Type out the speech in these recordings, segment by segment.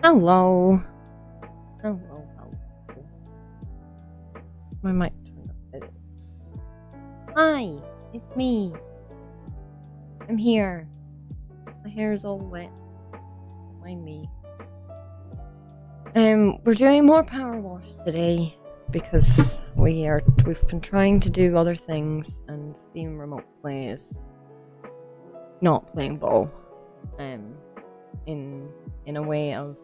Hello. Hello. My mic turned up. Hi, it's me. I'm here. My hair is all wet. Don't mind me. We're doing more Powerwash today because we've been trying to do other things, and Steam Remote Play is not playing ball. In a way of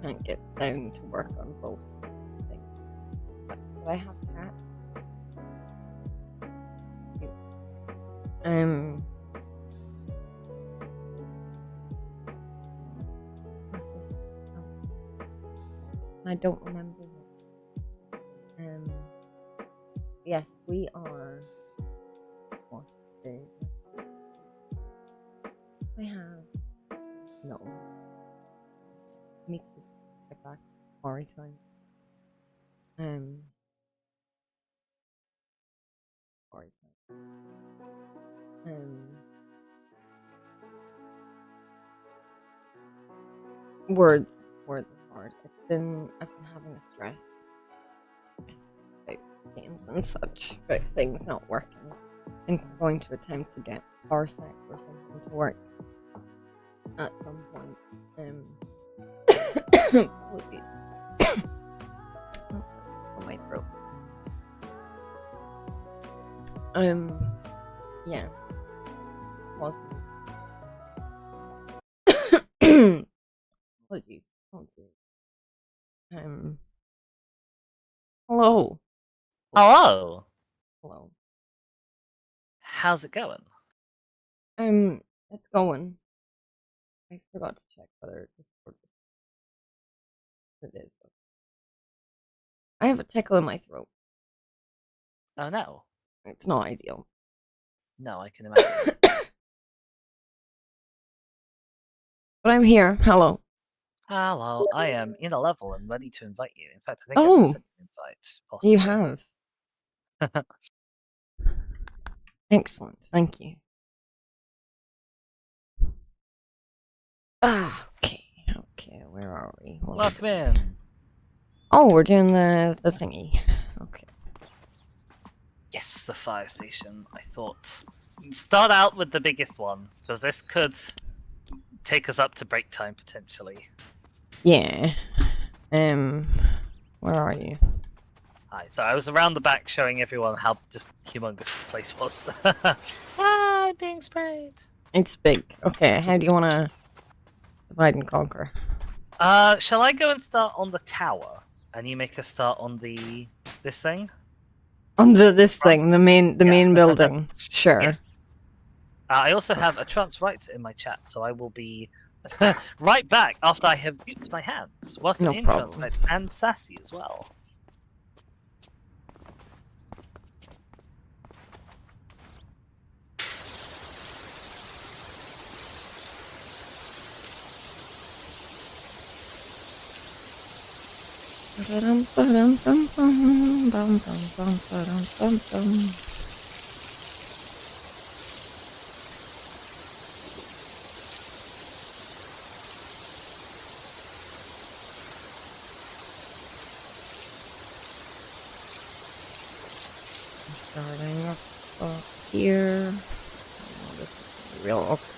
can't get sound to work on both things. But do I have chat? What's this? I don't remember this. Yes, we are. What is it? I have no. Need to get back to Mori time. Mori time. Words are hard. I've been having a stress about games and such, about things not working, and going to attempt to get Parsec or something to work at some point. Apologies. On my throat. Yeah. Pause. Apologies. Hello. Hello. Hello. How's it going? It's going. I forgot to check whether Discord it is. I have a tickle in my throat. Oh no. It's not ideal. No, I can imagine. But I'm here. Hello. Hello. I am in a level and ready to invite you. In fact, I think I've just sent an invite. Possibly. You have. Excellent. Thank you. Okay. Where are we? Welcome in. Oh, we're doing the thingy. Okay. Yes, the fire station. I thought start out with the biggest one because this could take us up to break time potentially. Yeah. Where are you? Hi. So I was around the back showing everyone how just humongous this place was. I'm being sprayed. It's big. Okay. How do you want to divide and conquer? Shall I go and start on the tower, and you make a start on this thing? On this thing, the main building. Sure. Yes. I also have a trance rights in my chat, so I will be right back after I have used my hands. Welcome in, trance rights, and Sassy as well. Starting off here. Oh, this is real awkward.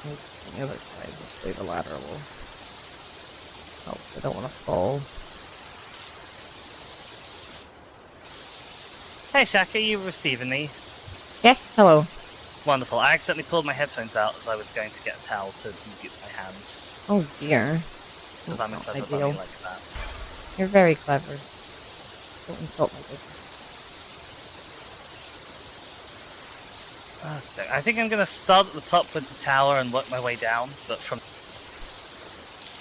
On the other side, hopefully the ladder will help. I don't want to fall. Hey Shaka, you receiving me? Yes, hello. Wonderful. I accidentally pulled my headphones out as I was going to get a towel to mute my hands. Oh dear. Because I'm a clever bunny like that. You're very clever. Don't insult my business. Okay. I think I'm going to start at the top with the tower and work my way down, but from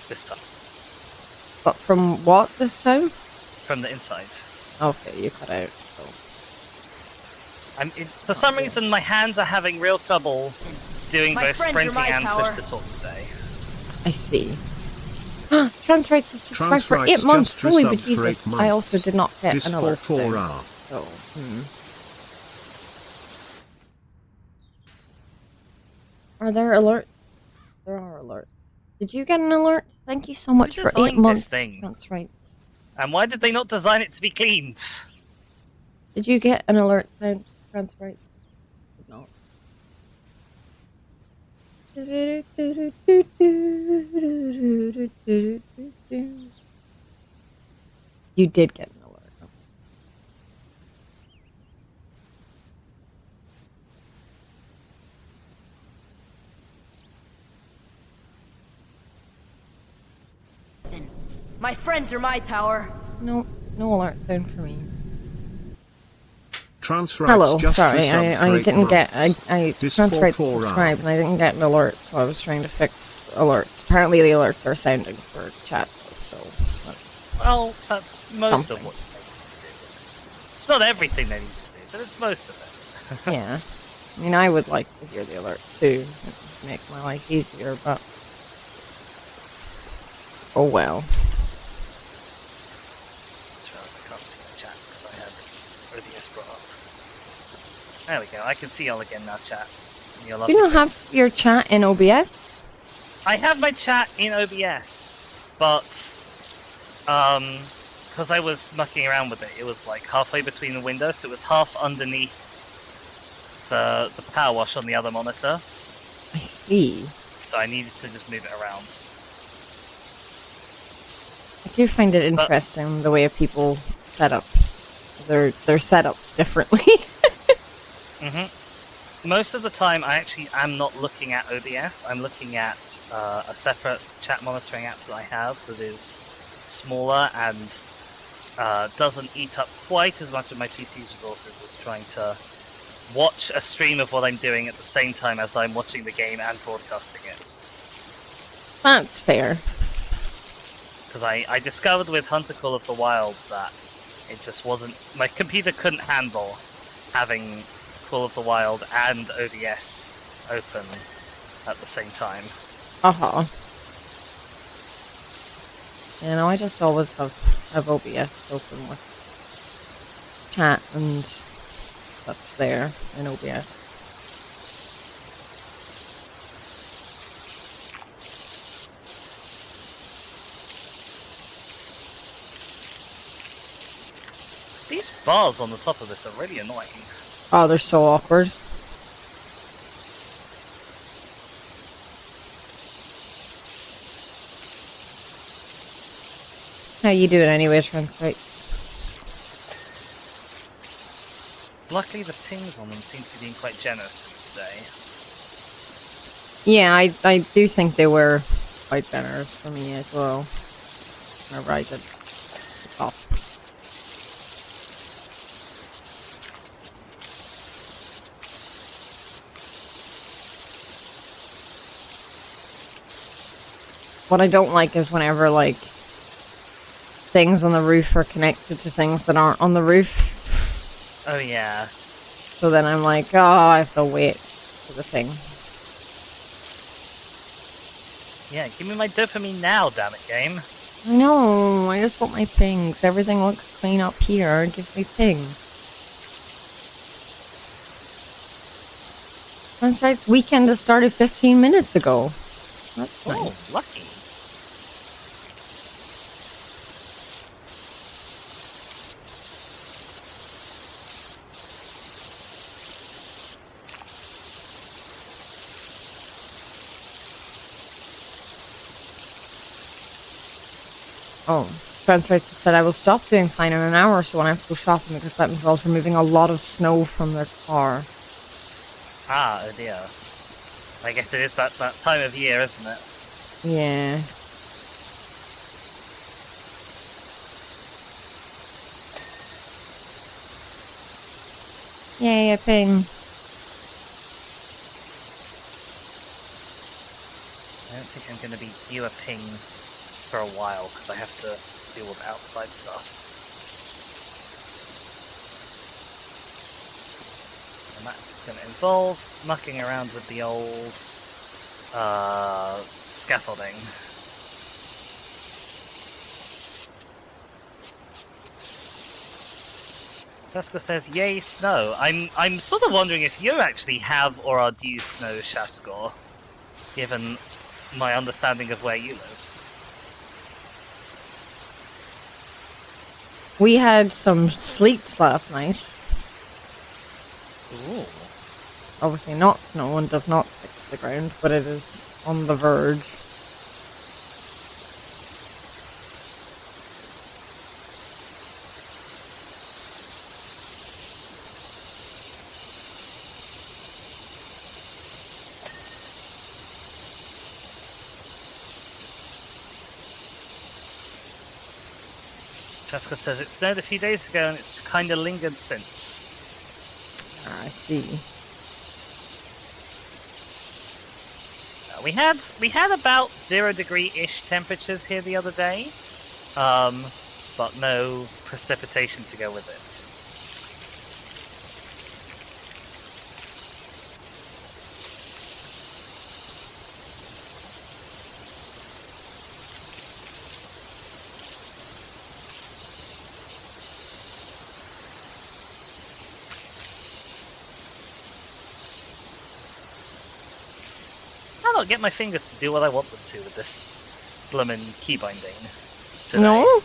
this time. But from what this time? From the inside. Okay, you cut out. So. For some reason, my hands are having real trouble doing both sprinting and push to talk today. I see. Trans rights is subscribed for 8 months. Holy bejesus. I also did not get another 4 hours. So, Are there alerts? There are alerts. Did you get an alert? Thank you so much for 8 designed this months. thing? That's right. And why did they not design it to be cleaned? Did you get an alert sound? That's right. No. You did get an alert. My friends are my power. No alert sound for me. Hello, Sorry, I didn't get. I transferred to subscribe and I didn't get an alert, so I was trying to fix alerts. Apparently, the alerts are sounding for chat, so that's. Well, that's most something. of what they need to do. It's not everything they need to do, but it's most of it. Yeah. I mean, I would like to hear the alert too. It'd make my life easier, but. Oh well. I can't see the chat because I had OBS brought up. There we go. I can see y'all again now, chat. Do you not have your chat in OBS? I have my chat in OBS, but because I was mucking around with it, it was like halfway between the windows, so it was half underneath the Powerwash on the other monitor. I see. So I needed to just move it around. I do find it interesting the way people set up their setups differently. Most of the time, I actually am not looking at OBS. I'm looking at a separate chat monitoring app that I have that is smaller and doesn't eat up quite as much of my PC's resources as trying to watch a stream of what I'm doing at the same time as I'm watching the game and broadcasting it. That's fair. Because I discovered with Hunter Call of the Wild that it just wasn't... My computer couldn't handle having Call of the Wild and OBS open at the same time. You know, I just always have OBS open with chat and stuff there in OBS. These bars on the top of this are really annoying. Oh, they're so awkward. How you doing anyway, Transrights? Luckily the pings on them seem to be being quite generous today. Yeah, I do think they were quite generous for me as well. Whenever I did top. What I don't like is whenever, like, things on the roof are connected to things that aren't on the roof. Oh, yeah. So then I'm like, oh, I have to wait for the thing. Yeah, give me my dopamine now, damn it, game. I know, I just want my pings. Everything looks clean up here. Give me pings. Transright's weekend has started 15 minutes ago. That's nice. Lucky. Oh, Transrights said I will stop doing fine in an hour or so when I have to go shopping because that involves removing a lot of snow from their car. Ah, oh dear. I guess it is that time of year, isn't it? Yeah. Yay, a ping. I don't think I'm going to be due a ping for a while because I have to deal with outside stuff. And that's going to involve mucking around with the old scaffolding. Jessica says, "Yay, snow." I'm sort of wondering if you actually have or are due snow, Shaskor. given my understanding of where you live. We had some sleet last night. Ooh. Obviously not snow and does not stick to the ground, but it is on the verge. Jessica says it snowed a few days ago and it's kind of lingered since. I see. We had about 0-degree-ish temperatures here the other day, but no precipitation to go with it. I'll not get my fingers to do what I want them to with this bloomin' key binding today. No?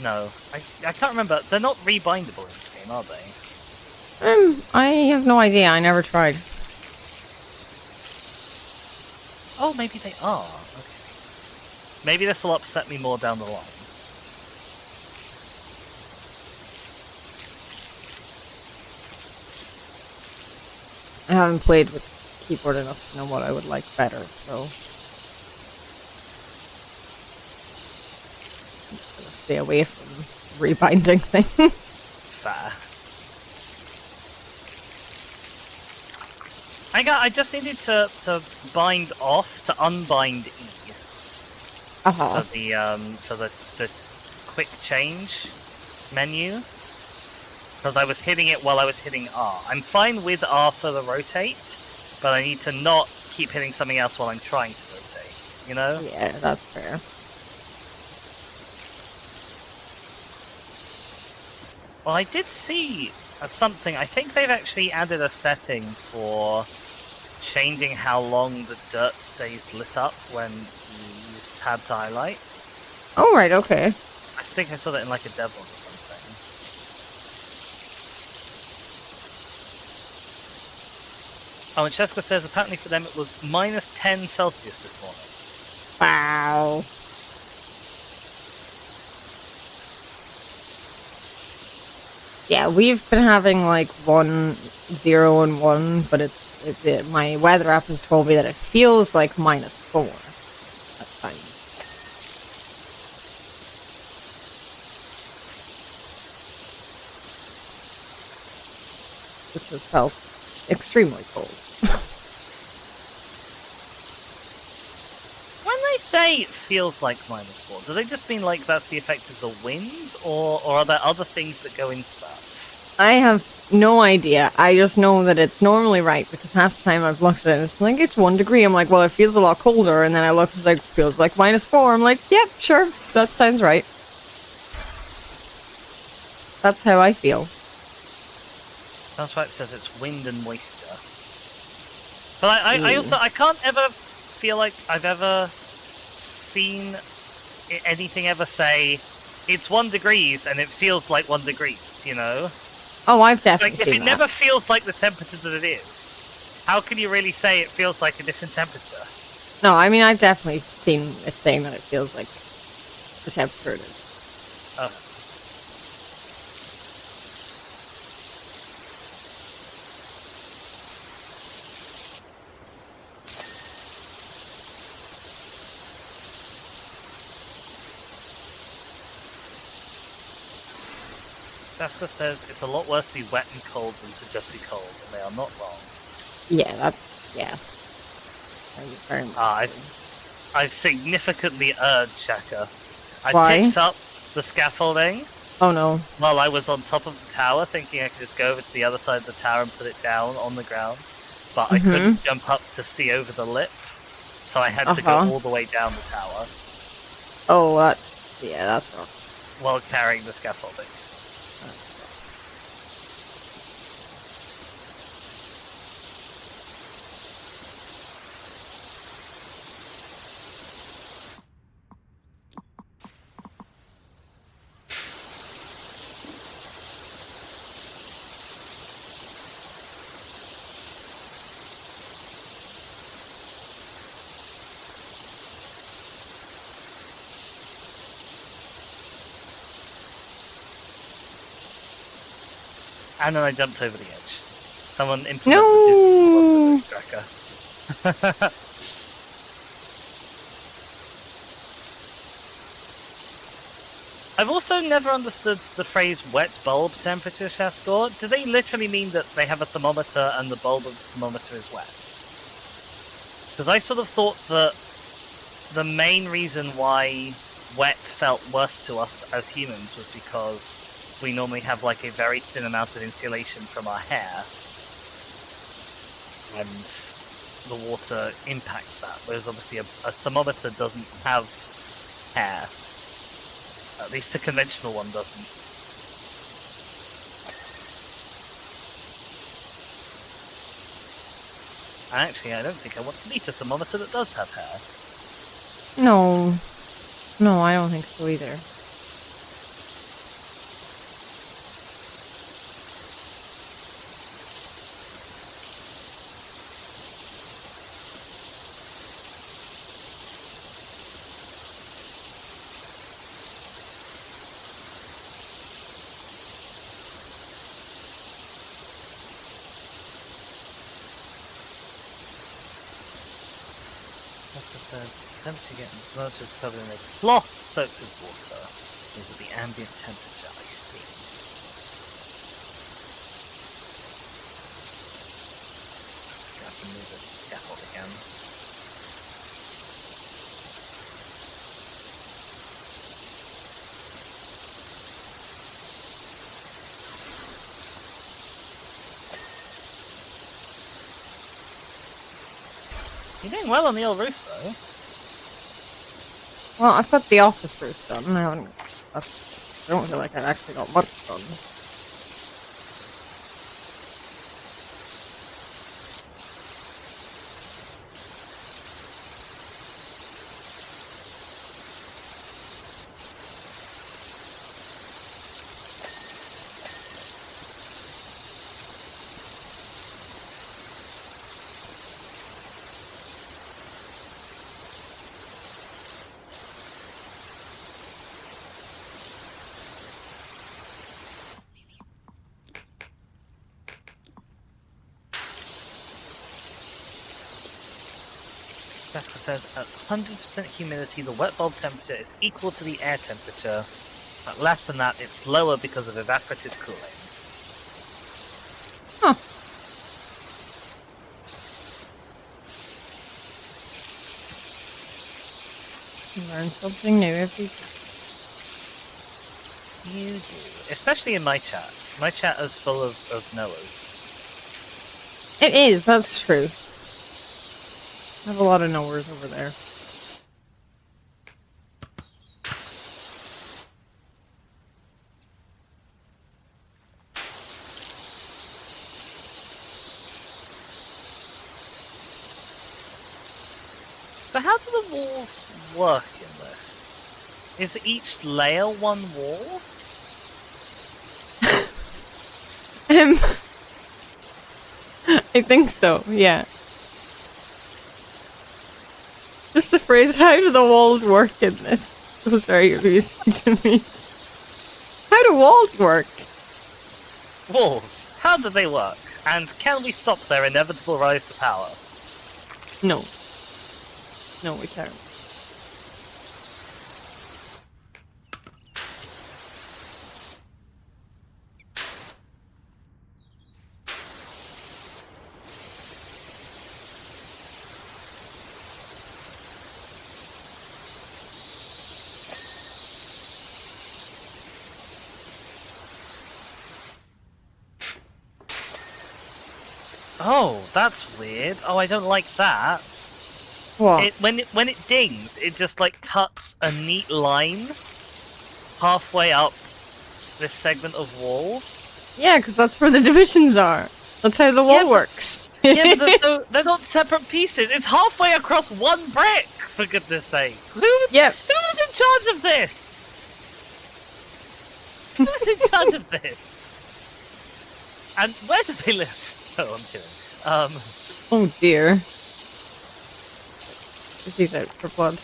No. I can't remember. They're not rebindable in this game, are they? I have no idea. I never tried. Oh, maybe they are. Okay. Maybe this will upset me more down the line. I haven't played with keyboard enough to know what I would like better, so I'm just gonna stay away from rebinding things. Fair. I just needed to bind off to unbind E Uh-huh. for the quick change menu. Because I was hitting it while I was hitting R. I'm fine with R for the rotate, but I need to not keep hitting something else while I'm trying to rotate, you know? Yeah, that's fair. Well, I did see something. I think they've actually added a setting for changing how long the dirt stays lit up when you use tab to highlight. Oh, right, okay. I think I saw that in like a dev one or something. Oh, and Cheska says apparently for them it was -10 Celsius this morning. Wow. Yeah, we've been having like 1, 0, and 1, but my weather app has told me that it feels like -4 at times. Which has felt extremely cold. When they say it feels like -4, do they just mean like that's the effect of the wind, or are there other things that go into that? I have no idea. I just know that it's normally right, because half the time I've looked at it, it's like, it's 1 degree. I'm like, well, it feels a lot colder, and then I look, it's like, feels like -4. I'm like, yep, sure, that sounds right. That's how I feel. That's right, it says it's wind and moisture. But I also, I can't ever feel like I've ever seen anything ever say, it's 1 degrees and it feels like 1 degrees, you know? Oh, I've definitely Like, if seen it that. never feels like the temperature that it is, how can you really say it feels like a different temperature? No, I mean, I've definitely seen it saying that it feels like the temperature it is. Oh. Daska says it's a lot worse to be wet and cold than to just be cold, and they are not wrong. Yeah, that's, yeah. Very much. I've significantly erred, Shaka. I Why? picked up the scaffolding Oh no. while I was on top of the tower, thinking I could just go over to the other side of the tower and put it down on the ground, but I couldn't jump up to see over the lip, so I had to go all the way down the tower. Oh, that's rough. While carrying the scaffolding. And then I jumped over the edge. Someone implemented No! the tracker. I've also never understood the phrase wet bulb temperature, Shaskor. Do they literally mean that they have a thermometer and the bulb of the thermometer is wet? Because I sort of thought that the main reason why wet felt worse to us as humans was because we normally have like a very thin amount of insulation from our hair. And the water impacts that, whereas obviously a thermometer doesn't have hair. At least the conventional one doesn't. Actually, I don't think I want to meet a thermometer that does have hair. No. No, I don't think so either. Says temperature getting thermometers covered in a cloth soaked with water is at the ambient temperature. I see. I can move this scaffold again. You're doing well on the old roof, though. Well, I've got the office roof done. I haven't. I don't feel like I've actually got much done. Jessica says, at 100% humidity, the wet bulb temperature is equal to the air temperature. At less than that, it's lower because of evaporative cooling. Huh. You learn something new every time. You do. Especially in my chat. My chat is full of knowers. It is, that's true. I have a lot of knowers over there. So how do the walls work in this? Is each layer one wall? I think so, yeah. Just the phrase, how do the walls work in this? Was very amusing to me. How do walls work? Walls. How do they work? And can we stop their inevitable rise to power? No. No, we can't. Oh, that's weird. Oh, I don't like that. What? When it dings, it just like cuts a neat line halfway up this segment of wall. Yeah, because that's where the divisions are. That's how the wall works. Yeah, but they're not separate pieces. It's halfway across one brick, for goodness sake. Who was in charge of this? Who was in charge of this? And where do they live? Oh, I'm kidding. Oh dear. He's out for blood.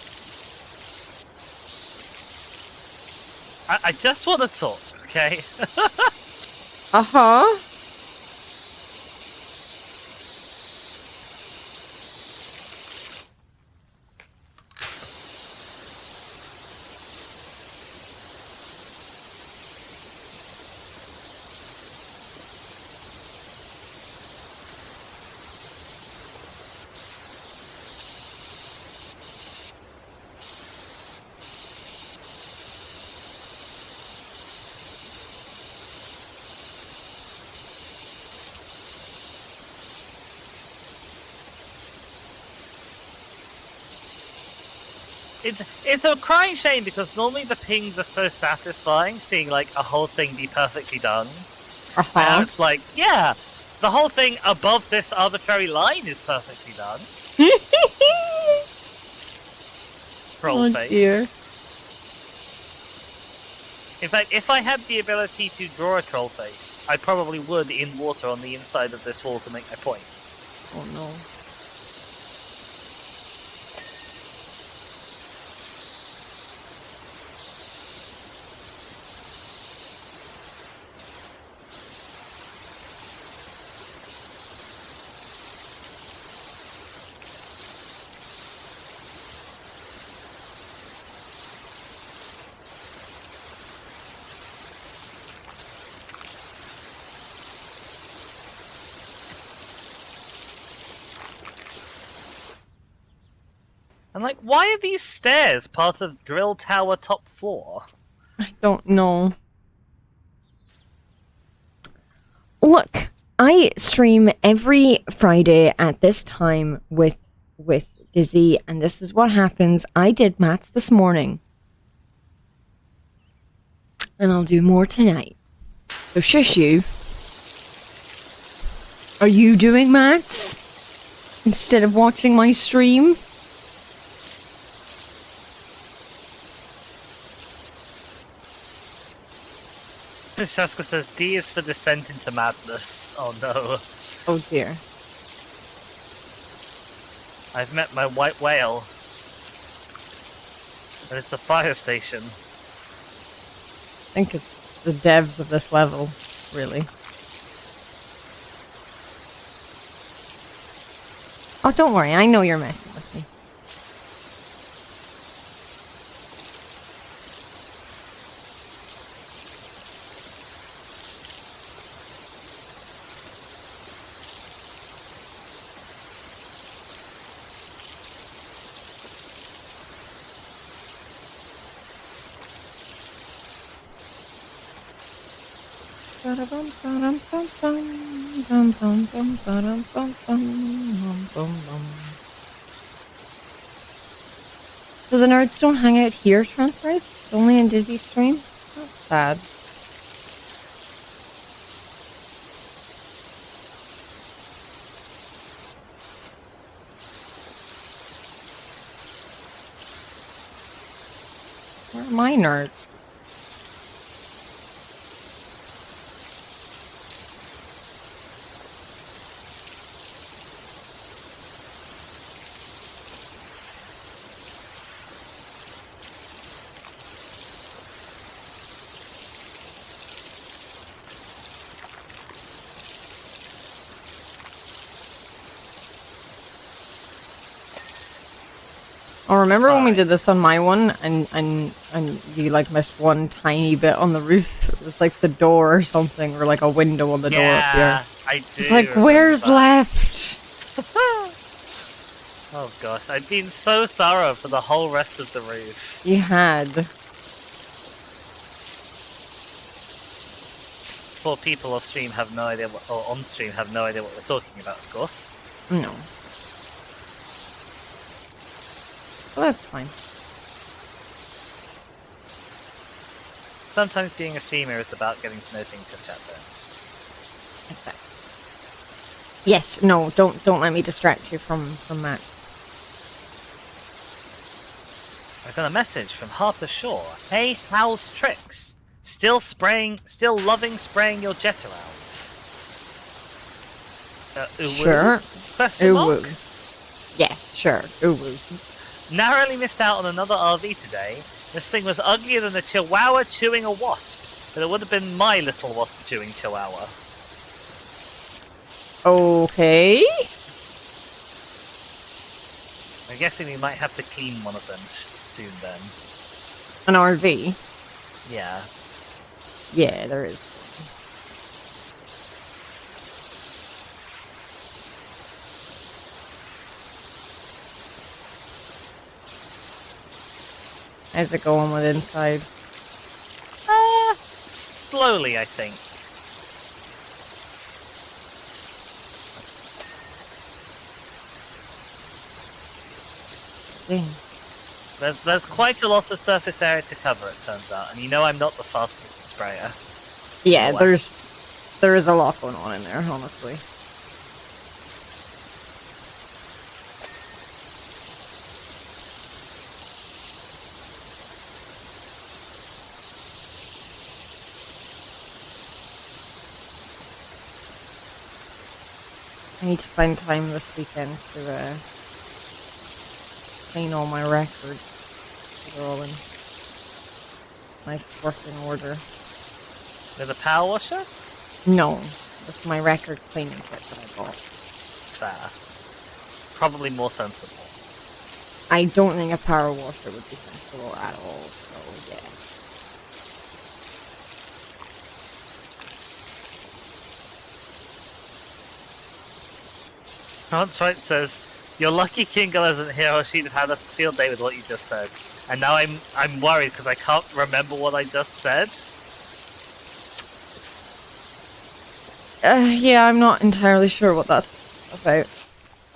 I just want to talk, okay? Uh-huh. It's a crying shame because normally the pings are so satisfying, seeing like a whole thing be perfectly done. And now it's like, yeah, the whole thing above this arbitrary line is perfectly done. Troll face. Dear. In fact, if I had the ability to draw a troll face, I probably would in water on the inside of this wall to make my point. Oh no. I'm like, why are these stairs part of drill tower top floor? I don't know. Look, I stream every Friday at this time with Dizzy, and this is what happens. I did maths this morning. And I'll do more tonight. So shush you. Are you doing maths instead of watching my stream? Shaska says D is for descent into madness. Oh no. Oh dear. I've met my white whale. And it's a fire station. I think it's the devs of this level, really. Oh, don't worry. I know you're messing with me. So the nerds don't hang out here, Transrights? Only in Dizzy stream? That's sad. Where are my nerds? Oh, remember when we did this on my one and you like missed one tiny bit on the roof? It was like the door or something, or like a window on the door up here. Yeah, I do. It's like, where's left? Oh gosh, I'd been so thorough for the whole rest of the roof. You had. Poor people off stream have no idea what, or on stream have no idea what we're talking about, of course. No. Well, that's fine. Sometimes being a streamer is about getting to know things in chat though. Yes, no, don't let me distract you from Matt. I got a message from Harper Shaw. Hey, how's tricks? Still loving spraying your jet around. Sure. Question mark? Yeah, sure. Uwu. Narrowly missed out on another RV today. This thing was uglier than a chihuahua chewing a wasp, but it would have been my little wasp chewing chihuahua. Okay. I'm guessing we might have to clean one of them soon then. An RV? Yeah. Yeah, there is. How's it going with inside? Slowly, I think. Dang. There's quite a lot of surface area to cover, it turns out, and you know I'm not the fastest sprayer. Yeah, Oh, there is a lot going on in there, honestly. I need to find time this weekend to clean all my records. So they're all in nice working order. With a power washer? No, with my record cleaning kit that I bought. Fair. Probably more sensible. I don't think a power washer would be sensible at all, so yeah. That's right, says, you're lucky Kingle isn't here or she'd have had a field day with what you just said. And now I'm worried because I can't remember what I just said. Yeah, I'm not entirely sure what that's about.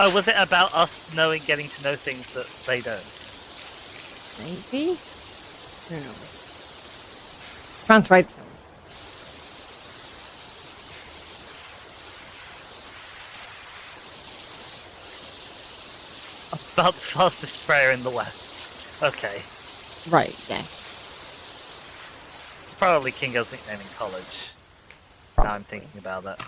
Oh, was it about us getting to know things that they don't? Maybe? Who knows? Trans rights knows. About the fastest sprayer in the West. Okay. Right, yeah. It's probably Kingo's nickname in college. Probably. Now I'm thinking about it.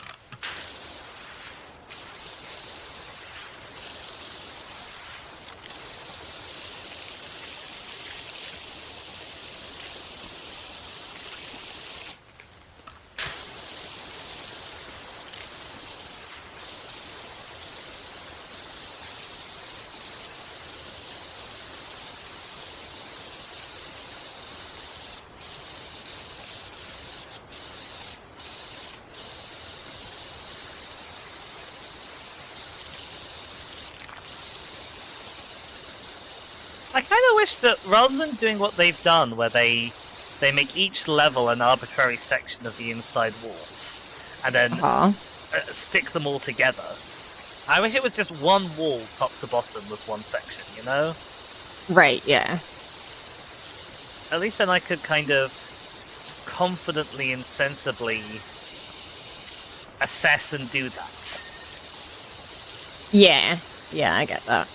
I kind of wish that rather than doing what they've done, where they make each level an arbitrary section of the inside walls, and then stick them all together. I wish it was just one wall, top to bottom, was one section, you know? Right, yeah. At least then I could kind of confidently and sensibly assess and do that. Yeah. Yeah, I get that.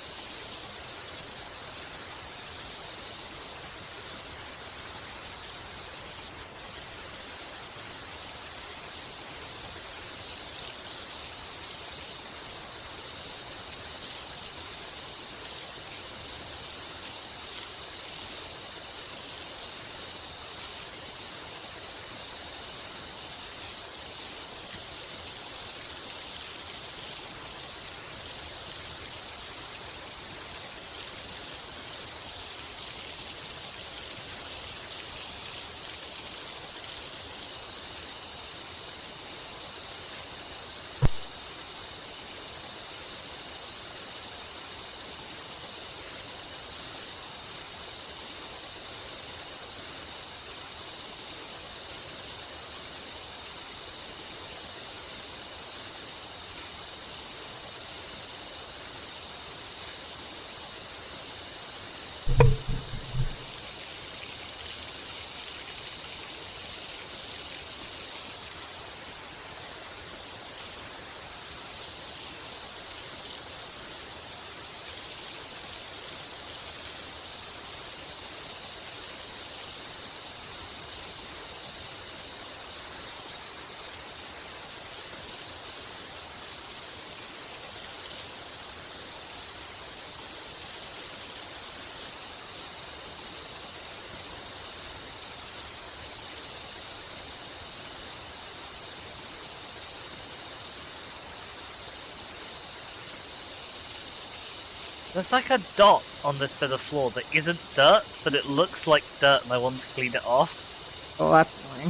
There's like a dot on this bit of floor that isn't dirt, but it looks like dirt and I want to clean it off. Oh, that's annoying.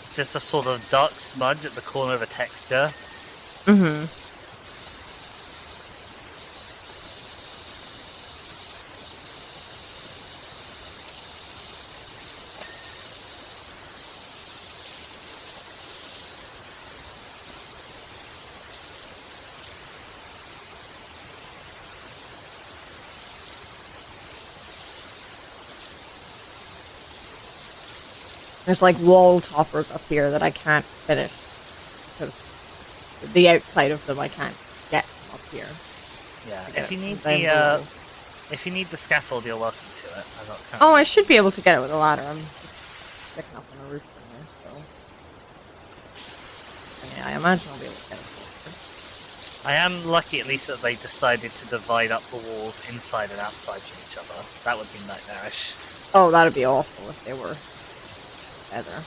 It's just a sort of dark smudge at the corner of a texture. Mm-hmm. There's like wall toppers up here that I can't finish because the outside of them I can't get from up here. Yeah, Okay, if you need then below. the scaffold, you're welcome to it. I'm not Oh, I currently- should be able to get it with a ladder. I'm just sticking up on a roof somewhere, so. Yeah, I imagine I'll be able to get it. I am lucky at least that they decided to divide up the walls inside and outside from each other. That would be nightmarish. Oh, that'd be awful if they were together.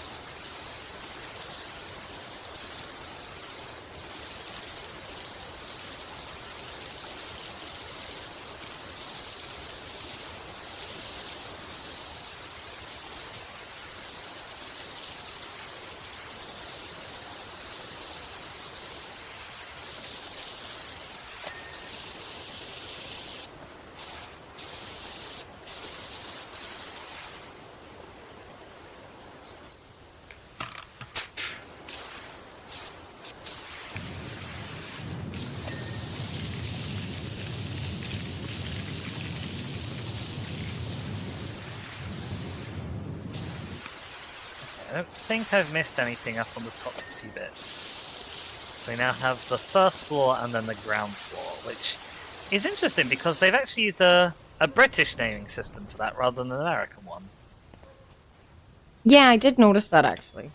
I don't think I've missed anything up on the top two bits. So we now have the first floor and then the ground floor, which is interesting because they've actually used a British naming system for that rather than an American one. Yeah, I did notice that actually.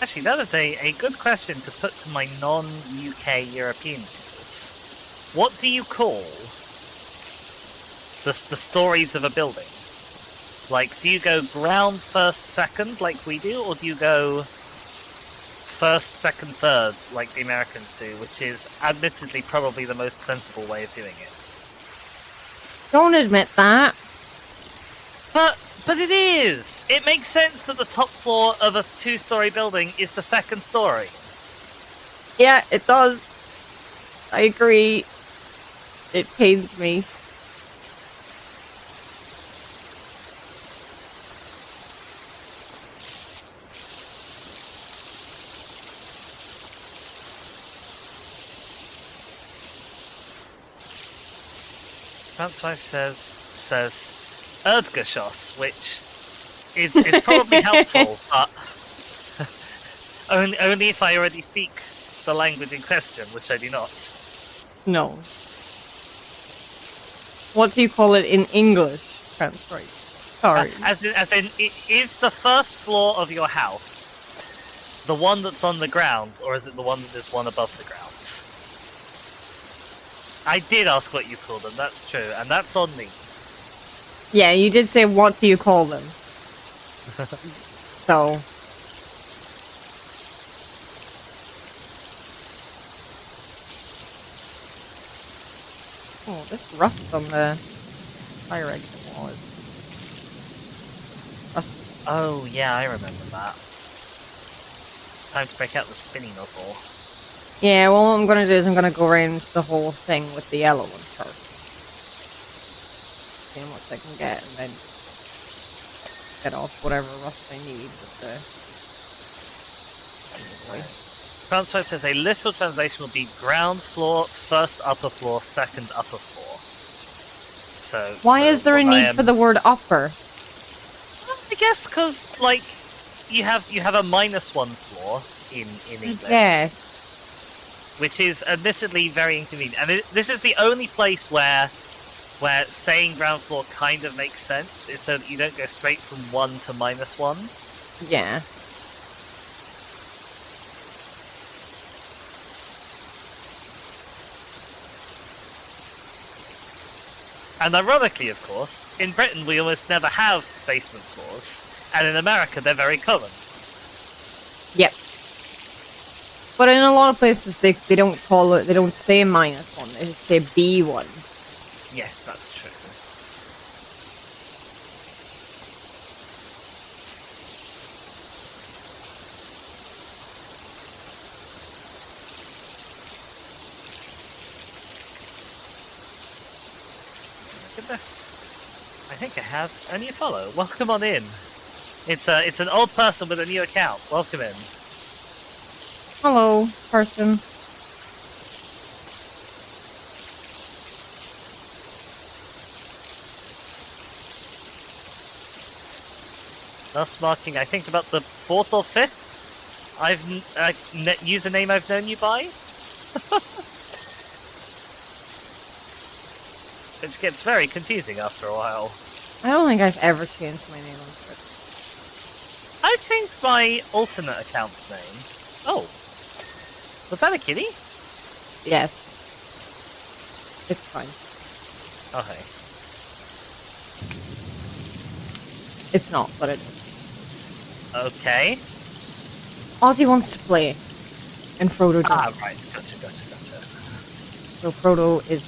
Actually, that is a good question to put to my non-UK European viewers. What do you call the stories of a building? Like, do you go ground first, second, like we do, or do you go first, second, third, like the Americans do, which is admittedly probably the most sensible way of doing it? Don't admit that. But it is! It makes sense that the top floor of a two-story building is the second story. Yeah, it does. I agree. It pains me. Francois says Erdgeschoss, which is probably helpful, but only if I already speak the language in question, which I do not. No. What do you call it in English? Translate. Sorry. As in, is the first floor of your house the one that's on the ground, or is it the one that is one above the ground? I did ask what you call them, that's true, and that's on me. Yeah, you did say what do you call them. So. Oh, this rust on the fire exit wall is rust. Oh, yeah, I remember that. Time to break out the spinning nozzle. Yeah, well, what I'm gonna do is I'm gonna go around the whole thing with the yellow one first. See how much I can get, and then get off whatever rust I need with the... Francois says a literal translation will be ground floor, first upper floor, second upper floor. Why is there a need for the word upper? I guess because like you have a -1 floor in English. Yes. Which is admittedly very inconvenient, and this is the only place where saying ground floor kind of makes sense, is so that you don't go straight from 1 to -1. Yeah. And ironically, of course, in Britain we almost never have basement floors, and in America they're very common. Yep. But in a lot of places they don't call it, they don't say -1, they say B1. Yes, that's true. Look at this. I think I have a new follow. Welcome on in. It's an old person with a new account. Welcome in. Hello, person. Thus marking, I think, about the 4th or 5th username I've known you by. Which gets very confusing after a while. I don't think I've ever changed my name on Twitch. I've changed my alternate account's name. Oh. Was that a kitty? Yes. It's fine. Okay. It's not, but it is. Okay. Ozzy wants to play, and Frodo doesn't. Ah, right. Gotcha. So Frodo is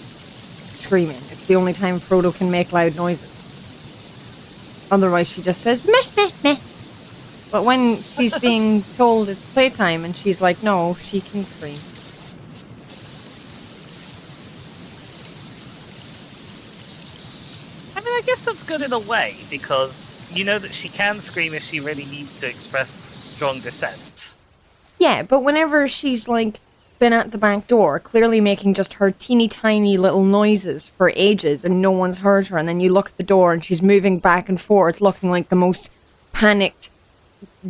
screaming. It's the only time Frodo can make loud noises. Otherwise, she just says meh meh meh. But when she's being told it's playtime, and she's like, no, she can scream. I mean, I guess that's good in a way, because you know that she can scream if she really needs to express strong dissent. Yeah, but whenever she's like been at the back door, clearly making just her teeny tiny little noises for ages, and no one's heard her, and then you look at the door and she's moving back and forth, looking like the most panicked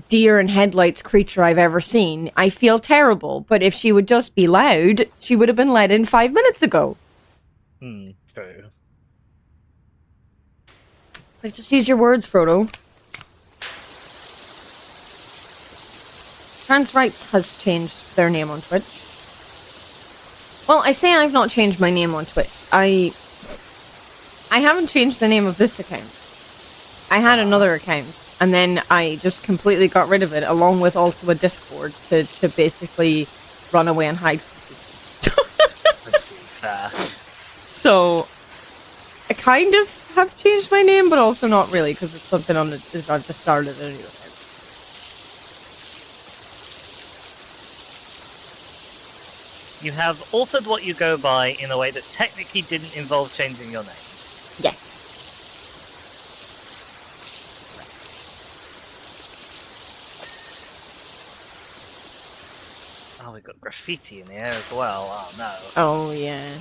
deer in headlights creature I've ever seen, I feel terrible. But if she would just be loud, she would have been let in 5 minutes ago. True. It's like, just use your words, Frodo. Trans Rights has changed their name on Twitch. Well, I say I've not changed my name on Twitch. I haven't changed the name of this account. I had another account, and then I just completely got rid of it, along with also a Discord, to basically run away and hide from people. Let's see. Fair. So, I kind of have changed my name, but also not really, because it's something I've just started a new account. You have altered what you go by in a way that technically didn't involve changing your name. Yes. Oh, we've got graffiti in here as well. Oh, no. Oh, yeah.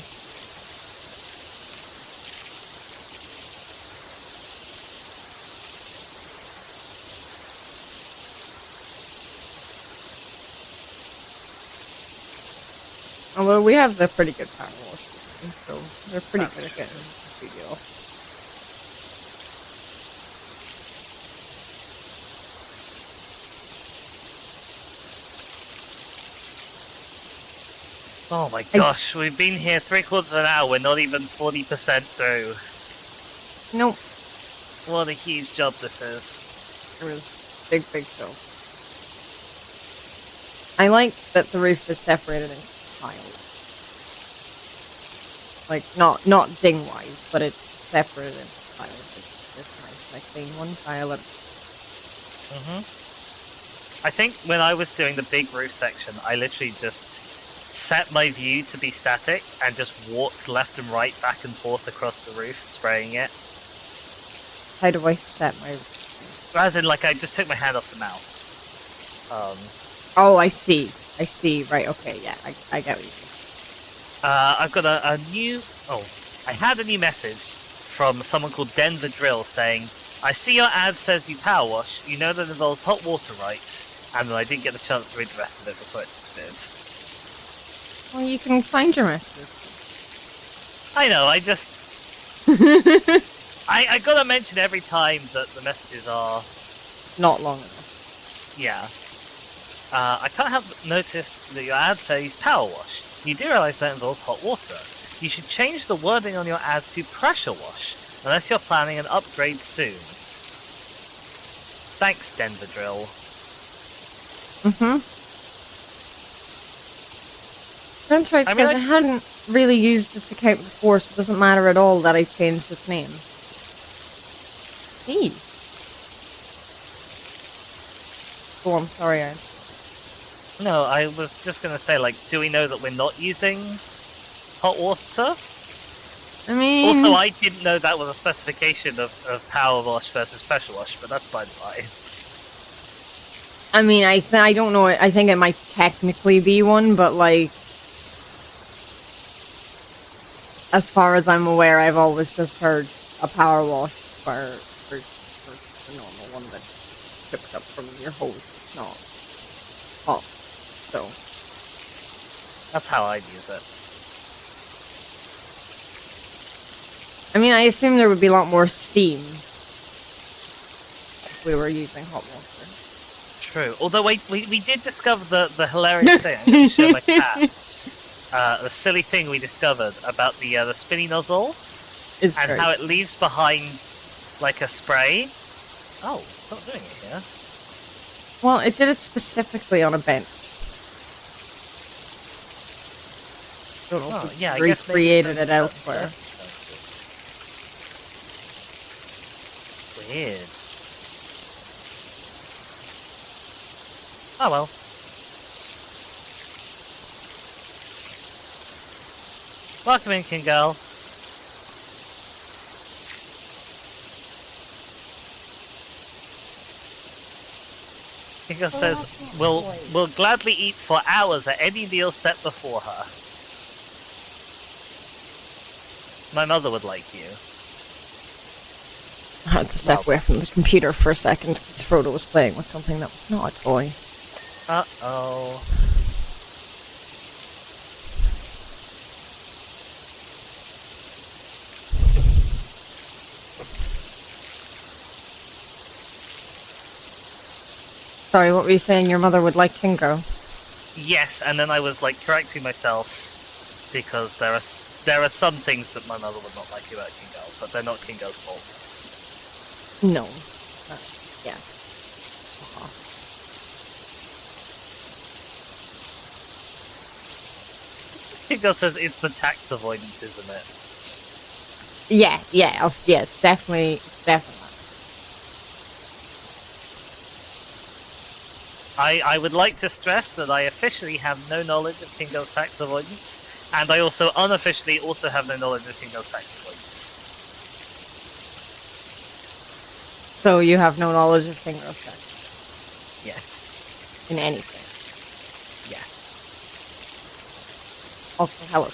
Although we have the pretty good Powerwash, so they're pretty good at getting the studio off. Oh my gosh, we've been here 3/4 of an hour, we're not even 40% through. Nope. What a huge job this is. It was big show. I like that the roof is separated into tiles. Like, not ding-wise, but it's separated into tiles. It's nice, like being one tile at I think when I was doing the big roof section, I literally just set my view to be static and just walked left and right, back and forth across the roof, spraying it. How do I set my... As in, like, I just took my hand off the mouse. Oh, I see. Right, okay, yeah, I get what you mean. I've got a new... Oh, I had a new message from someone called Denver Drill saying, I see your ad says you power wash. You know that involves hot water, right? And then I didn't get the chance to read the rest of it before it disappeared. Well, you can find your messages. I know, I just... I gotta mention every time that the messages are... Not long enough. Yeah. I can't help but notice that your ad says power wash. You do realize that involves hot water. You should change the wording on your ad to pressure wash, unless you're planning an upgrade soon. Thanks, Denver Drill. That's right, because I hadn't really used this account before, so it doesn't matter at all that I changed its name. Hey. Oh, I'm sorry, No, I was just gonna say, like, do we know that we're not using hot water? I mean... Also, I didn't know that was a specification of power wash versus pressure wash, but that's by the by. I mean, I don't know, I think it might technically be one, but, like... As far as I'm aware, I've always just heard a power wash for the normal one that ships up from your hose. It's not hot, so... That's how I'd use it. I mean, I assume there would be a lot more steam if we were using hot water. True. Although we did discover the hilarious thing. I'm going to show my cat. The silly thing we discovered about the spinny nozzle It's and great. how it leaves behind like a spray. Oh, it's not doing it here. Well, it did it specifically on a bench. Don't know if yeah, I we guess maybe recreated there's it elsewhere. circumstances. Weird. Oh well. Welcome in, King Girl. King Girl says, "We'll gladly eat for hours at any meal set before her." My mother would like you. I had to step away from the computer for a second because Frodo was playing with something that was not a toy. Uh-oh. Sorry, what were you saying? Your mother would like Kingo? Yes, and then I was like correcting myself because there are some things that my mother would not like about King Girl, but they're not King Girl's fault. No. Yeah. King Girl says it's the tax avoidance, isn't it? Yeah, it's definitely. I would like to stress that I officially have no knowledge of King Girl's tax avoidance, and I also unofficially also have no knowledge of King Girl's tax avoidance. So you have no knowledge of finger effect Yes. in anything. Yes. Also, hello.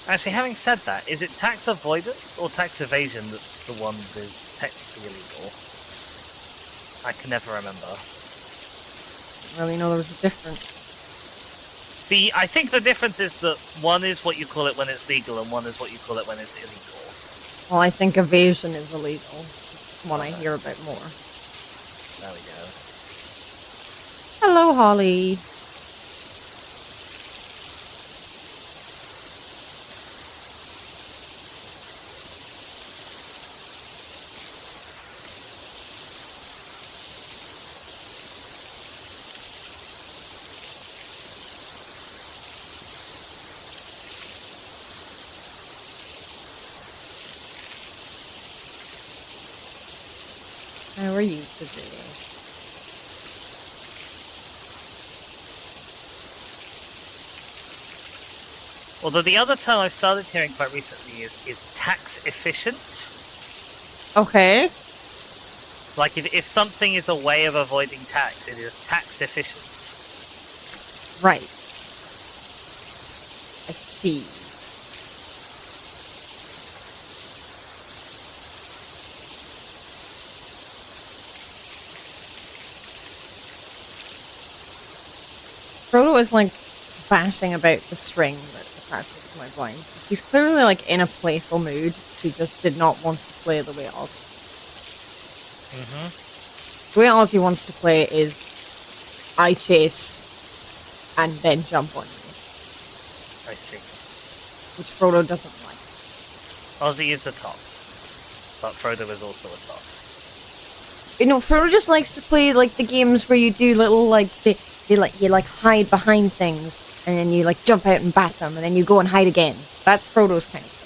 Actually, having said that, is it tax avoidance or tax evasion that's the one that is technically illegal? I can never remember. I didn't really know there was a difference. I think the difference is that one is what you call it when it's legal and one is what you call it when it's illegal. Well, I think evasion is illegal. It's one I hear about more. There we go. Hello, Holly. How are you today? Although the other term I started hearing quite recently is tax efficient. Okay. Like if something is a way of avoiding tax, it is tax efficient. Right. I see. Frodo is like bashing about the string that attaches to my blind. She's clearly like in a playful mood. She just did not want to play the way Ozzy. The way Ozzy wants to play is I chase and then jump on you. I see. Which Frodo doesn't like. Ozzy is the top, but Frodo is also a top. You know, Frodo just likes to play like the games where you do little like you like hide behind things and then you like jump out and bat them and then you go and hide again. That's Frodo's kind of thing.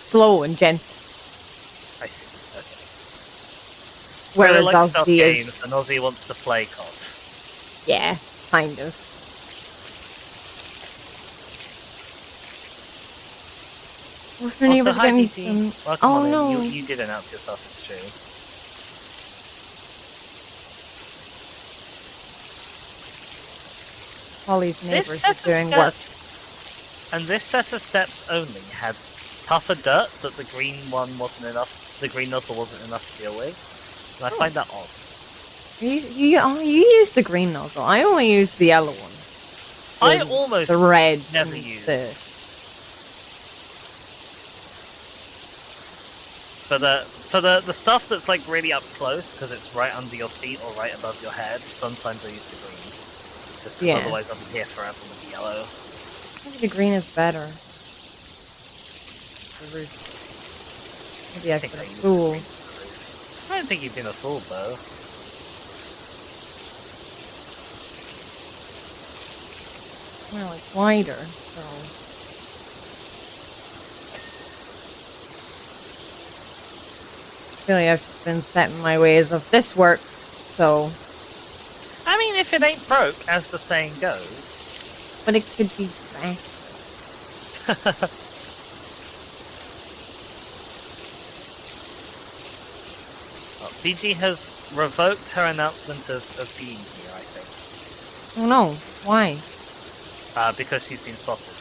Slow and gentle. I see. Okay. Whereas Frodo likes stealth Ozzy games, is, and Ozzy wants to play COD. yeah, kind of. What's her name? Also, hi, DT. Welcome Oh on no! in. You did announce yourself. It's true. Holly's neighbors This are set doing of work. steps, and this set of steps only had tougher dirt that the green one wasn't enough. The green nozzle wasn't enough to deal with, and I find that odd. You use the green nozzle. I only use the yellow one. I almost the red never and use. the- For the stuff that's like really up close because it's right under your feet or right above your head. Sometimes I use the green, just because otherwise I'll be here forever with the yellow. Maybe the green is better. Maybe I could have fool. I don't think you've been a fool though. Well, it's wider, so. I feel like I've just been set in my ways of this works, so. I mean, if it ain't broke, as the saying goes. But it could be better. Well, BG has revoked her announcement of being here, I think. Oh no, why? Because she's been spotted.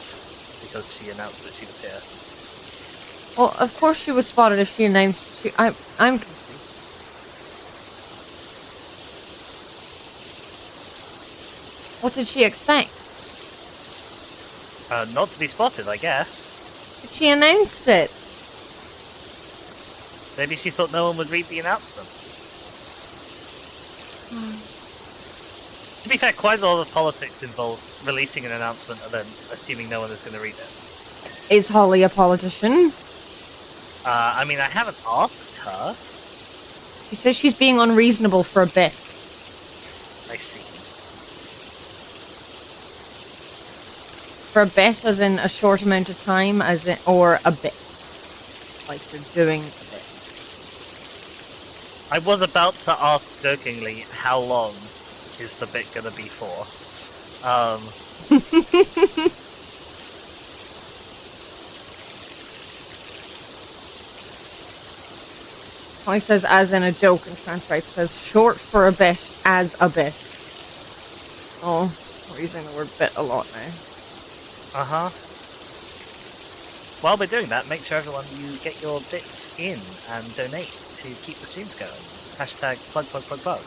Because she announced that she was here. Well, of course she was spotted if she announced I'm confused. What did she expect? Not to be spotted, I guess. But she announced it. Maybe she thought no one would read the announcement. To be fair, quite a lot of politics involves releasing an announcement and then assuming no one is going to read it. Is Holly a politician? I mean, I haven't asked her. She says she's being unreasonable for a bit. I see. For a bit, as in a short amount of time, as in, or a bit. Like you're doing a bit. I was about to ask jokingly, how long is the bit gonna be for? Holly says as in a joke and transcribe says short for a bit as a bit. Oh, we're using the word bit a lot now. Uh-huh. While we're doing that, make sure everyone you get your bits in and donate to keep the streams going. Hashtag plug plug plug plug.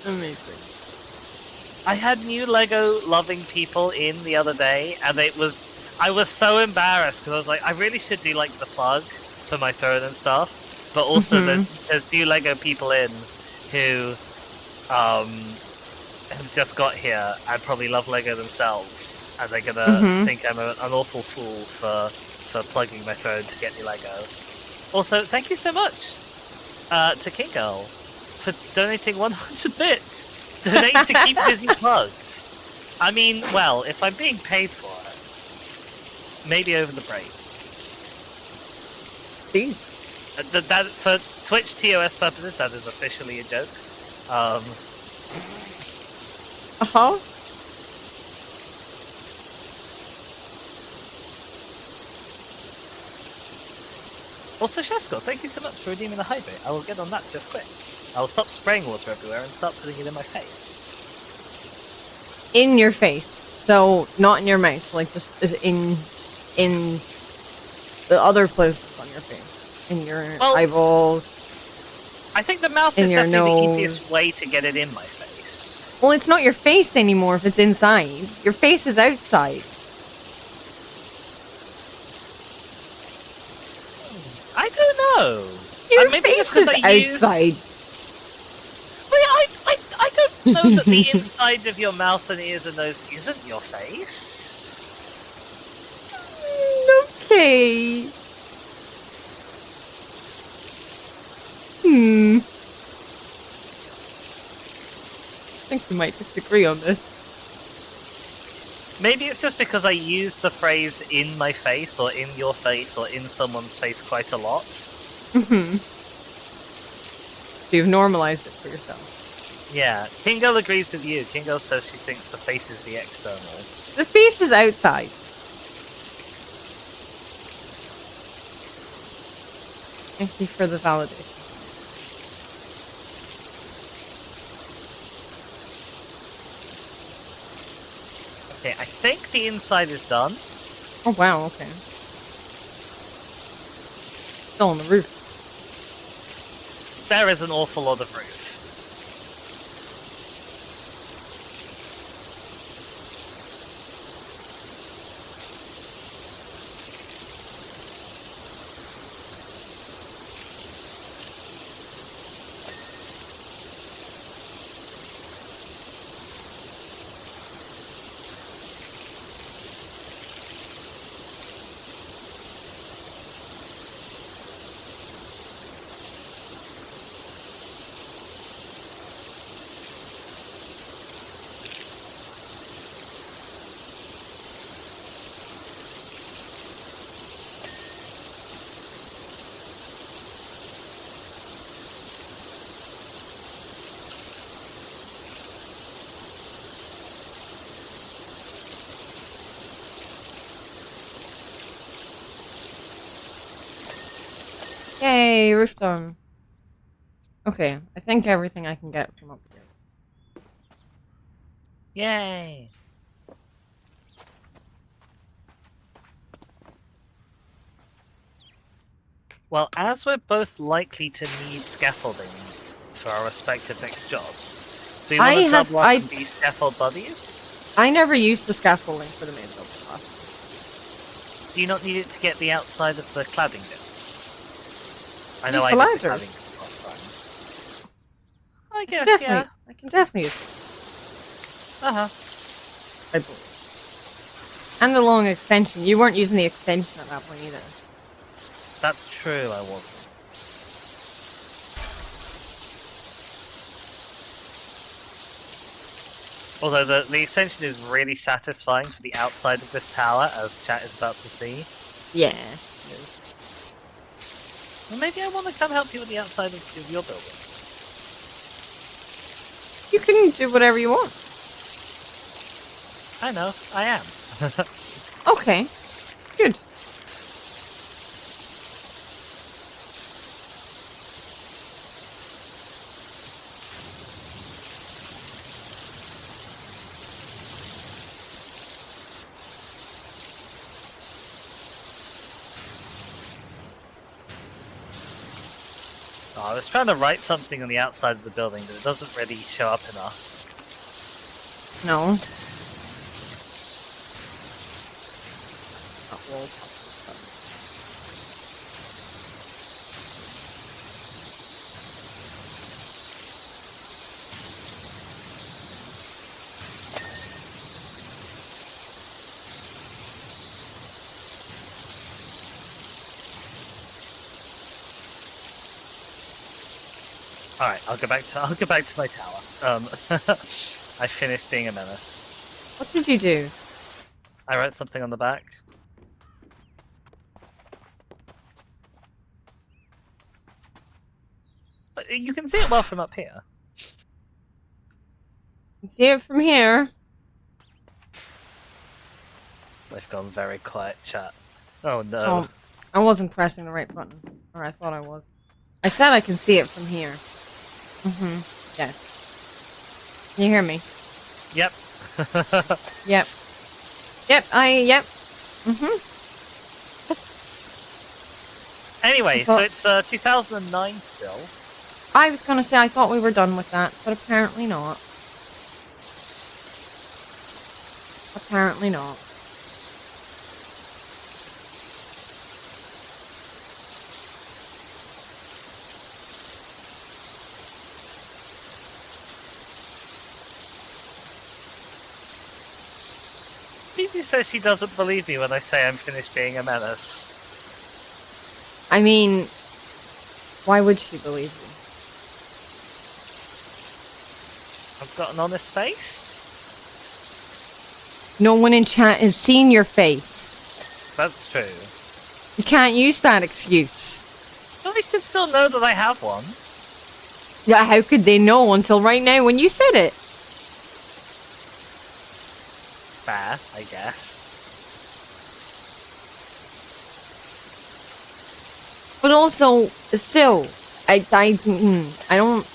Amazing. I had new Lego loving people in the other day, and I was so embarrassed because I was like, I really should do like the plug for my throne and stuff, but also there's new Lego people in who have just got here and probably love Lego themselves, and they're gonna think I'm an awful fool for plugging my phone to get me Lego. Also, thank you so much to King Girl for donating 100 bits. Donate to keep Disney plugged. I mean, well, if I'm being paid for it, maybe over the break. That for Twitch TOS purposes, that is officially a joke. Uh-huh. Also, Shesko, thank you so much for redeeming the hydrate. I will get on that just quick. I will stop spraying water everywhere and start putting it in my face. In your face. So, not in your mouth. Like, just in the other places on your face. In your eyeballs. I think the mouth in is your definitely the nose. easiest way to get it in my face. Well, it's not your face anymore if it's inside. Your face is outside. I don't know. Your Maybe face because is I used... outside. Wait, I don't know that the inside of your mouth and ears and nose isn't your face. Okay. I think we might disagree on this. Maybe it's just because I use the phrase in my face or in your face or in someone's face quite a lot. So you've normalized it for yourself. Yeah, Kingo agrees with you. Kingo says she thinks the face is the external. The face is outside. Thank you for the validation. Okay, I think the inside is done. Oh wow, okay. Still on the roof. There is an awful lot of roof. Yay, roof done. Okay, I think everything I can get from up here. Yay! Well, as we're both likely to need scaffolding for our respective next jobs, do you want to double up and be scaffold buddies? I never used the scaffolding for the main build class. Do you not need it to get the outside of the cladding bits? I know Use I the did the ladders. cladding bits last time. I guess, Definitely, yeah. I can definitely use it. Uh-huh. I believe. And the long extension. You weren't using the extension at that point either. That's true, I wasn't. Although the extension is really satisfying for the outside of this tower, as chat is about to see. Yeah. Well, maybe I want to come help you with the outside of your building. You can do whatever you want. I know, I am. Okay. Good. Oh, I was trying to write something on the outside of the building, but it doesn't really show up enough. No. Alright, I'll go back to my tower. I finished being a menace. What did you do? I wrote something on the back. But you can see it well from up here. can see it from here. They've gone very quiet, chat. Oh no. Oh, I wasn't pressing the right button. Or I thought I was. I said I can see it from here. Yeah. Can you hear me? Yep. Yep. Yep. Anyway, thought- so it's 2009 still. I was gonna say I thought we were done with that, but apparently not. Apparently not. Phoebe says she doesn't believe me when I say I'm finished being a menace. I mean, why would she believe you? I've got an honest face. No one in chat has seen your face. That's true. You can't use that excuse. Well, they could still know that I have one. Yeah, how could they know until right now when you said it? Fair, I guess. But also, still, I don't.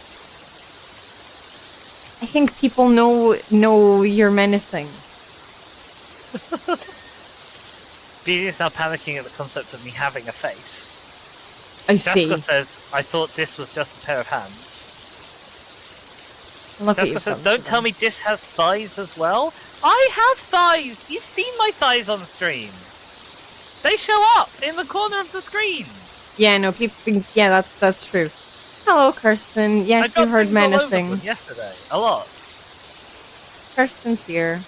I think people know you're menacing. Beanie is now panicking at the concept of me having a face. I see. Jessica says, I thought this was just a pair of hands. Look at Jessica you. says, don't tell me this has thighs as well. I have thighs! You've seen my thighs on stream. They show up in the corner of the screen. Yeah, no, people. Yeah, that's true. Hello, Kirsten. Yes, you heard menacing. Yesterday, a lot. Kirsten's here.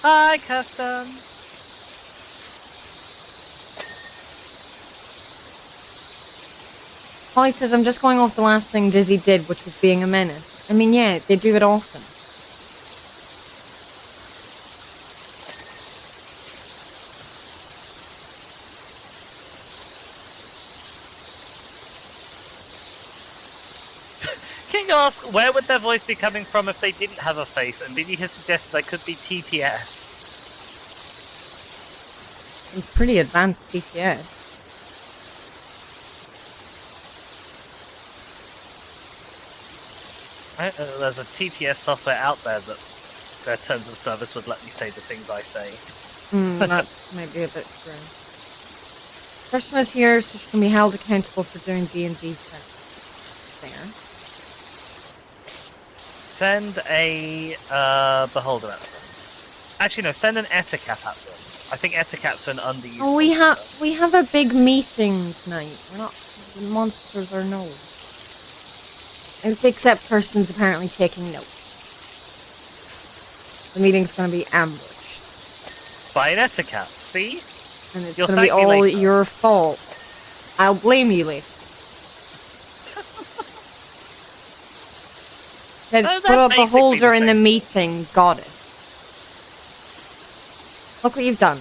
Hi, Kirsten. Holly says, I'm just going off the last thing Dizzy did, which was being a menace. I mean, yeah, they do it often. King asks, where would their voice be coming from if they didn't have a face? And Biddy has suggested that could be TTS. Some pretty advanced TTS. There's a TTS software out there that their terms of service would let me say the things I say. That might be a bit true. Kirsten is here, so she can be held accountable for doing D&D tests. There. Send a beholder at them. Actually, no. Send an Ettercap at them. I think Ettercaps are an underused. Oh, we have a big meeting tonight. We're not. The monsters are no. Except Kirsten's apparently taking notes. The meeting's going to be ambushed. By an Ettercap. See? And it's You'll going to be thank me all later. your fault. I'll blame you later. Then Oh, put a that's basically beholder the in the same. meeting. Got it. Look what you've done.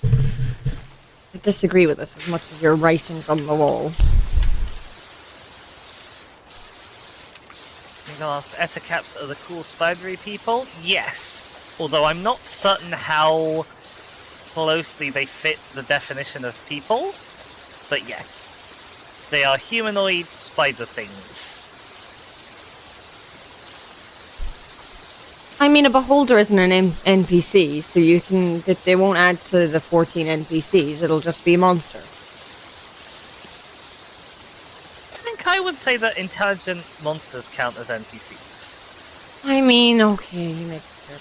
I disagree with this as much as your writings on the wall. Nicholas, Ettercaps are the cool spidery people? Yes. Although I'm not certain how closely they fit the definition of people. But yes. They are humanoid spider things. I mean, a beholder isn't an NPC, so you can. They won't add to the 14 NPCs. It'll just be a monster. I think I would say that intelligent monsters count as NPCs. I mean, okay, you make a fair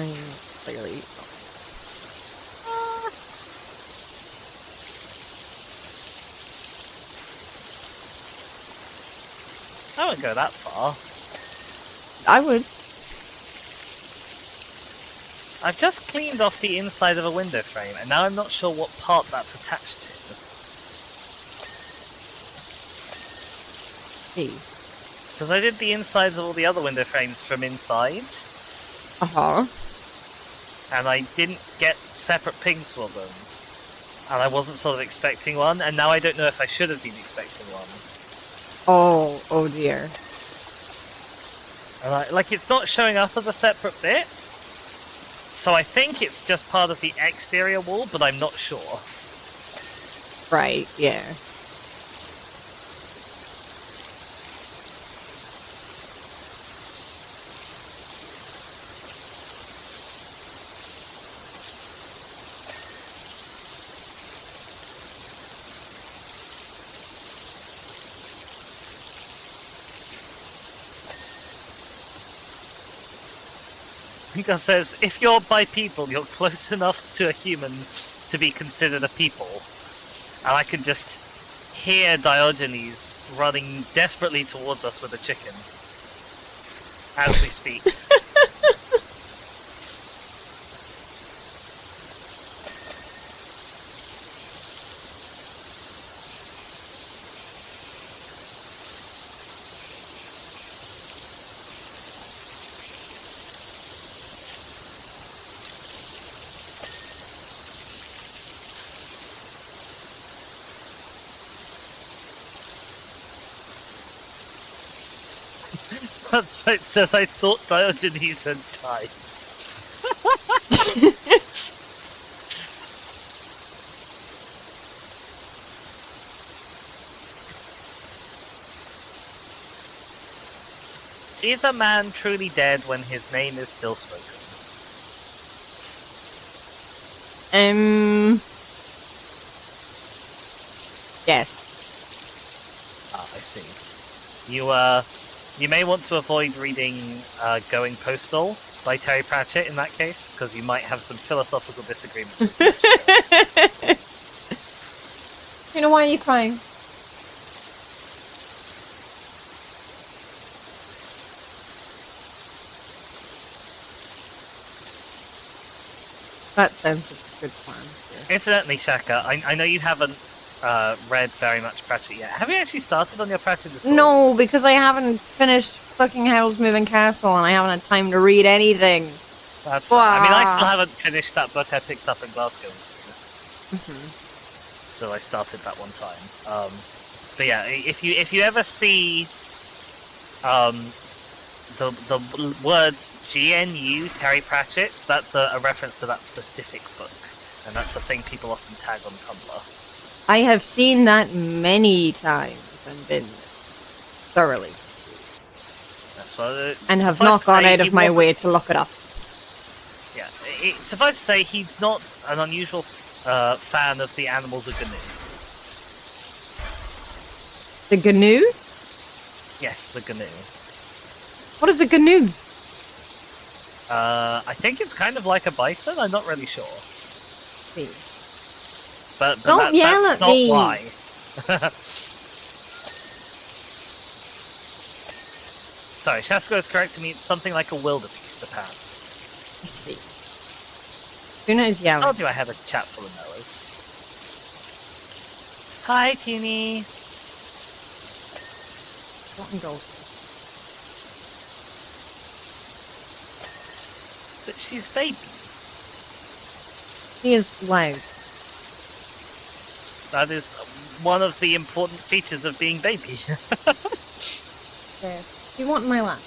point. I'm clearly wrong. I wouldn't go that far. I would. I've just cleaned off the inside of a window frame, and now I'm not sure what part that's attached to. See. Because I did the insides of all the other window frames from inside, Uh-huh. and I didn't get separate pings for them. and I wasn't sort of expecting one, and now I don't know if I should have been expecting one. Oh dear. And like, it's not showing up as a separate bit, so I think it's just part of the exterior wall, but I'm not sure. Right, yeah. Mika says, if you're bipedal, you're close enough to a human to be considered a people. And I can just hear Diogenes running desperately towards us with a chicken. As we speak. That's right, it says I thought Diogenes had died. Is a man truly dead when his name is still spoken? Yes. Ah, I see. You may want to avoid reading Going Postal by Terry Pratchett in that case, because you might have some philosophical disagreements with You know, why are you crying? That sounds like a good plan. Yeah. Incidentally, Shaka, I know you haven't read very much Pratchett yet. Have you actually started on your Pratchett at all? No, because I haven't finished fucking Howl's Moving Castle and I haven't had time to read anything. That's right. I mean, I still haven't finished that book I picked up in Glasgow. So I started that one time. But yeah, if you ever see the words GNU Terry Pratchett, that's a reference to that specific book, and that's the thing people often tag on Tumblr. I have seen that many times and been thoroughly. That's what. And have not gone out of my way to look it up. Yeah, suffice to say, he's not an unusual fan of the animal the GNU. The GNU? Yes, the GNU. What is a GNU? I think it's kind of like a bison. I'm not really sure. See. But Don't yell that's at me. not why. Sorry, Shasko is correct to me. It's something like a wildebeest, apparently. I see. Tuna is yelling. How do I have a chat full of Noahs? Hi, Teeny. What and gold? But she's baby. She is loud. That is one of the important features of being baby. Yes. You want my lap?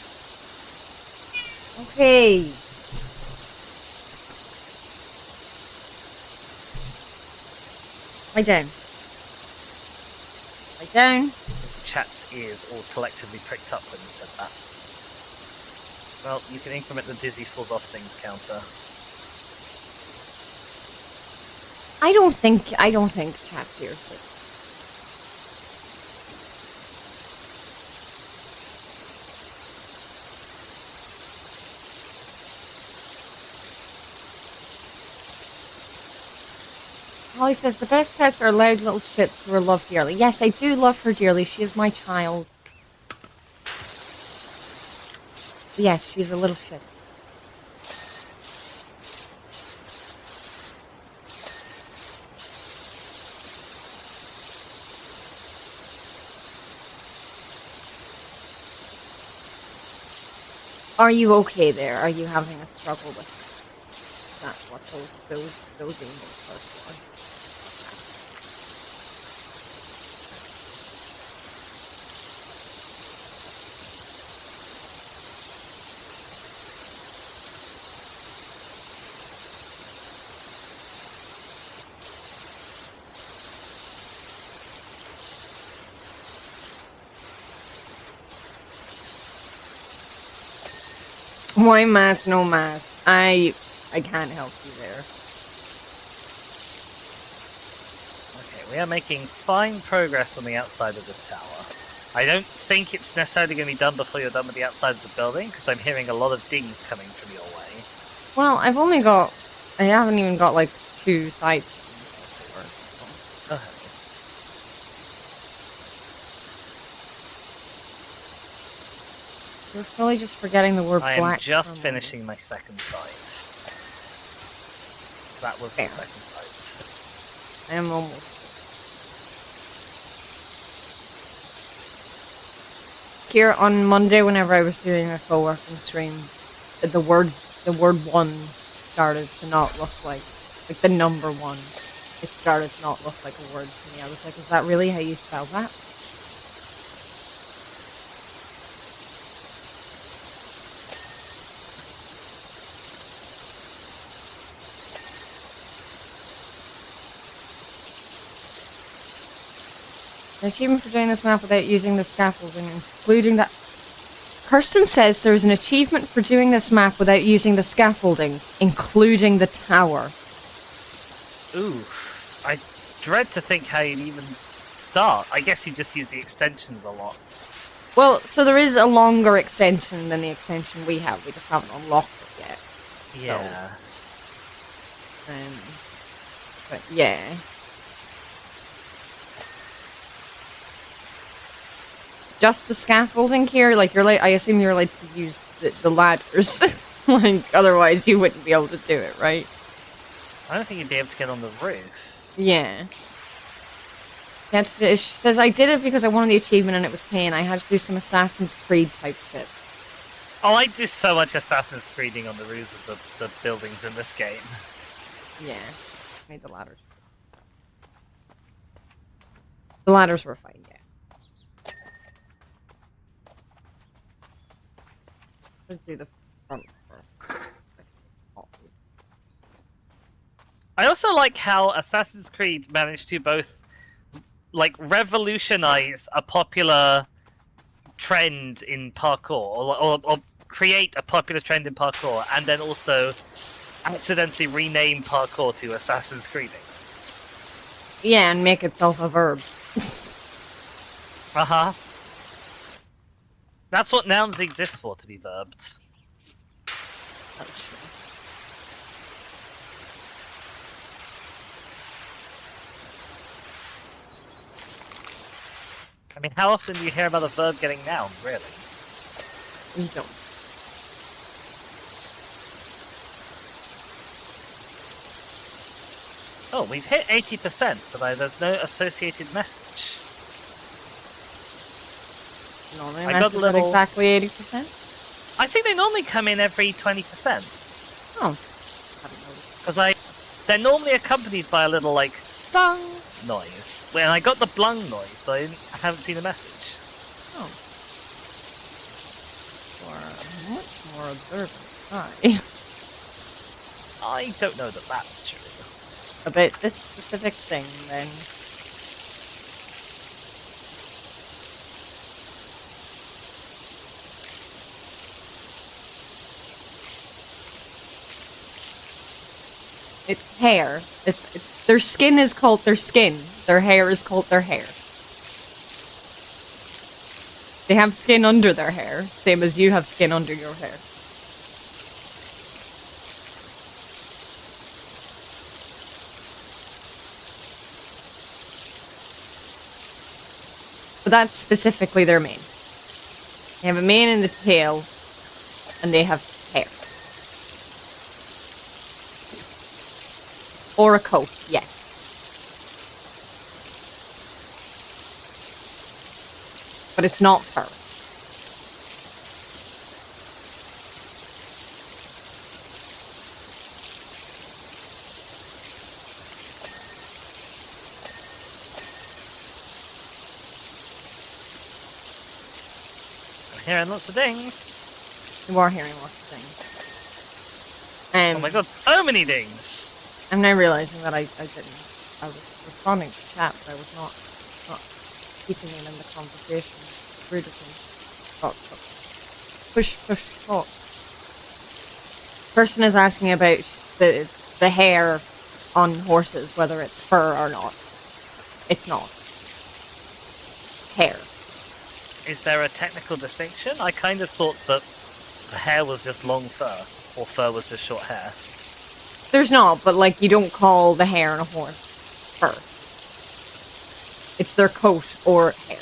Okay. Lie down. Lie down. Chat's ears all collectively pricked up when you said that. Well, you can increment the dizzy falls off things counter. I don't think chat hears it. Holly says the best pets are loud little shits who are loved dearly. Yes, I do love her dearly. She is my child. Yes, she's a little shit. Are you okay there? Are you having a struggle with this? That's what those emails are for. Why math, no math? I can't help you there. Okay, we are making fine progress on the outside of this tower. I don't think it's necessarily going to be done before you're done with the outside of the building, because I'm hearing a lot of dings coming from your way. Well, I haven't even got like 2 sites. Oh. You're fully just forgetting the word I black. am just finishing my second site. That was Fair. the second site. I am almost. Here on Monday, whenever I was doing a co-working stream, the word 1 started to not look like the number 1. It started to not look like a word to me. I was like, is that really how you spell that? The achievement for doing this map without using the scaffolding, including that. Kirsten says there's an achievement for doing this map without using the scaffolding, including the tower. Ooh, I dread to think how you'd even start. I guess you just use the extensions a lot. Well, so there is a longer extension than the extension we have. We just haven't unlocked it yet. Yeah. But yeah. Just the scaffolding here? Like, I assume you're allowed to use the ladders. Like, otherwise you wouldn't be able to do it, right? I don't think you'd be able to get on the roof. Yeah. She says, I did it because I wanted the achievement and it was pain. I had to do some Assassin's Creed type shit. Oh, I do so much Assassin's Creeding on the roofs of the buildings in this game. Yeah. Made the ladders. The ladders were fine, yeah. Let's do the front first. I also like how Assassin's Creed managed to both, like, revolutionize a popular trend in parkour, or create a popular trend in parkour, and then also accidentally rename parkour to Assassin's Creeding. Yeah, and make itself a verb. Uh-huh. That's what nouns exist for, to be verbed. That's true. I mean, how often do you hear about a verb getting noun, really? You don't. Oh, we've hit 80%, but there's no associated message. Normally, I got a little... exactly 80%. I think they normally come in every 20%. Oh, Because they're normally accompanied by a little, like, bung noise. When I got the blung noise, but I haven't seen a message. Oh. For a much more observant eye. I don't know that that's true. About this specific thing, then. It's hair. It's their skin is called their skin. Their hair is called their hair. They have skin under their hair, same as you have skin under your hair. But that's specifically their mane. They have a mane and the tail, and they have hair. Or a coat, yes. But it's not fur. I'm hearing lots of dings. You are hearing lots of things. Oh my god, so many dings! I'm now realizing that I didn't. I was responding to chat, but I was not keeping him in the conversation. Rude of me. Talk. Push, talk. Person is asking about the hair on horses, whether it's fur or not. It's not. It's hair. Is there a technical distinction? I kind of thought that the hair was just long fur, or fur was just short hair. There's not, but like you don't call the hair on a horse fur. It's their coat or hair.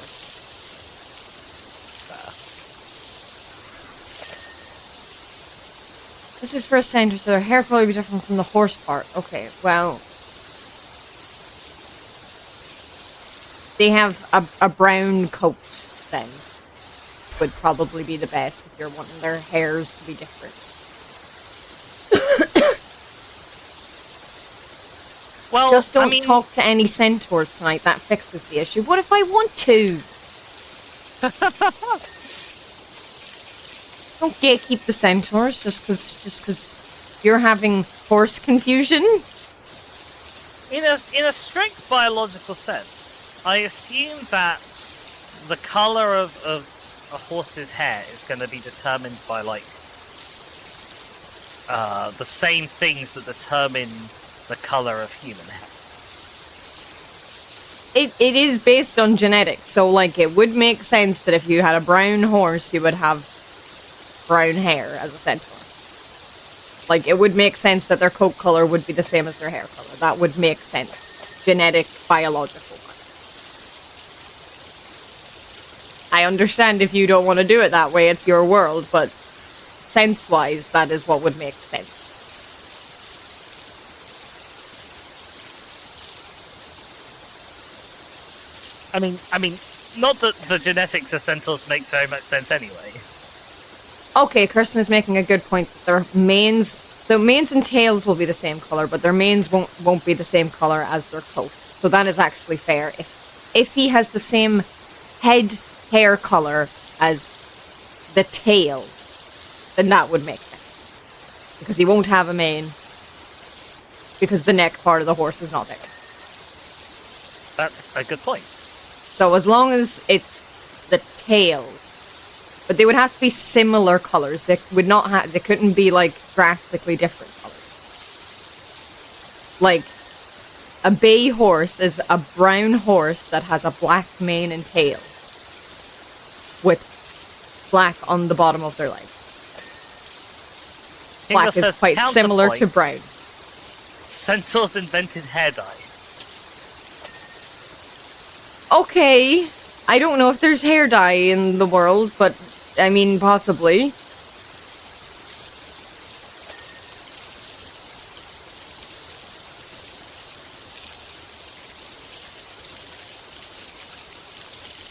This is for a centaur, so their hair color will be different from the horse part. Okay, well... They have a brown coat, then. Would probably be the best if you're wanting their hairs to be different. Well, just don't talk to any centaurs tonight. That fixes the issue. What if I want to? Don't gatekeep the centaurs just because you're having horse confusion. In a strict biological sense, I assume that the color of a horse's hair is going to be determined by like the same things that determine the color of human hair. It is based on genetics, so like it would make sense that if you had a brown horse, you would have brown hair as a centaur. Like it would make sense that their coat color would be the same as their hair color. That would make sense. Genetic, biological. I understand if you don't want to do it that way, it's your world, but sense-wise, that is what would make sense. I mean, not that the genetics of centaurs makes very much sense anyway. Okay, Kirsten is making a good point. Their manes, so manes and tails will be the same color, but their manes won't be the same color as their coat. So that is actually fair. If he has the same head hair color as the tail, then that would make sense. Because he won't have a mane, because the neck part of the horse is not there. That's a good point. So as long as it's the tail, but they would have to be similar colors. They would not have. They couldn't be like drastically different colors. Like a bay horse is a brown horse that has a black mane and tail, with black on the bottom of their legs. Black is quite similar to brown. Centaurs invented hair dye. Okay, I don't know if there's hair dye in the world, but I mean, possibly.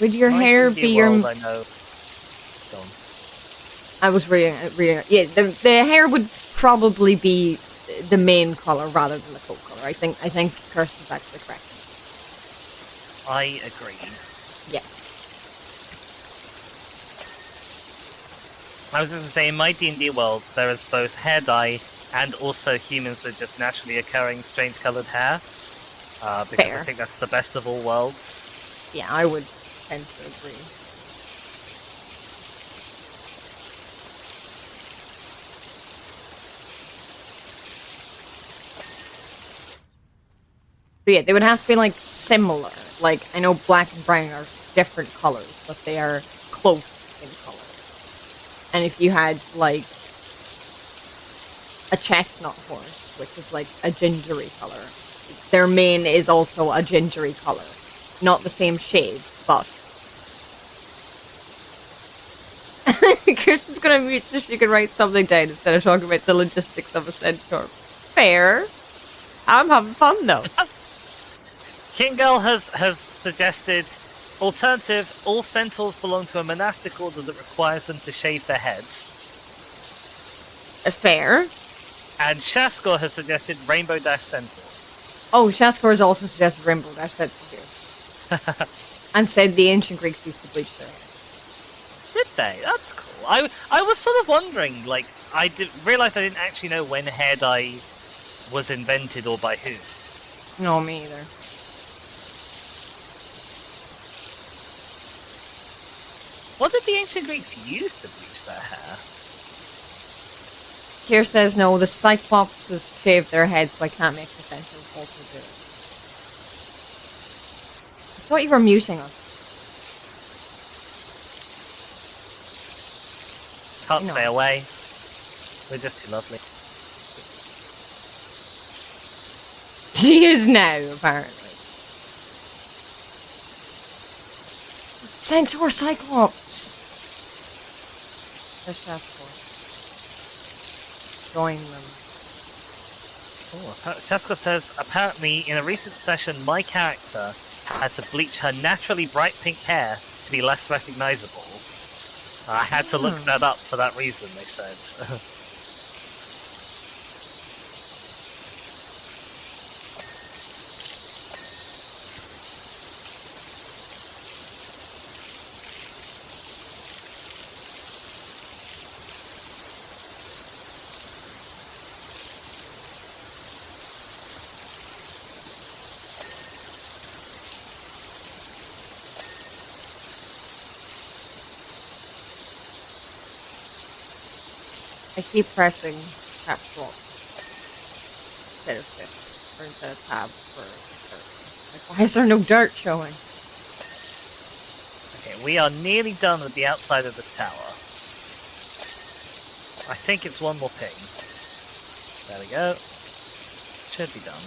Would your hair be your... I know. I was reading. Yeah, the hair would probably be the main color rather than the coat color. I think Kirsten's actually correct. I agree. Yeah. I was going to say, in my D&D world, there is both hair dye and also humans with just naturally occurring strange coloured hair. Because Fair. I think that's the best of all worlds. Yeah, I would tend to agree. But yeah, they would have to be like similar. Like, I know black and brown are different colors, but they are close in color. And if you had like a chestnut horse, which is like a gingery color, their mane is also a gingery color. Not the same shade, but... Kirsten's gonna mute so she can write something down instead of talking about the logistics of a centaur. Fair. I'm having fun though. Kingirl has suggested, alternative, all centaurs belong to a monastic order that requires them to shave their heads. Fair. And Shaskor has suggested Rainbow Dash Centaur. Oh, Shaskor has also suggested Rainbow Dash Centaur too. And said the ancient Greeks used to bleach their hair. Did they? That's cool. I was sort of wondering, like, realised I didn't actually know when hair dye was invented or by who. No, me either. What did the ancient Greeks use to bleach their hair? Here says no, the Cyclopses shaved their heads, so I can't make the center also do it. I thought you were muting us. Can't stay away. We're just too lovely. She is now, apparently. Centaur Cyclops! There's task force. Join them. Oh, Cheska says, apparently in a recent session my character had to bleach her naturally bright pink hair to be less recognizable. I had to look that up for that reason, they said. I keep pressing caps lock instead of shift, or instead of tab for dirt. Like, why is there no dirt showing? Okay, we are nearly done with the outside of this tower. I think it's one more ping. There we go. Should be done.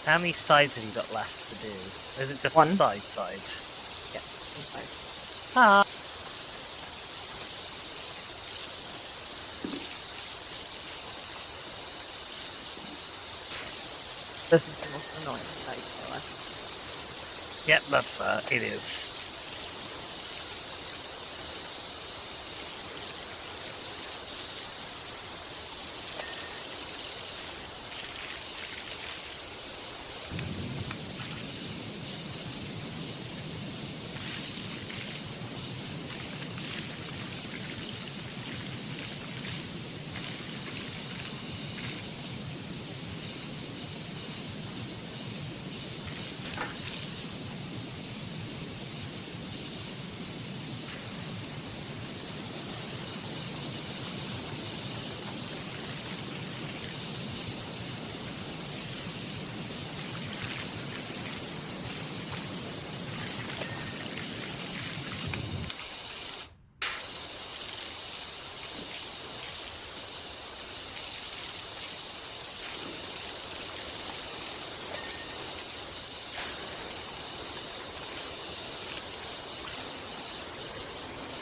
How many sides have you got left to do? Is it just one? The side? Yeah, inside. Ah. This is the most annoying side. Yep, that's it is.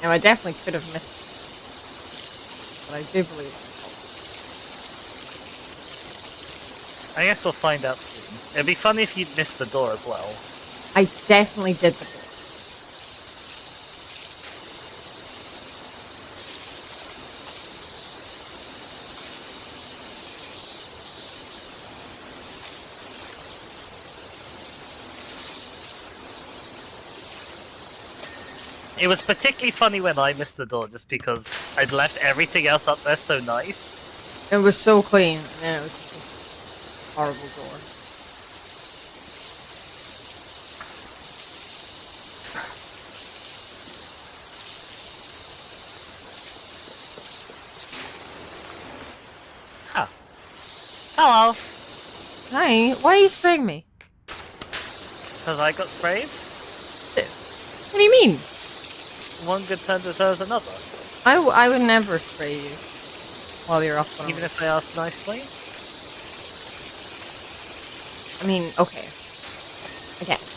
Now, I definitely could have missed it, but I do believe I guess we'll find out soon. It'd be funny if you'd missed the door as well. I definitely did the door. It was particularly funny when I missed the door, just because I'd left everything else up there so nice. It was so clean, and then it was just a horrible door. Ah. Hello! Hi, why are you spraying me? Because I got sprayed? What do you mean? One good turn deserves another. I would never spray you while you're off on Even if I ask nicely? I mean, okay. I guess.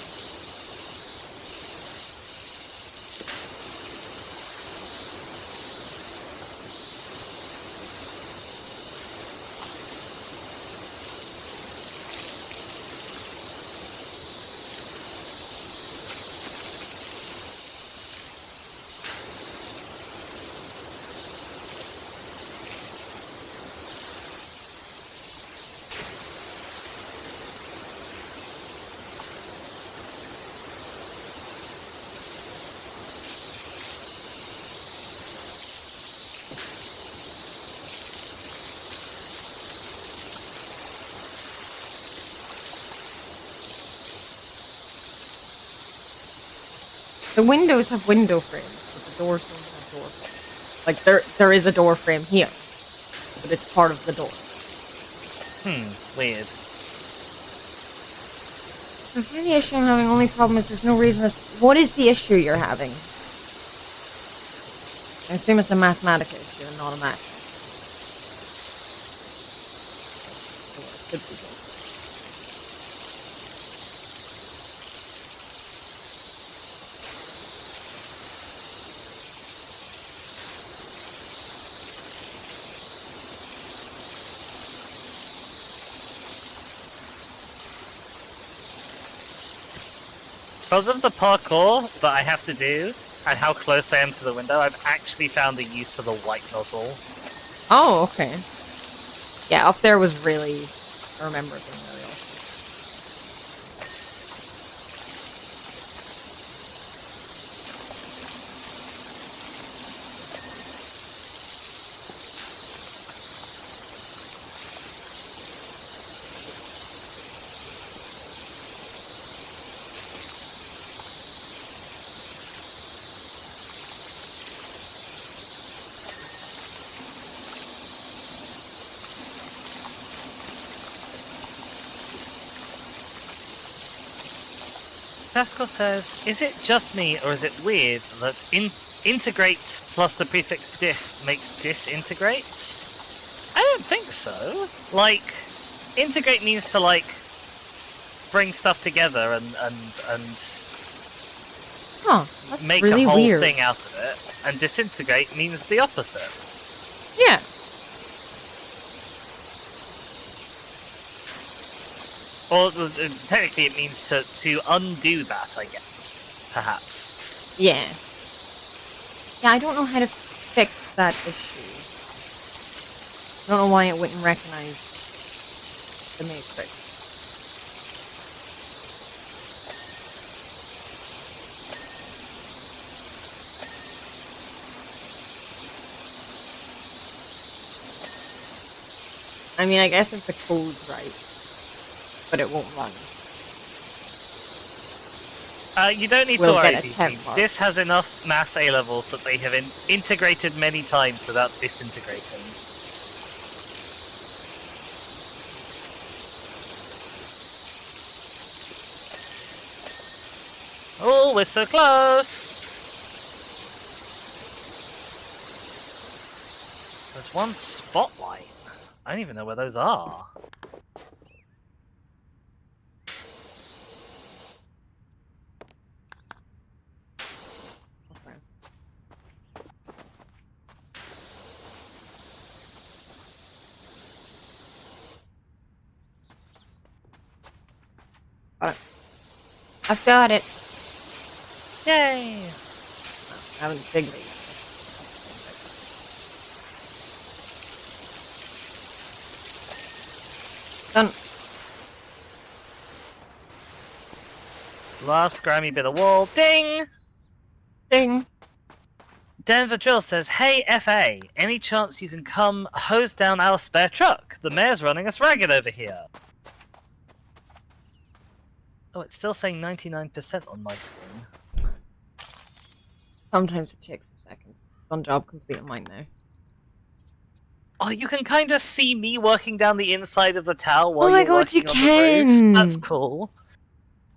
The windows have window frames, but the doors don't have door frames. Like, there is a door frame here, but it's part of the door. Weird. I find the issue I'm having, only problem is there's no reason to... What is the issue you're having? I assume it's a mathematical issue and not a math issue. Could be good. Because of the parkour that I have to do, and how close I am to the window, I've actually found a use for the white nozzle. Oh, okay. Yeah, up there was really... I remember it being really awesome. Pascal says, is it just me, or is it weird that integrate plus the prefix dis makes disintegrate? I don't think so. Like, integrate means to, like, bring stuff together and Huh, that's make really a whole weird. thing out of it, and disintegrate means the opposite. Yeah. Or technically it means to undo that, I guess. Perhaps. Yeah. Yeah, I don't know how to fix that issue. I don't know why it wouldn't recognize the matrix. I mean, I guess if the code's right, but it won't run. You don't need We'll to worry, get a DP. temp mark. This has enough mass A levels that they have integrated many times without disintegrating. Oh, we're so close! There's one spotlight. I don't even know where those are. Okay. Got it. I've got it. Yay! I haven't figured it yet. Done. Last grimy bit of wall. Ding! Ding. Denver Drill says, hey FA, any chance you can come hose down our spare truck? The mayor's running us ragged over here. Oh, it's still saying 99% on my screen. Sometimes it takes a second. It's on job complete on mine now. Oh, you can kind of see me working down the inside of the tower while Oh my you're god, you working on the roof. can! That's cool.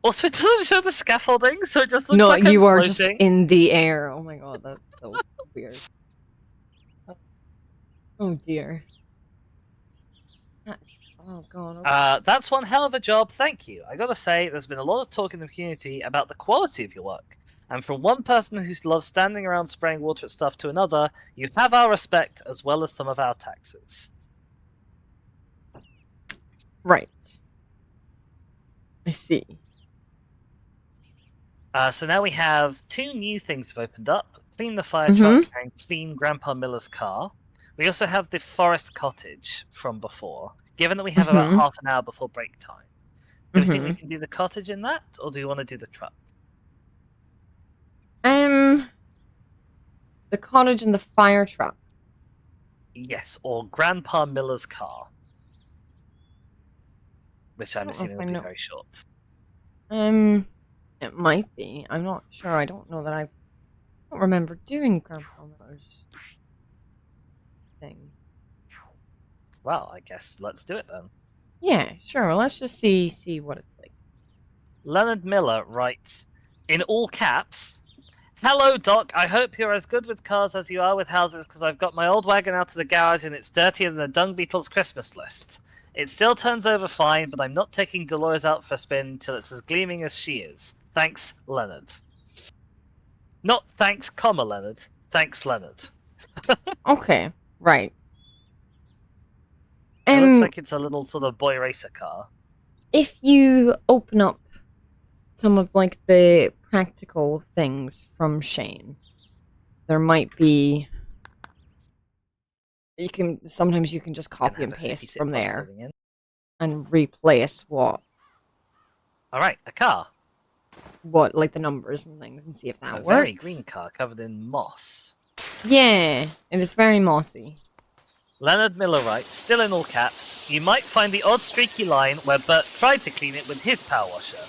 Also, it doesn't show the scaffolding, so it just looks No, like I'm you are floating. just in the air. Oh my god, that's so weird. Oh dear. Oh god. Okay. That's one hell of a job, thank you. I gotta say, there's been a lot of talk in the community about the quality of your work. And from one person who loves standing around spraying water at stuff to another, you have our respect as well as some of our taxes. Right. I see. So now we have two new things have opened up. Clean the fire truck and clean Grandpa Miller's car. We also have the forest cottage from before. Given that we have about half an hour before break time, do we think we can do the cottage in that, or do you want to do the truck? The cottage and the fire truck. Yes, or Grandpa Miller's car. Which I'm assuming will be very short. It might be. I'm not sure. I don't know that I don't remember doing Grandpa Miller's thing. Well, I guess let's do it then. Yeah, sure. Let's just see what it's like. Leonard Miller writes, in all caps, "Hello, Doc. I hope you're as good with cars as you are with houses, because I've got my old wagon out of the garage and it's dirtier than the Dung Beetle's Christmas list. It still turns over fine, but I'm not taking Dolores out for a spin till it's as gleaming as she is. Thanks, Leonard." Not thanks, comma, Leonard. Thanks, Leonard. Okay, right. It looks like it's a little sort of boy racer car. If you open up some of like the practical things from Shane, there might be sometimes you can just copy and paste from there and replace what Alright, a car. like the numbers and things and see if that A works. very green car covered in moss. Yeah, it is very mossy. Leonard Miller writes, still in all caps, "You might find the odd streaky line where Bert tried to clean it with his power washer.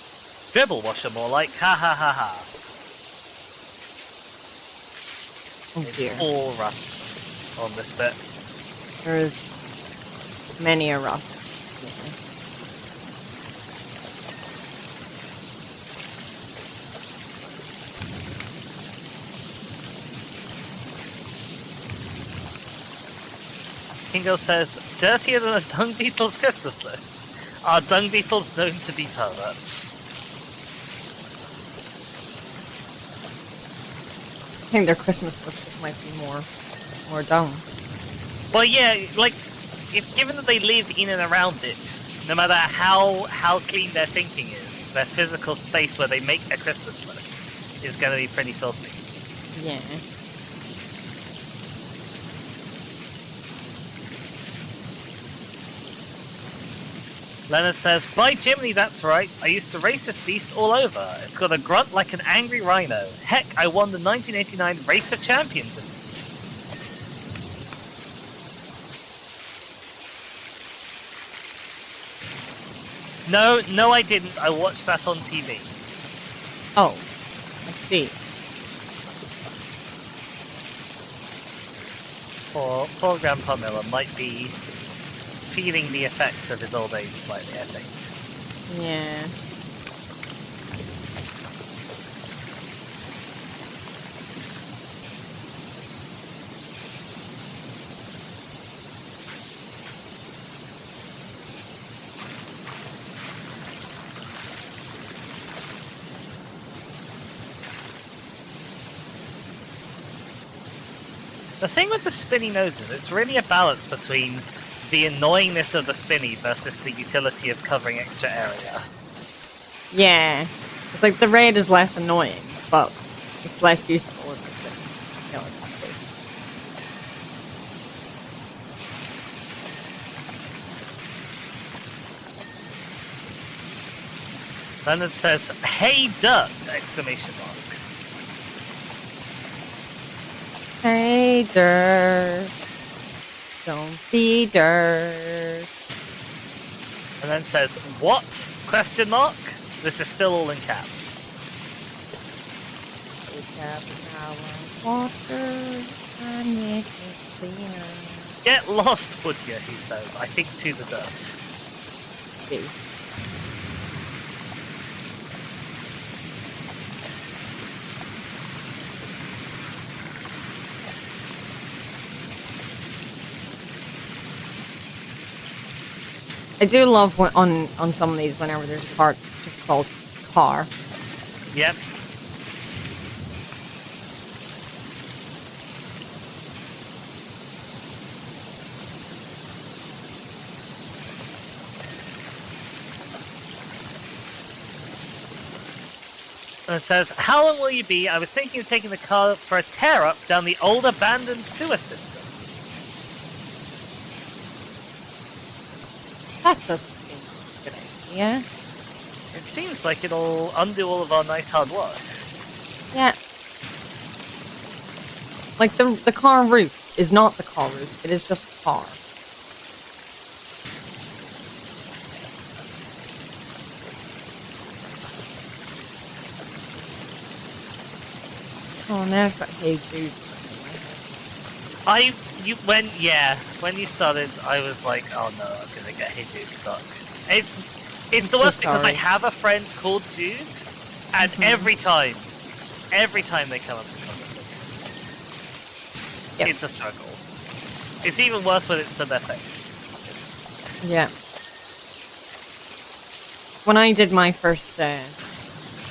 Dribble washer more like, ha ha ha ha." Oh dear. It's all rust on this bit. There is many a rust. Yeah. Kingo says, dirtier than a Dung Beetle's Christmas list. Are Dung Beetles known to be perverts? I think their Christmas list might be more dumb. Well, yeah, like, if given that they live in and around it, no matter how clean their thinking is, their physical space where they make a Christmas list is going to be pretty filthy. Yeah. Leonard says, "By Jiminy, that's right. I used to race this beast all over. It's got a grunt like an angry rhino. Heck, I won the 1989 Racer Champions event." No, I didn't. I watched that on TV. Oh, I see. Poor Grandpa Miller might be feeling the effects of his old age slightly, I think. Yeah. The thing with the spinny noses, it's really a balance between the annoyingness of the spinny versus the utility of covering extra area. Yeah. It's like the raid is less annoying, but it's less useful in the spin. No, exactly. Leonard says, "Hey dirt!" exclamation mark. Hey, dirt. Don't be dirt. And then says, "What?" question mark. This is still all in caps. Water and make it cleaner. Get lost, would you, he says. I think to the dirt. See. I do love when, on some of these whenever there's a part just called car. Yep. And it says, "How long will you be? I was thinking of taking the car for a tear-up down the old abandoned sewer system." That doesn't seem like a good idea. It seems like it'll undo all of our nice hard work. Yeah. Like the car route is not the car route, it is just a car. Oh, now I've got Hey Jude stuck in my head. When you started, I was like, oh no, I'm gonna get Hey Jude stuck. It's I'm the so worst because I sorry. have a friend called Jude, and every time they come up with something, Yep. it's a struggle. It's even worse when it's to their face. Yeah. When I did my first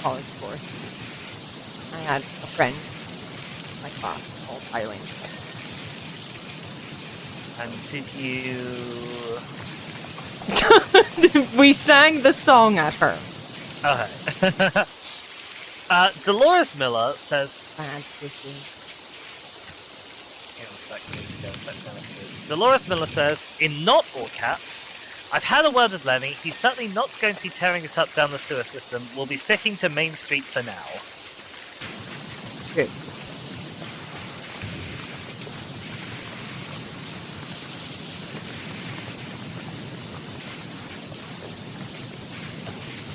college course, I had a friend in my class called Eileen. And did you... We sang the song at her. Okay. Dolores Miller says... Bad pussy. Dolores Miller says, in not all caps, I've had a word with Lenny. He's certainly not going to be tearing it up down the sewer system. We'll be sticking to Main Street for now. Good.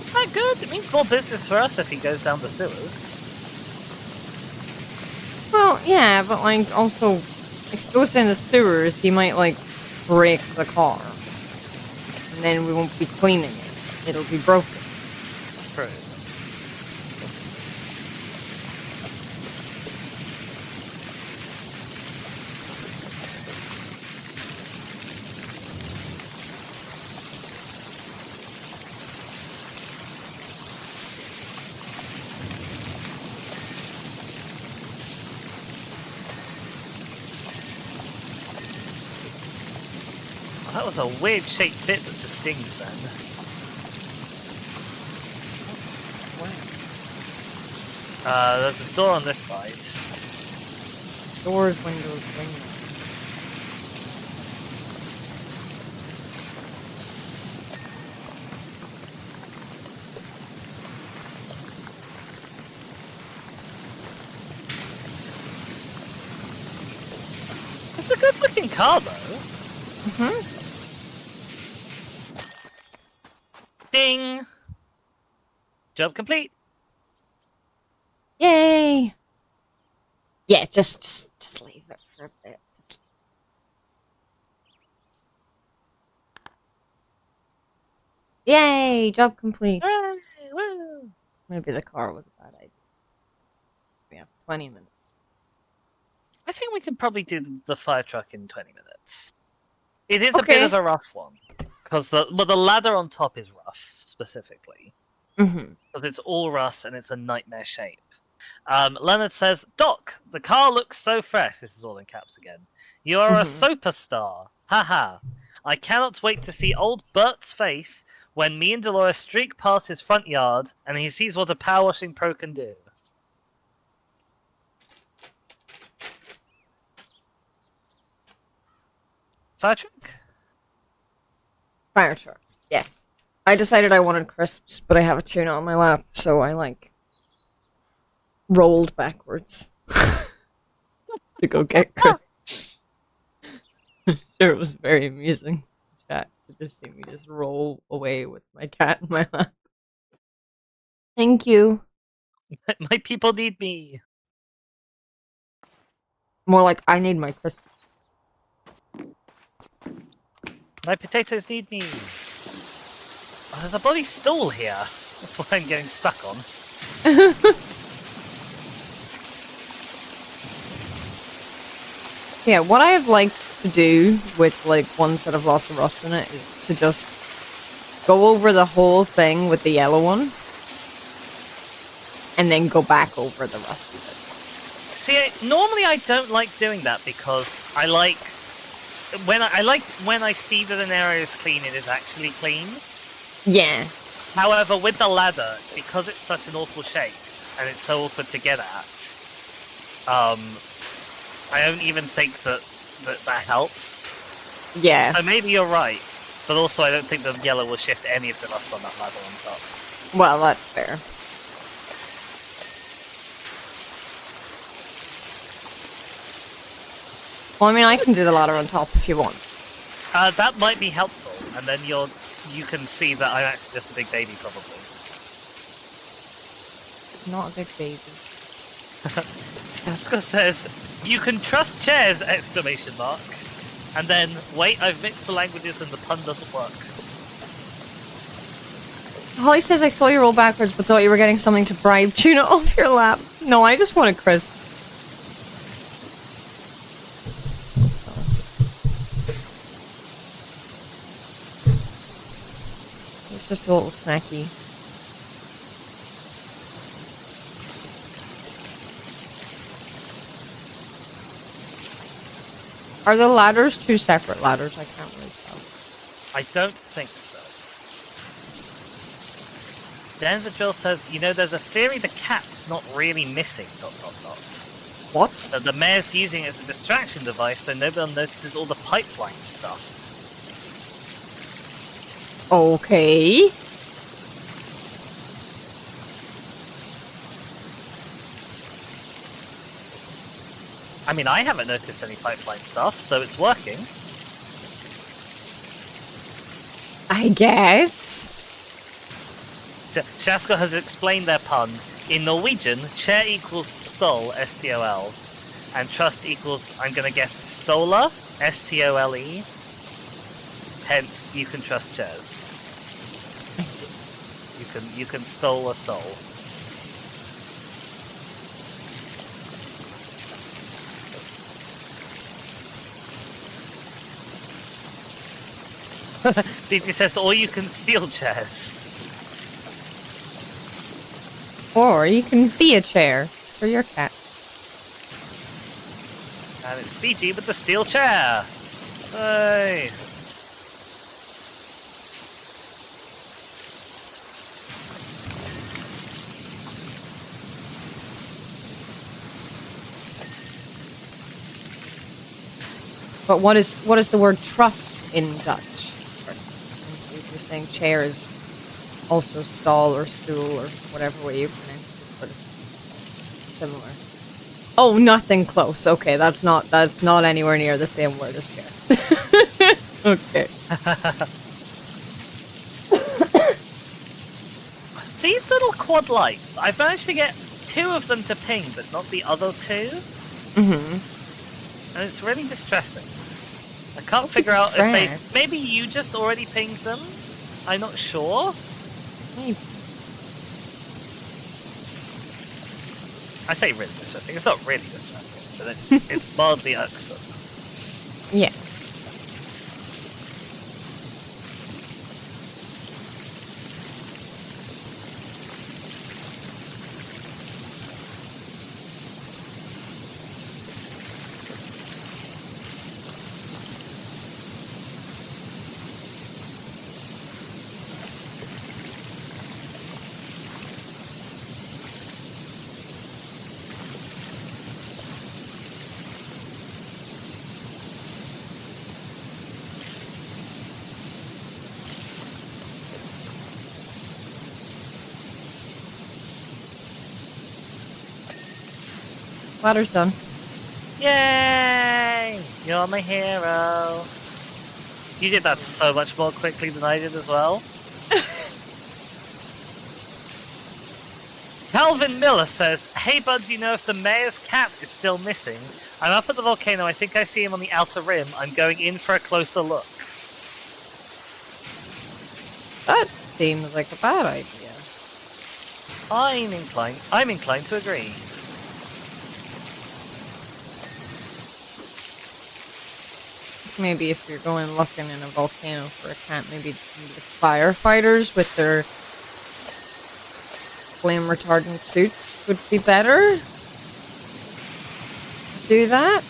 Is that good? It means more business for us if he goes down the sewers. Well, yeah, but like also, if he goes in the sewers, he might like break the car, and then we won't be cleaning it. It'll be broken. True. That was a weird shaped bit that just dinged then. There's a door on this side. Doors, windows, windows. It's a good looking car though. Ding! Job complete. Yay! Yeah, just leave it for a bit. Yay! Job complete. Hooray, woo. Maybe the car was a bad idea. We have 20 minutes. I think we can probably do the fire truck in 20 minutes. It is a Okay. bit of a rough one. Because the ladder on top is rough, specifically. Because it's all rust and it's a nightmare shape. Leonard says, Doc, the car looks so fresh. This is all in caps again. You are a superstar. Haha. I cannot wait to see old Bert's face when me and Dolores streak past his front yard and he sees what a power washing pro can do. Fire truck? Fire truck. Yes. I decided I wanted crisps, but I have a tuna on my lap, so I like rolled backwards to go get crisps. Sure, it was very amusing. Chat to just see me just roll away with my cat in my lap. Thank you. My people need me. More like I need my crisps. My potatoes need me. Oh, there's a bloody stool here. That's what I'm getting stuck on. Yeah, what I have liked to do with like ones that have lots of rust in it is to just go over the whole thing with the yellow one and then go back over the rusty bit. See, normally I don't like doing that because I like when I see that an area is clean, it is actually clean. Yeah. However, with the ladder, because it's such an awful shape and it's so awkward to get at, I don't even think that helps. Yeah. So maybe you're right, but also I don't think the yellow will shift any of the rust on that ladder on top. Well, that's fair. Well, I mean, I can do the ladder on top if you want. That might be helpful, and then you can see that I'm actually just a big baby, probably. Not a big baby. Jessica says, "You can trust chairs!" Exclamation mark. And then, wait, I've mixed the languages and the pun doesn't work. Holly says, I saw you roll backwards, but thought you were getting something to bribe Tuna off your lap. No, I just want a crisp. So. It's just a little snacky. Are the ladders two separate ladders? I can't really tell. I don't think so. Denver Drill says, you know, there's a theory the cat's not really missing, ... What? That the mayor's using it as a distraction device so nobody notices all the pipeline stuff. Okay. I mean, I haven't noticed any pipeline stuff, so it's working. I guess. Shaska has explained their pun. In Norwegian, chair equals stol, S-T-O-L, and trust equals, I'm gonna guess, stola, S-T-O-L-E. Hence, you can trust chairs. I see. You can stole a stole. DJ says, or you can steal chairs. Or you can be a chair for your cat. And it's Fiji with the steel chair. Hey. But what is the word trust in Dutch? If you're saying chair is also stall or stool or whatever way you pronounce it, but it's similar. Oh, nothing close. Okay, that's not anywhere near the same word as chair. Okay. These little quad lights, I've managed to get 2 of them to ping, but not the other 2. Mm-hmm. And it's really distressing. I can't figure out if they... Maybe you just already pinged them? I'm not sure. Maybe. I say really distressing. It's not really distressing, but it's mildly irksome. Yeah. Ladder's done. Yay! You're my hero. You did that so much more quickly than I did as well. Calvin Miller says, hey bud, do you know if the mayor's cat is still missing? I'm up at the volcano, I think I see him on the outer rim. I'm going in for a closer look. That seems like a bad idea. I'm inclined to agree. Maybe if you're going looking in a volcano for a cat, maybe the firefighters with their flame retardant suits would be better. Do that.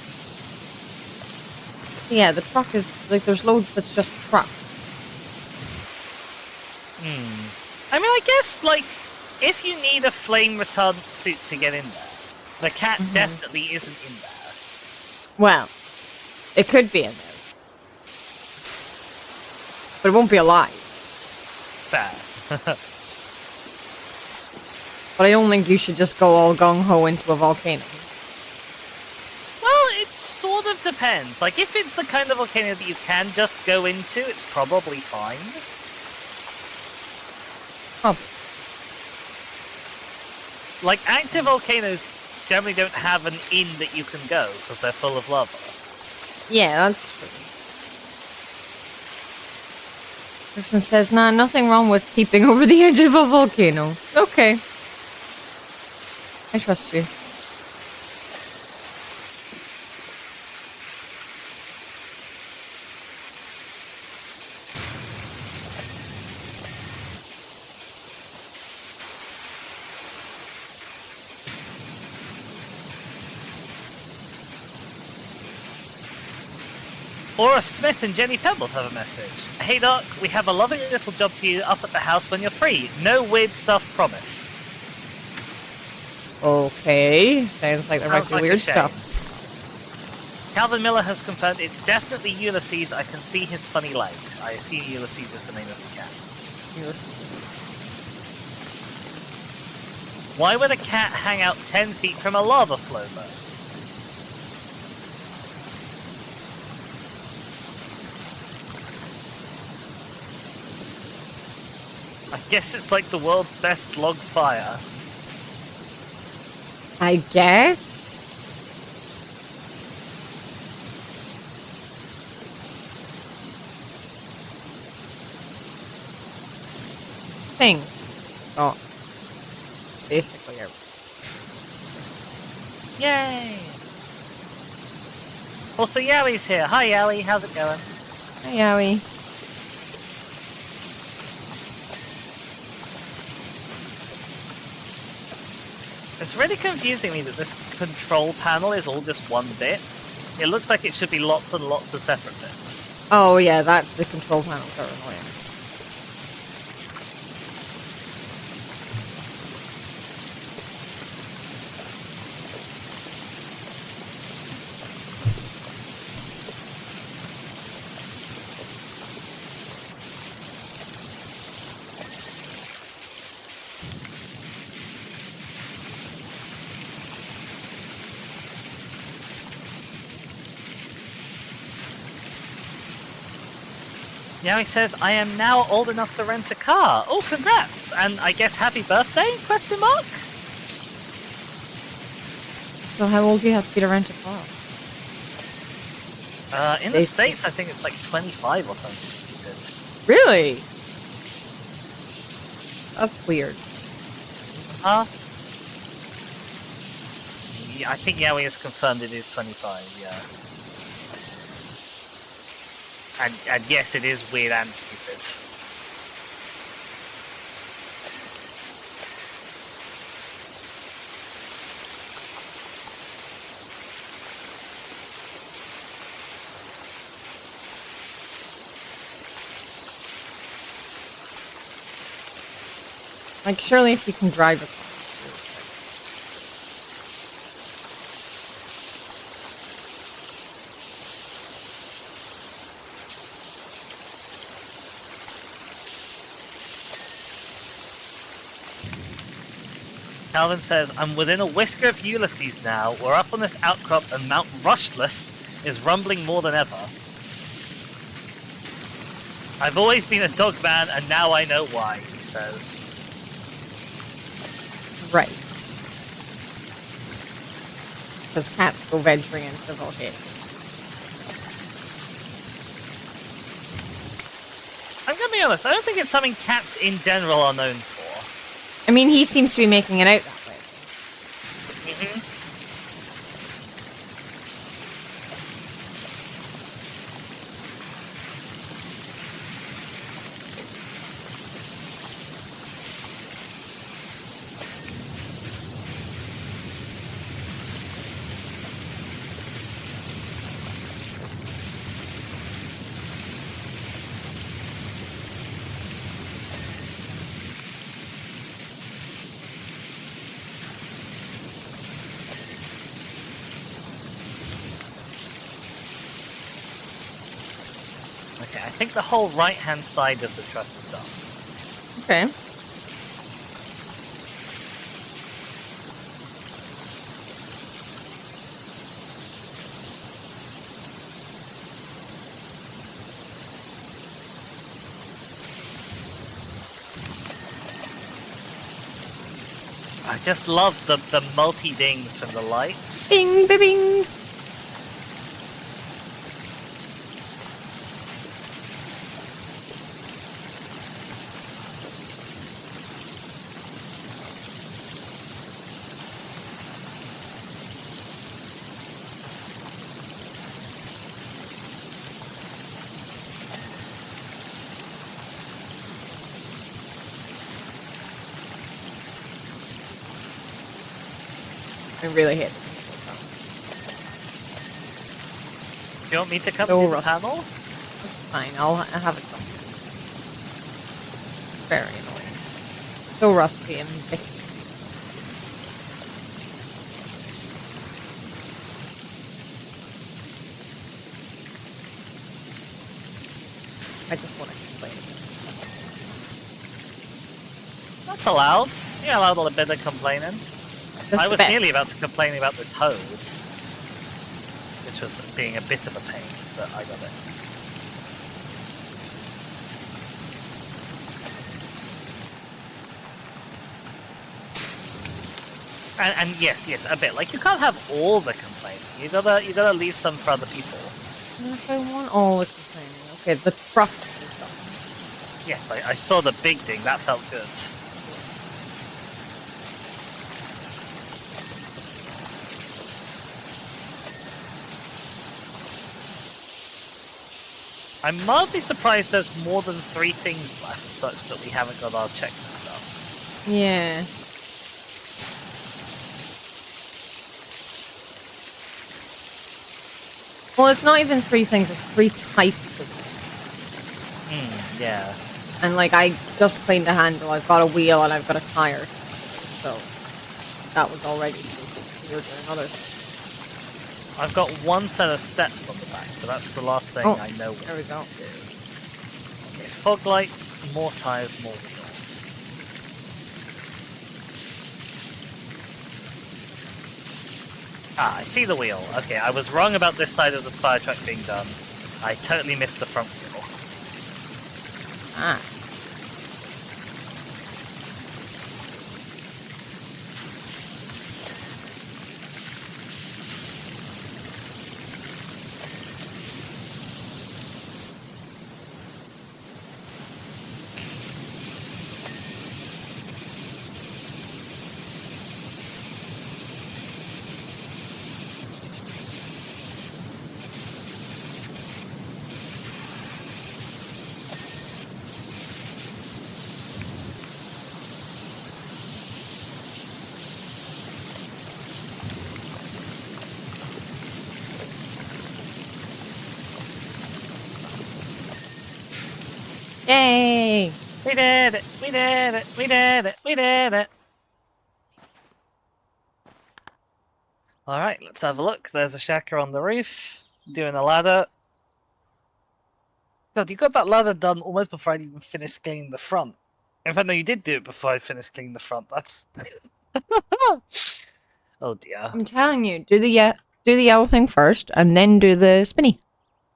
Yeah, the truck is like there's loads that's just truck. I mean, I guess like if you need a flame retardant suit to get in there, the cat definitely isn't in there. Well, it could be in there. But it won't be alive. Fair. But I don't think you should just go all gung-ho into a volcano. Well, it sort of depends. Like, if it's the kind of volcano that you can just go into, it's probably fine. Oh. Like, active volcanoes generally don't have an inn that you can go because they're full of lava. Yeah, that's true. Person says, nah, nothing wrong with peeping over the edge of a volcano. Okay. I trust you. Aura Smith and Jenny Pebbles have a message. Hey Doc, we have a lovely little job for you up at the house when you're free. No weird stuff, promise. Okay. Sounds like there might Sounds be like a weird shame. stuff. Calvin Miller has confirmed it's definitely Ulysses. I can see his funny leg. I assume Ulysses is the name of the cat. Why would a cat hang out 10 feet from a lava flow though? I guess it's like the world's best log fire. I guess? Thing. Oh. Basically everything. Yay! Also, Yowie's here. Hi, Yowie. How's it going? Hi, Yowie. It's really confusing me that this control panel is all just one bit. It looks like it should be lots and lots of separate bits. Oh, yeah, the control panels are annoying. Yowie says, I am now old enough to rent a car. Oh, congrats! And I guess happy birthday? Question mark? So how old do you have to be to rent a car? In the States, I think it's like 25 or something stupid. Really? That's weird. Huh? Yeah, I think Yowie has confirmed it is 25, yeah. And yes, it is weird and stupid. Like, surely if you can drive a car. Calvin says, I'm within a whisker of Ulysses now. We're up on this outcrop and Mount Rushless is rumbling more than ever. I've always been a dog man and now I know why, he says. Right. Because cats go venturing into volcanoes. I'm gonna be honest, I don't think it's something cats in general are known for. I mean, he seems to be making it out that way. Mm-hmm. Okay, I think the whole right-hand side of the truck is done. Okay. I just love the multi-dings from the lights. Bing, bing, bing. I really hate it. Do you want me to come So to the rusty. panel? It's fine, I'll have it done. It's very annoying. So rusty and big. I just want to complain. That's allowed. You're allowed a bit of complaining. Just I a was bit. nearly about to complain about this hose, which was being a bit of a pain, but I got it. And yes, a bit. Like, you can't have all the complaining. You gotta leave some for other people. And if I want all the complaining, okay, the truck is done. Yes, I saw the big thing. That felt good. I'm mildly surprised there's more than 3 things left, such that we haven't got our checklist stuff. Yeah. Well, it's not even 3 things, it's 3 types of things. Yeah. And, like, I just cleaned a handle, I've got a wheel, and I've got a tire. So, that was already 3 things. You're doing other things. I've got 1 set of steps on the back, but that's the last thing I know what there we go. to do. Okay, fog lights, more tires, more wheels. Ah, I see the wheel. Okay, I was wrong about this side of the fire truck being done. I totally missed the front wheel. Ah. Yay! We did it! We did it! We did it! We did it! Alright, let's have a look. There's a shacker on the roof, doing a ladder. God, you got that ladder done almost before I'd even finished cleaning the front. In fact, no, you did do it before I finished cleaning the front. That's... oh dear. I'm telling you, do the yellow thing first, and then do the spinny.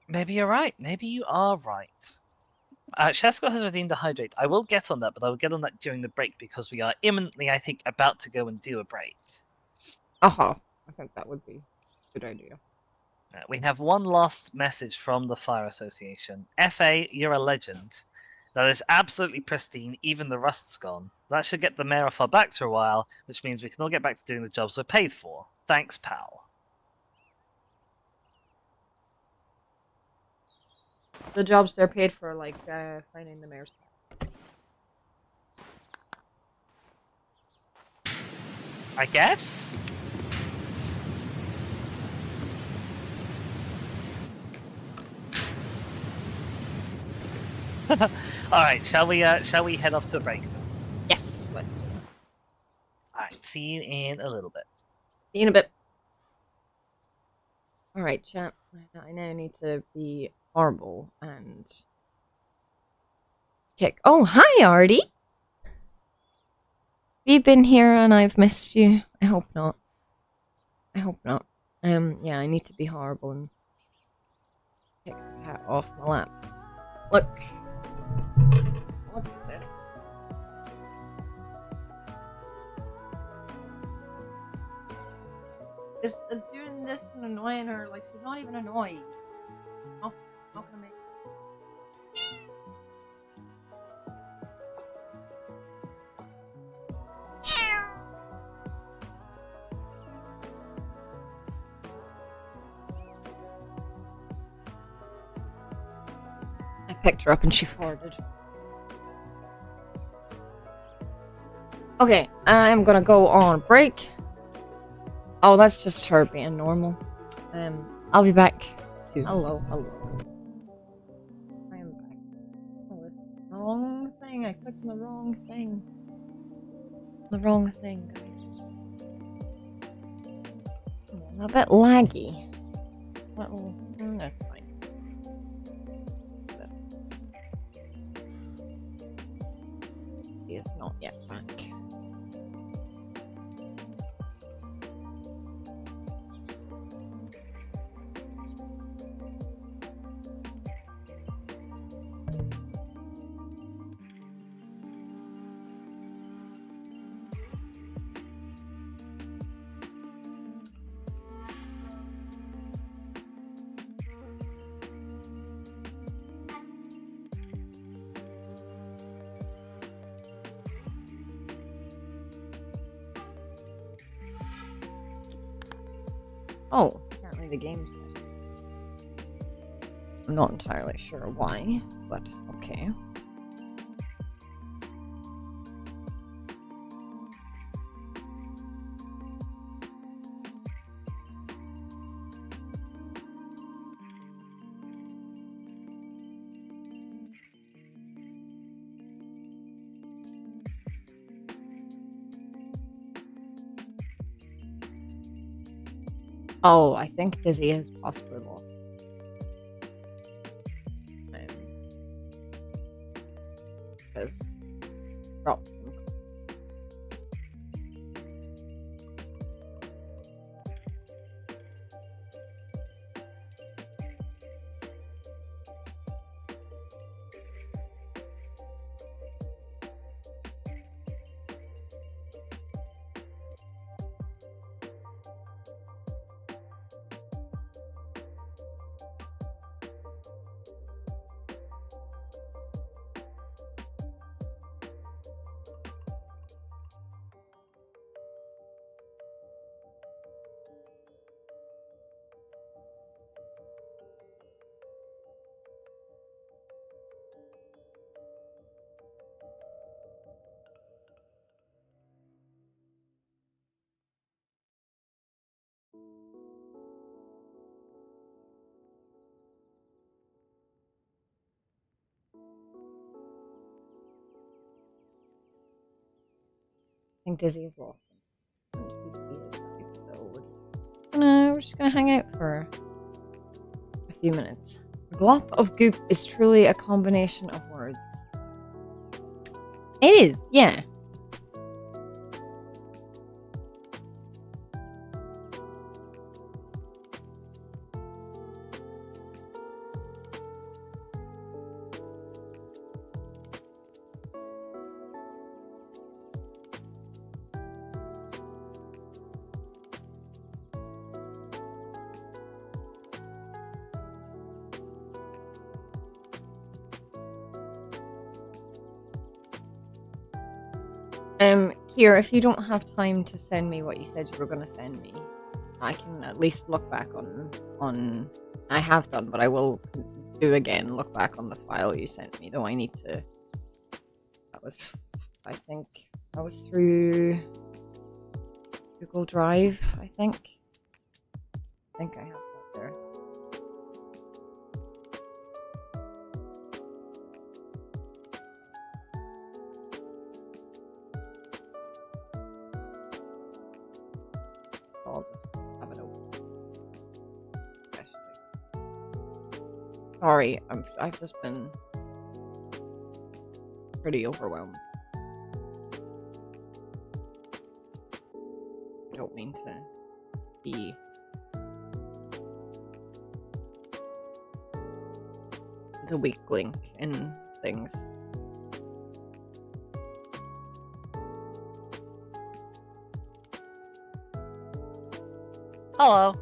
Maybe you're right. Maybe you are right. Shesko has redeemed the hydrate. I will get on that, but I will get on that during the break because we are imminently, I think, about to go and do a break. Uh-huh. I think that would be a good idea. We have one last message from the Fire Association. FA, you're a legend. That is absolutely pristine, even the rust's gone. That should get the mayor off our backs for a while, which means we can all get back to doing the jobs we're paid for. Thanks, pal. The jobs they're paid for, like, finding the mayor's cat. I guess? Alright, shall we head off to a break? Yes, let's do that. Alright, see you in a little bit. See you in a bit. Alright, chat. I now need to be horrible and kick. Oh, hi, Artie! Have you been here and I've missed you? I hope not. I hope not. Yeah, I need to be horrible and kick the cat off my lap. Look. Look at this. is doing this and annoying her. Like, she's not even annoyed. Oh, not gonna make. I picked her up and she farted. Okay, I'm gonna go on break. Oh, that's just her being normal. I'll be back soon. Hello. I am back. Oh, it's the wrong thing. I clicked on the wrong thing. Guys. I'm a bit laggy. Well, that's fine. He is not yet back. Oh, apparently the game's dead. I'm not entirely sure why, but okay. Oh, I think Dizzy has possibly lost. Because dropped them. I think Dizzy is lost. And PC is back, so we're just gonna hang out for a few minutes. Glop of goop is truly a combination of words. It is, yeah. Here, if you don't have time to send me what you said you were going to send me, I can at least look back on. I have done, but I will do again. Look back on the file you sent me. Though I need to. I think that was through Google Drive. I think I have that there. I'll just have it open. Sorry, I've just been pretty overwhelmed. I don't mean to be the weak link in things. Hello.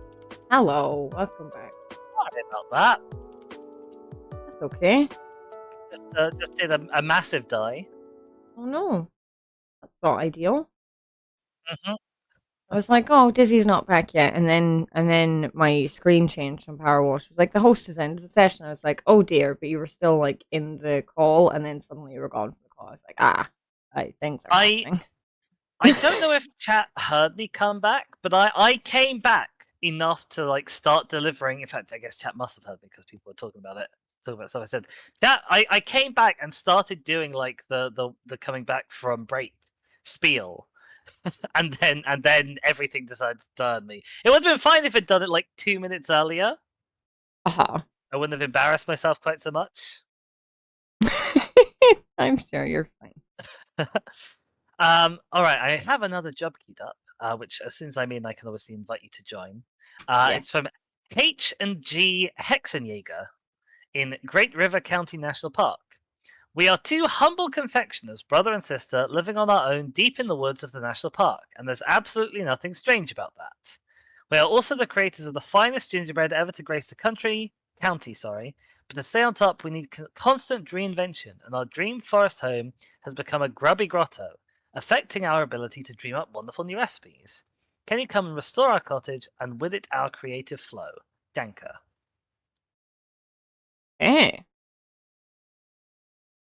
Hello, welcome back. Sorry about that. That's okay. Just did a massive die. Oh no, that's not ideal. Mm-hmm. I was like, oh, Dizzy's not back yet, and then my screen changed on Powerwash. It was like the host has ended the session. I was like, oh dear, but you were still like in the call, and then suddenly you were gone from the call. I was like, things are happening. I don't know if chat heard me come back, but I came back enough to like start delivering. In fact, I guess chat must have heard me because people were talking about it. Talking about stuff I said. That I came back and started doing like the coming back from break spiel. and then everything decided to turn me. It would have been fine if it'd done it like 2 minutes earlier. Uh-huh. I wouldn't have embarrassed myself quite so much. I'm sure you're fine. All right, I have another job queued up, which as soon as I'm in, I can obviously invite you to join. Yeah. It's from H and G Hexenjäger in Great River County National Park. We are two humble confectioners, brother and sister, living on our own deep in the woods of the national park, and there's absolutely nothing strange about that. We are also the creators of the finest gingerbread ever to grace the county, but to stay on top, we need constant reinvention, and our dream forest home has become a grubby grotto, affecting our ability to dream up wonderful new recipes. Can you come and restore our cottage, and with it our creative flow? Danke. Hey.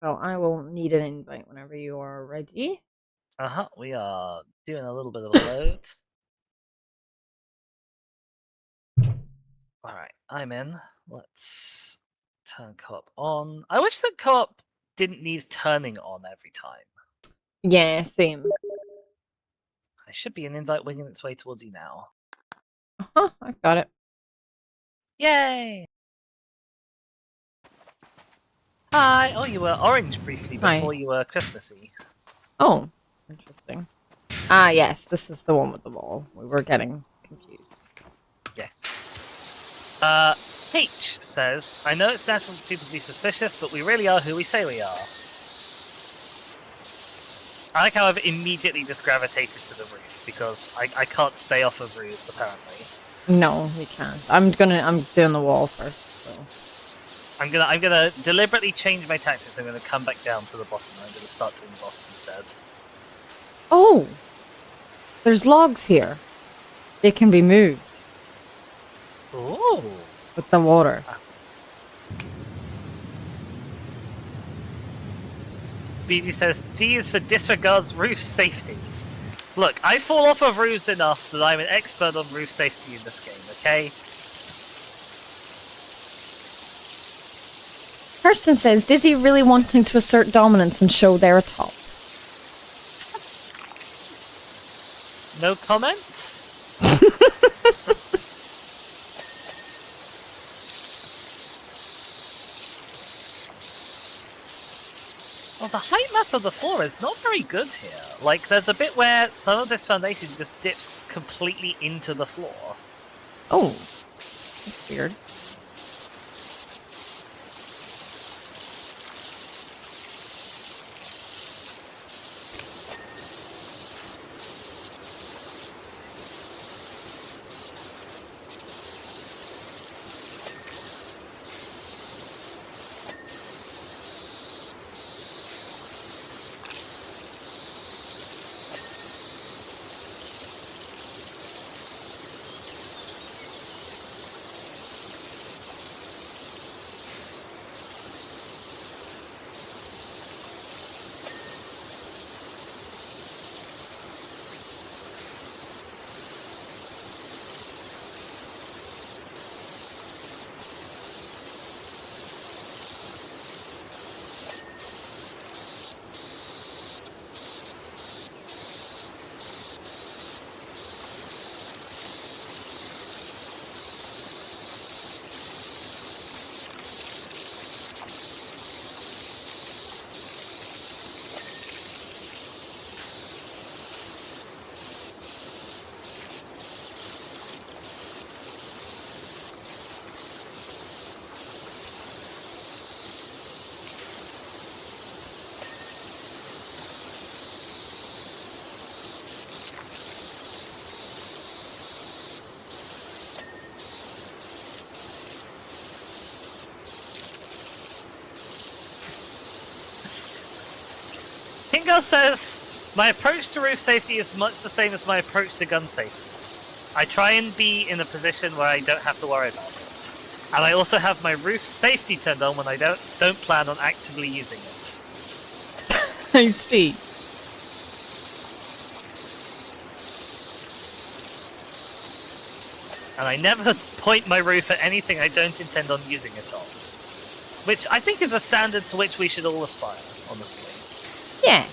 So I will need an invite whenever you are ready. We are doing a little bit of a load. Alright, I'm in. Let's turn co-op on. I wish the co-op didn't need turning on every time. Yeah, same. I should be an invite winging its way towards you now. Uh-huh, I've got it. Yay! Hi! Oh, you were orange briefly before you were Christmassy. Oh, interesting. Ah, yes, this is the one with the wall. We were getting confused. Yes. H says, I know it's natural for people to be suspicious, but we really are who we say we are. I like how I've immediately just gravitated to the roof, because I can't stay off of roofs, apparently. No, we can't. I'm doing the wall first, so. I'm gonna deliberately change my tactics. I'm gonna come back down to the bottom, and I'm gonna start doing the bottom instead. Oh! There's logs here. They can be moved. Ooh! With the water. BD says, D is for disregards roof safety. Look, I fall off of roofs enough that I'm an expert on roof safety in this game, okay? Kirsten says, Dizzy really wanting to assert dominance and show they're atop. No comment? Well, the height map of the floor is not very good here. Like, there's a bit where some of this foundation just dips completely into the floor. Oh. That's weird. Kingo says, my approach to roof safety is much the same as my approach to gun safety. I try and be in a position where I don't have to worry about it. And I also have my roof safety turned on when I don't plan on actively using it. I see. And I never point my roof at anything I don't intend on using it on. Which I think is a standard to which we should all aspire, honestly. Yeah.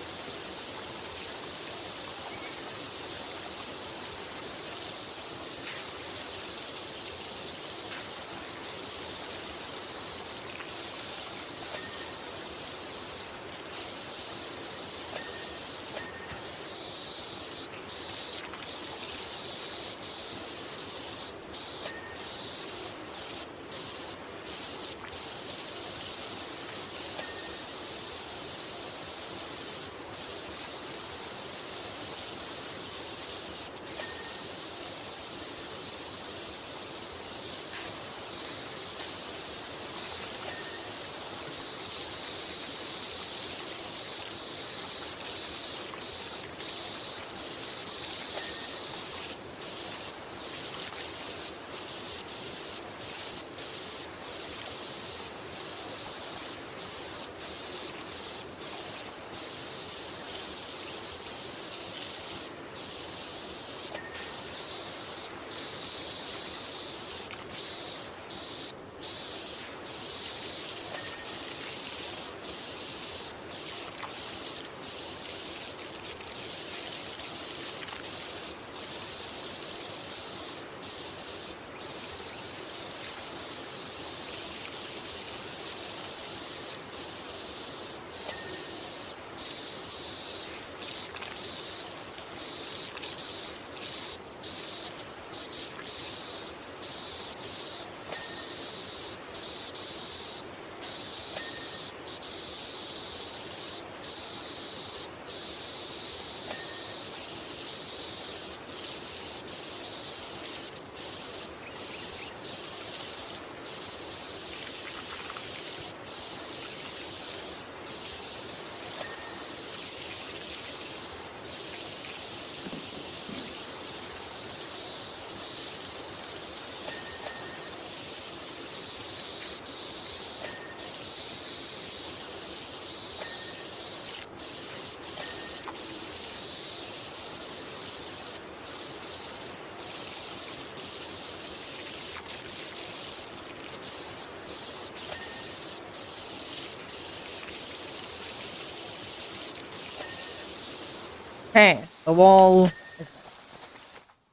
Okay, the wall is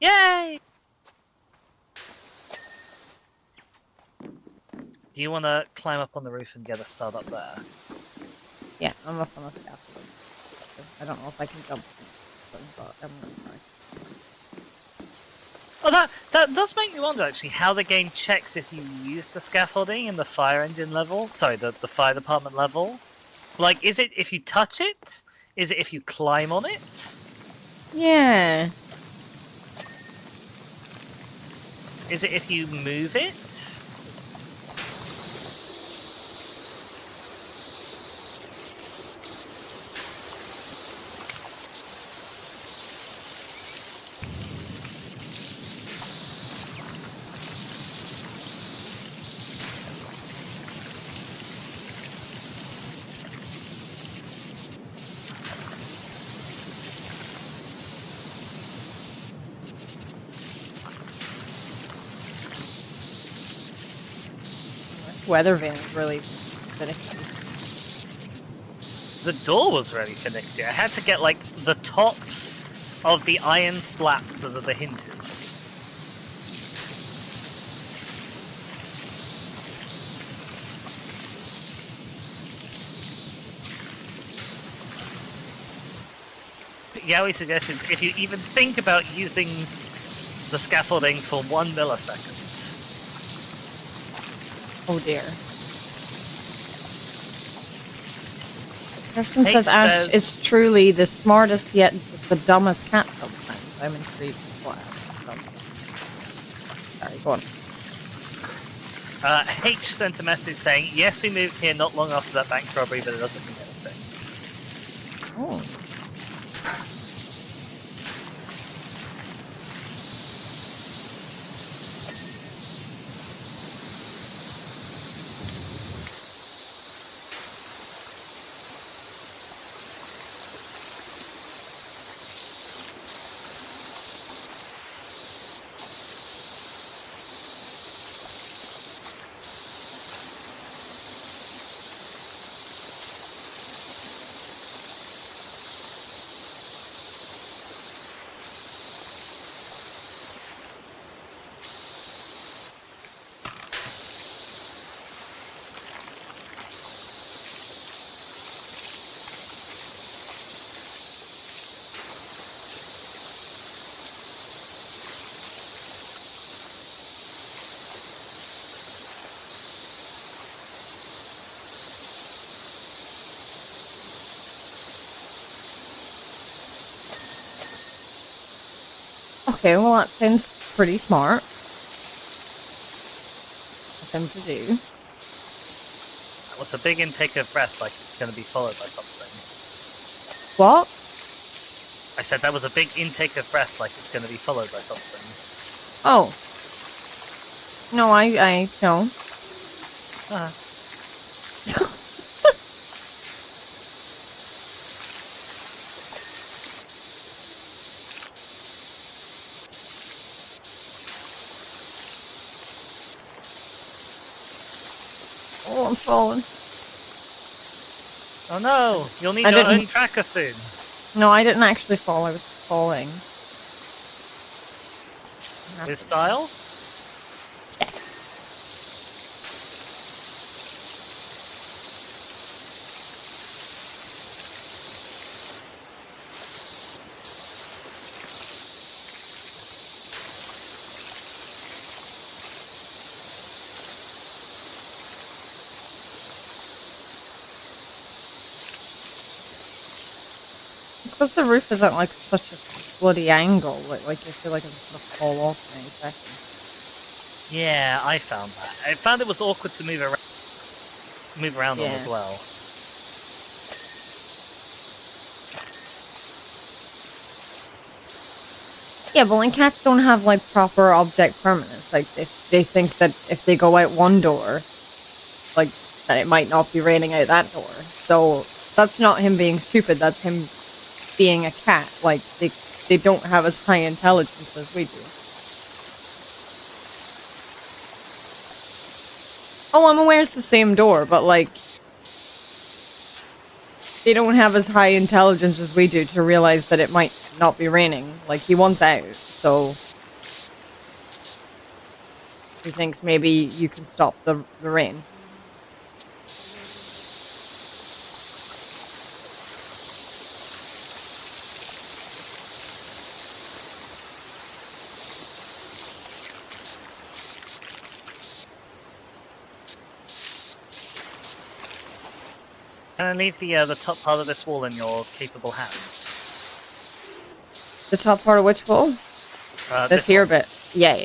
there. Yay! Do you want to climb up on the roof and get a start up there? Yeah, I'm up on the scaffold. I don't know if I can jump, but I'm gonna try. Oh, that does make me wonder, actually, how the game checks if you use the scaffolding in the fire engine level. Sorry, the fire department level. Like, is it if you touch it? Is it if you climb on it? Yeah. Is it if you move it? Weather van is really finicky. The door was really finicky. I had to get, like, the tops of the iron slats that are the hinges. Yowie suggested if you even think about using the scaffolding for 1 millisecond. Oh dear. Person H says Ash says- is truly the smartest yet the dumbest cat sometimes. I'm intrigued with what Ash does. Sorry, go on. H sent a message saying, yes, we moved here not long after that bank robbery, but it doesn't mean anything. Oh. Okay, well that sounds pretty smart of him to do. That was a big intake of breath, like it's going to be followed by something. What? I said that was a big intake of breath, like it's going to be followed by something. Oh. No, I no. Oh, I'm falling. Oh no! You'll need I your didn't- own tracker soon. No, I didn't actually fall. I was falling. With style? It's because the roof is at like such a bloody angle. Like I feel like I'm just gonna fall off in any second. Yeah, I found that. I found it was awkward to move around on Yeah. as well. Yeah, but when cats don't have like proper object permanence, like if they think that if they go out one door, like that it might not be raining out that door. So that's not him being stupid. That's him being a cat. Like they don't have as high intelligence as we do. Oh, I'm aware it's the same door, but like they don't have as high intelligence as we do to realize that it might not be raining. Like he wants out, so he thinks maybe you can stop the rain. Can I leave the top part of this wall in your capable hands? The top part of which wall? This here one. bit. Yeah.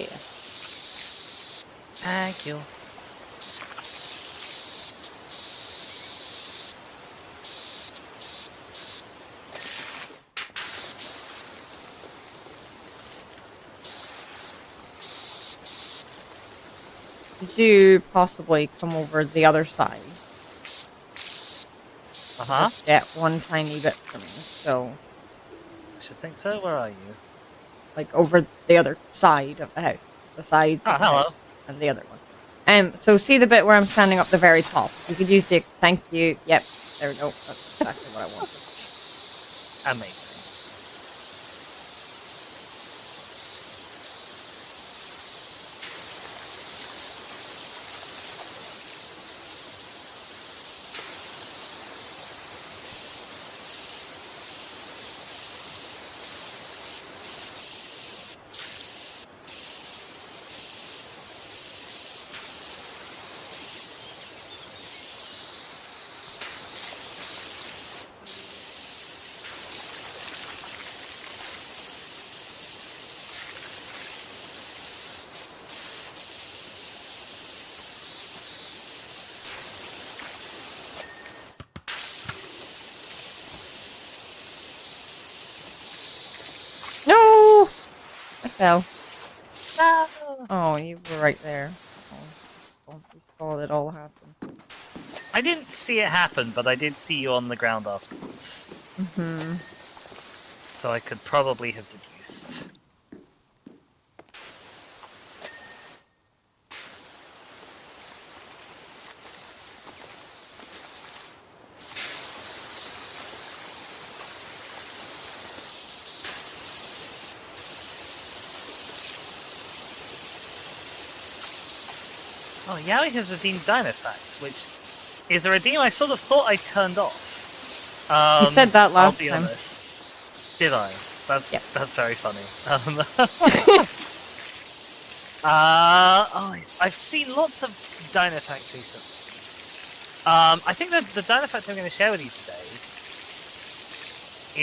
Thank you. Could you possibly come over the other side? Just get one tiny bit for me. So, I should think so. Where are you? like over the other side of the house. The sides of the hello. house and the other one. So see the bit where I'm standing up the very top. You could use the thank you. Yep. There we go. That's exactly what I wanted. Amazing. fell. No! Oh, you were right there. Oh, you saw it all happen. I didn't see it happen, but I did see you on the ground afterwards. Mm-hmm. So I could probably have deduced. Oh, Yowie has redeemed Dinofact, which is a redeem I sort of thought I turned off. You said that last I'll be time. honest. Did I? Yep. That's very funny. I've seen lots of Dinofact recently. I think that the Dinofact I'm going to share with you today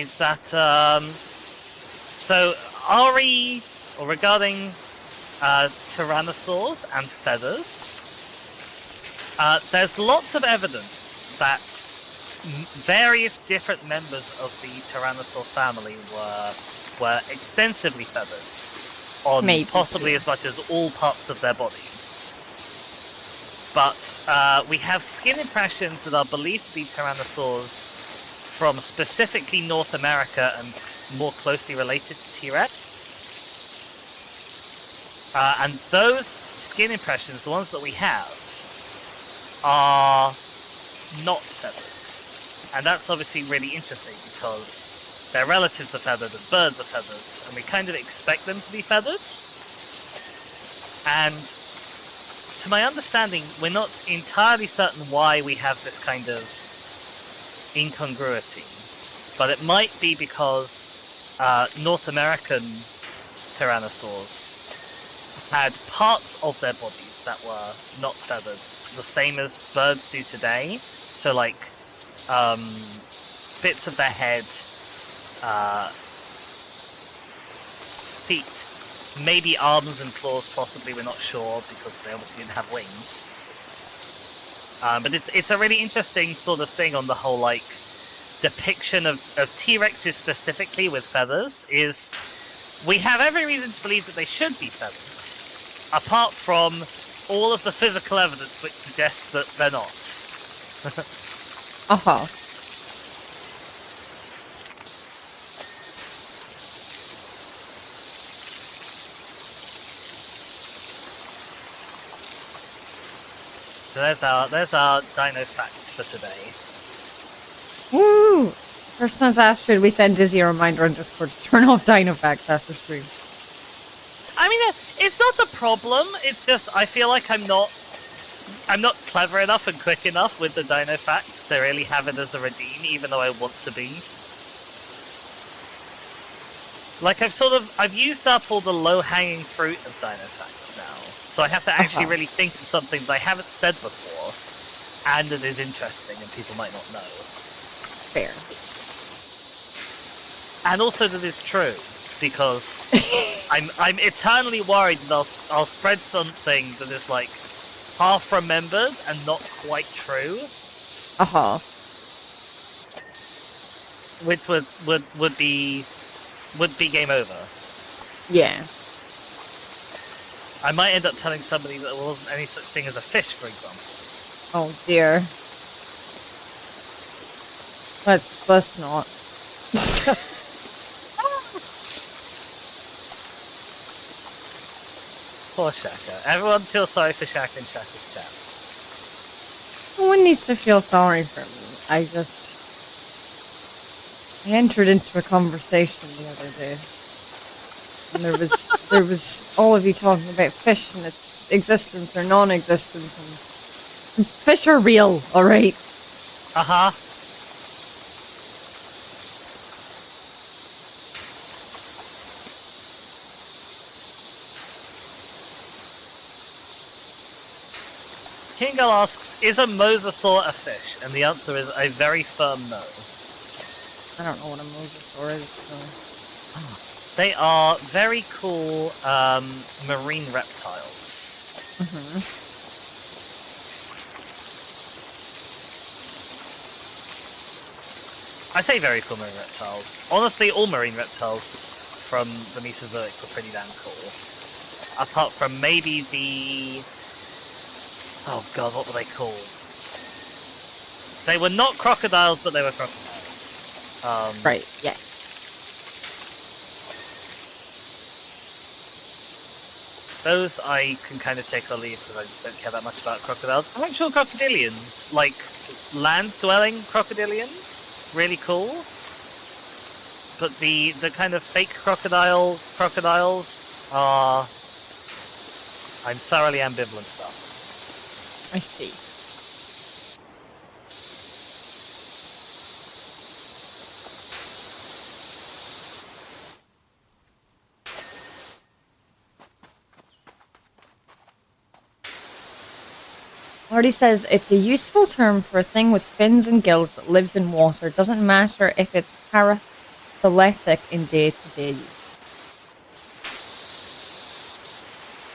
is that so regarding tyrannosaurs and feathers, there's lots of evidence that various different members of the tyrannosaur family were extensively feathered on possibly as much as all parts of their body. But we have skin impressions that are believed to be tyrannosaurs from specifically North America and more closely related to T-Rex. And those skin impressions, the ones that we have, are not feathered. And that's obviously really interesting because their relatives are feathered and birds are feathered, and we kind of expect them to be feathered. And to my understanding, we're not entirely certain why we have this kind of incongruity, but it might be because North American tyrannosaurs had parts of their bodies that were not feathered, the same as birds do today. So, like, bits of their head, feet, maybe arms and claws, possibly, we're not sure, because they obviously didn't have wings. But it's a really interesting sort of thing on the whole, like, depiction of T-Rexes specifically with feathers, is we have every reason to believe that they should be feathered, apart from all of the physical evidence which suggests that they're not. Uh-huh. So there's our dino facts for today. Woo! First one's asked, should we send Dizzy a reminder on Discord to turn off Dinofax after stream? I mean, it's not a problem. It's just I feel like I'm not clever enough and quick enough with the dino facts to really have it as a redeem, even though I want to be. Like I've used up all the low-hanging fruit of dino facts now, so I have to actually really think of something that I haven't said before, and it is interesting and people might not know. Fair. And also that is true, because I'm eternally worried that I'll spread something that is like half remembered and not quite true. Which would be game over. Yeah. I might end up telling somebody that there wasn't any such thing as a fish, for example. Oh dear. Let's not. Poor Shaka. Everyone feels sorry for Shaka in Shaka's chat. No one needs to feel sorry for me. I entered into a conversation the other day. And there was all of you talking about fish and its existence or non-existence, and fish are real, alright? Uh-huh. Kingal asks, is a mosasaur a fish? And the answer is a very firm no. I don't know what a mosasaur is, so... They are very cool marine reptiles. Mm-hmm. I say very cool marine reptiles. Honestly, all marine reptiles from the Mesozoic were pretty damn cool. Apart from maybe the... Oh god, what were they called? They were not crocodiles, but they were crocodiles. Right, yeah. Those I can kind of take or leave because I just don't care that much about crocodiles. Actual crocodilians, like land-dwelling crocodilians, really cool. But the kind of fake crocodiles are... I'm thoroughly ambivalent about. I see. Artie says it's a useful term for a thing with fins and gills that lives in water. Doesn't matter if it's paraphyletic in day-to-day use.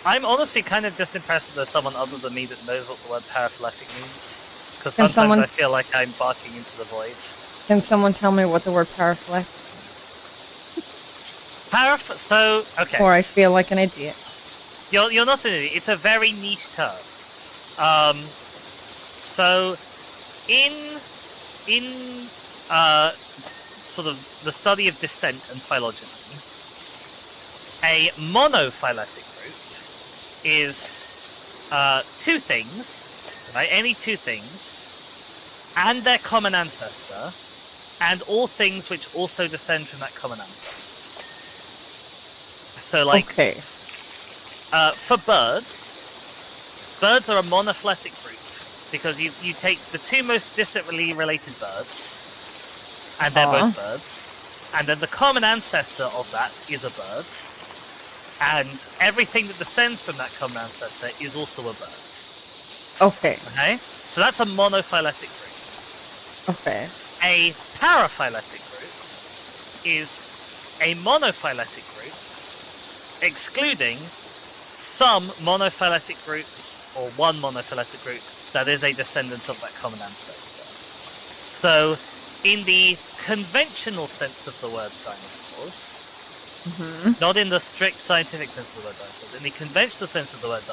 I'm honestly kind of just impressed that there's someone other than me that knows what the word paraphyletic means. Because sometimes I feel like I'm barking into the void. Can someone tell me what the word paraphyletic is? So, okay. Or I feel like an idiot. You're not an idiot. It's a very niche term. So, in sort of the study of descent and phylogeny, a monophyletic group is two things, right? Any two things, and their common ancestor, and all things which also descend from that common ancestor. So, like, okay. For birds are a monophyletic group because you take the two most distantly related birds, and they're both birds, and then the common ancestor of that is a bird, and everything that descends from that common ancestor is also a bird. Okay. Okay? So that's a monophyletic group. Okay. A paraphyletic group is a monophyletic group excluding some monophyletic groups, or one monophyletic group, that is a descendant of that common ancestor. So, in the conventional sense of the word dinosaurs, not in the strict scientific sense of the word dinosaurs, in the conventional sense of the word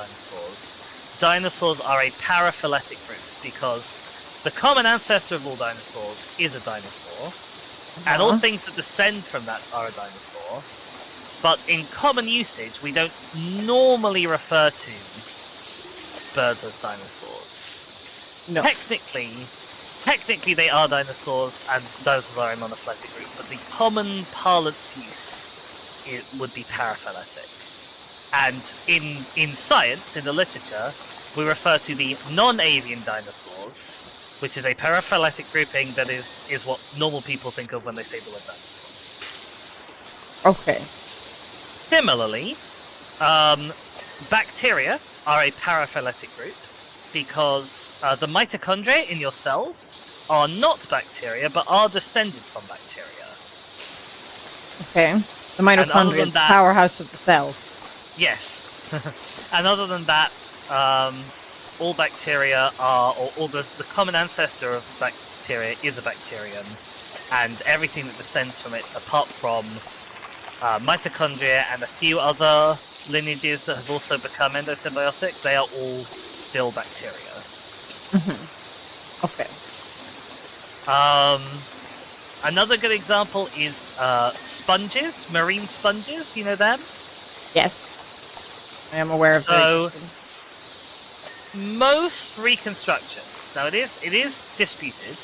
dinosaurs are a paraphyletic group, because the common ancestor of all dinosaurs is a dinosaur, and all things that descend from that are a dinosaur. But in common usage, we don't normally refer to birds as dinosaurs. No. Technically they are dinosaurs, and dinosaurs are a monophyletic group, but the common parlance use would be paraphyletic. And in science, in the literature, we refer to the non-avian dinosaurs, which is a paraphyletic grouping that is what normal people think of when they say the word dinosaurs. Okay. Similarly, bacteria are a paraphyletic group because the mitochondria in your cells are not bacteria, but are descended from bacteria. Okay. The mitochondria is the powerhouse of the cell. Yes. And other than that, all bacteria are, or the common ancestor of bacteria is a bacterium, and everything that descends from it, apart from mitochondria and a few other lineages that have also become endosymbiotic, they are all still bacteria. Okay. Another good example is sponges, marine sponges. You know them? Yes. I am aware of so, those. Most reconstructions, now it is disputed,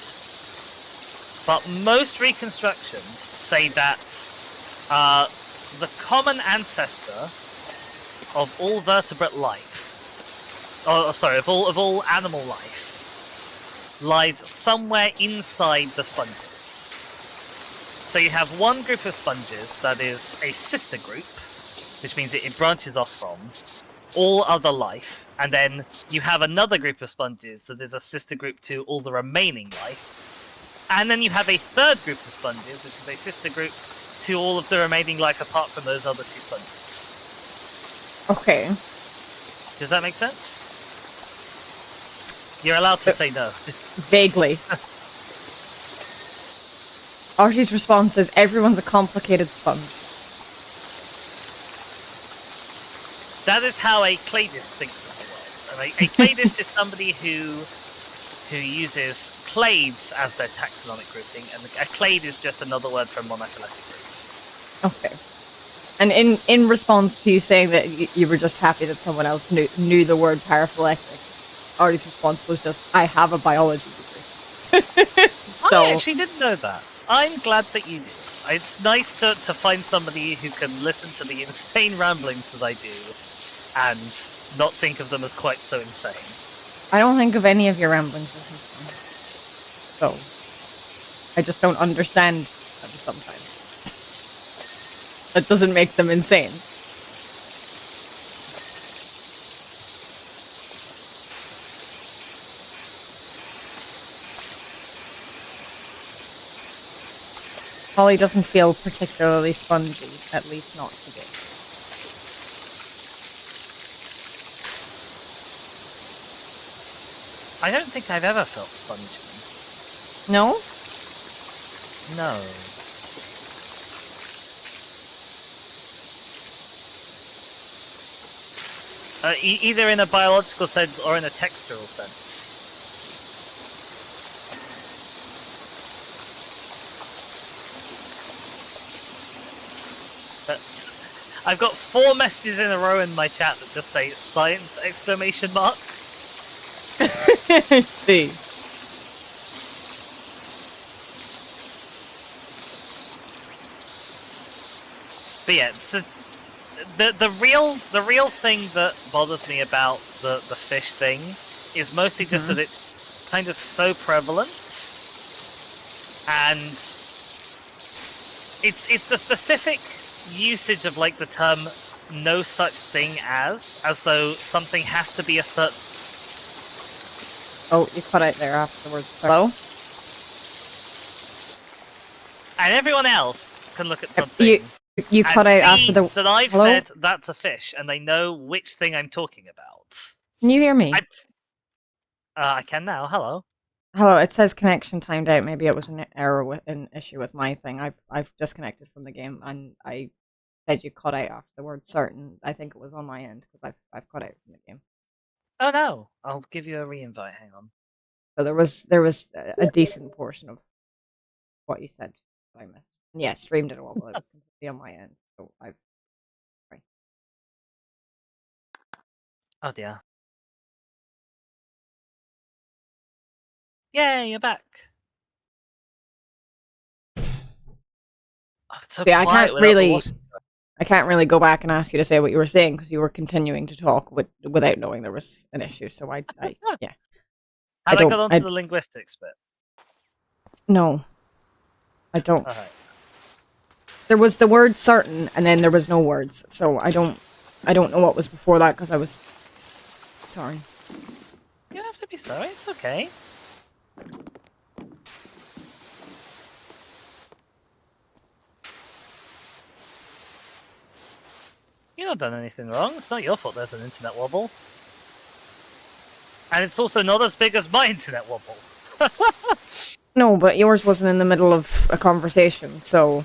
but most reconstructions say that the common ancestor of all vertebrate life, of all animal life, lies somewhere inside the sponges. So you have one group of sponges that is a sister group, which means it branches off from all other life, and then you have another group of sponges that is a sister group to all the remaining life, and then you have a third group of sponges, which is a sister group to all of the remaining life apart from those other two sponges. Okay. Does that make sense? You're allowed to say no. Vaguely. Artie's response is, everyone's a complicated sponge. That is how a cladist thinks of the world. And a cladist is somebody who uses clades as their taxonomic grouping, and a clade is just another word for monophyletic group. Okay. And in response to you saying that you were just happy that someone else knew the word paraphyletic, Artie's response was just, I have a biology degree. So I actually didn't know that. I'm glad that you did. It's nice to find somebody who can listen to the insane ramblings that I do and not think of them as quite so insane. I don't think of any of your ramblings as insane. So I just don't understand them sometimes. That doesn't make them insane. Holly doesn't feel particularly spongy, at least not today. I don't think I've ever felt spongy. No? No. Either in a biological sense or in a textural sense. I've got 4 messages in a row in my chat that just say science exclamation mark. I see. But yeah, the real thing that bothers me about the fish thing is mostly just that it's kind of so prevalent, and it's the specific usage of like the term "no such thing as though something has to be a certain. Oh, you cut out there afterwards. Hello? And everyone else can look at something. You cut out after the. That I've Hello? said that's a fish, and they know which thing I'm talking about. Can you hear me? I can now. Hello. Hello. It says connection timed out. Maybe it was an error with an issue with my thing. I've disconnected from the game, and I said you cut out after the word certain. I think it was on my end because I've cut out from the game. Oh no! I'll give you a re-invite. Hang on. So there was a decent portion of what you said that I missed. And yeah, streamed it all, but it was completely on my end. So I've. Sorry. Oh dear. Yay, you're back. Oh, it's so Yeah, I quiet can't without the really. water. I can't really go back and ask you to say what you were saying because you were continuing to talk without knowing there was an issue. So yeah. Have I got onto the linguistics bit? No, I don't. Alright. There was the word certain, and then there was no words. So I don't know what was before that because I was sorry. You don't have to be sorry. It's okay. You've not done anything wrong. It's not your fault there's an internet wobble. And it's also not as big as my internet wobble. No, but yours wasn't in the middle of a conversation, so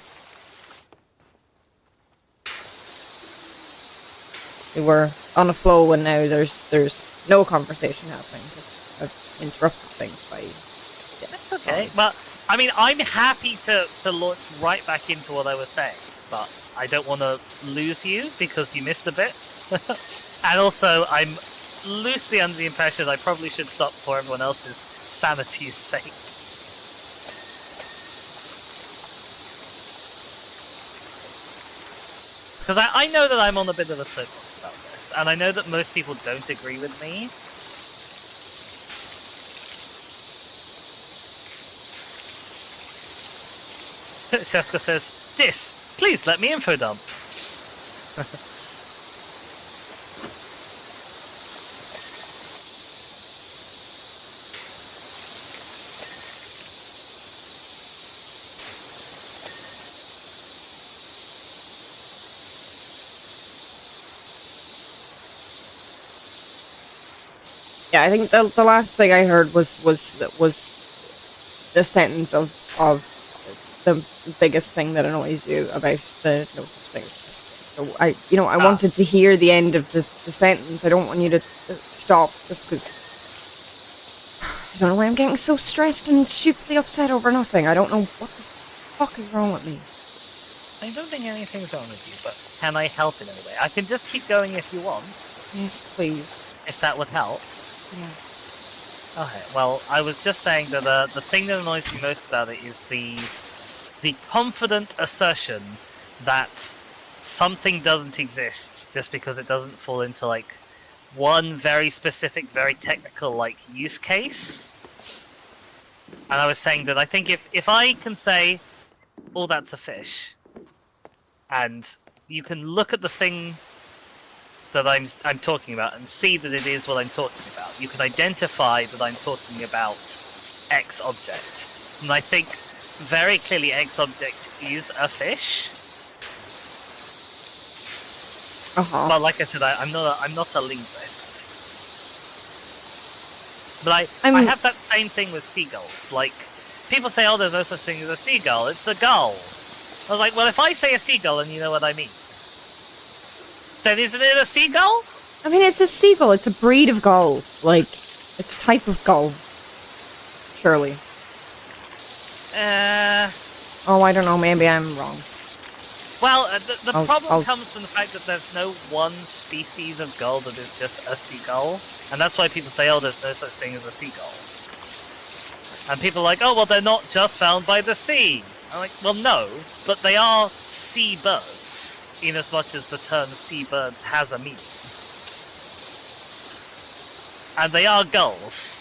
we were on a flow, and now there's no conversation happening because I've interrupted things by. Yeah, That's okay. But I mean, I'm happy to launch right back into what I was saying, but I don't want to lose you because you missed a bit. And also, I'm loosely under the impression I probably should stop for everyone else's sanity's sake. Because I know that I'm on a bit of a soapbox about this, and I know that most people don't agree with me. Sheska says, "This, please let me info dump." Yeah, I think the last thing I heard was the sentence of the biggest thing that annoys you about the no such thing. So I wanted to hear the end of the sentence. I don't want you to stop just because. I don't know why I'm getting so stressed and stupidly upset over nothing. I don't know what the fuck is wrong with me. I don't think anything's wrong with you, but can I help in any way? I can just keep going if you want. Yes, please. If that would help. Yes. Okay, well, I was just saying that the thing that annoys me most about it is the confident assertion that something doesn't exist just because it doesn't fall into, like, one very specific, very technical, like, use case. And I was saying that I think if I can say, oh, that's a fish, and you can look at the thing that I'm talking about and see that it is what I'm talking about, you can identify that I'm talking about X object. And I think very clearly X object is a fish. But like I said, I'm not a linguist. But I have that same thing with seagulls. Like, people say, oh, there's no such thing as a seagull, it's a gull. I was like, well, if I say a seagull and you know what I mean, then isn't it a seagull? I mean, it's a seagull. It's a breed of gull. Like, it's a type of gull. Surely. Oh, I don't know. Maybe I'm wrong. Well, the problem comes from the fact that there's no one species of gull that is just a seagull. And that's why people say, oh, there's no such thing as a seagull. And people are like, oh, well, they're not just found by the sea. I'm like, well, no, but they are seabirds, in as much as the term seabirds has a meaning. And they are gulls.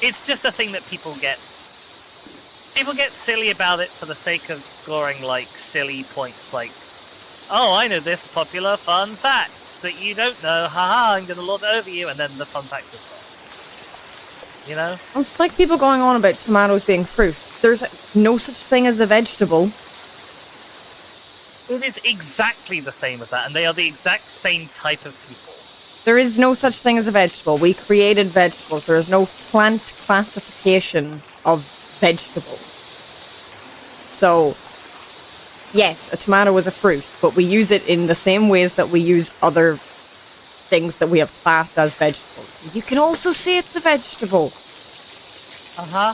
It's just a thing that people get silly about it for the sake of scoring, like, silly points, like, oh, I know this popular fun fact that you don't know, haha, I'm gonna lord it over you, and then the fun fact is wrong. You know? It's like people going on about tomatoes being fruit. There's no such thing as a vegetable. It is exactly the same as that, and they are the exact same type of people. There is no such thing as a vegetable. We created vegetables. There is no plant classification of vegetables. So, yes, a tomato is a fruit, but we use it in the same ways that we use other things that we have classed as vegetables. You can also say it's a vegetable. Uh-huh.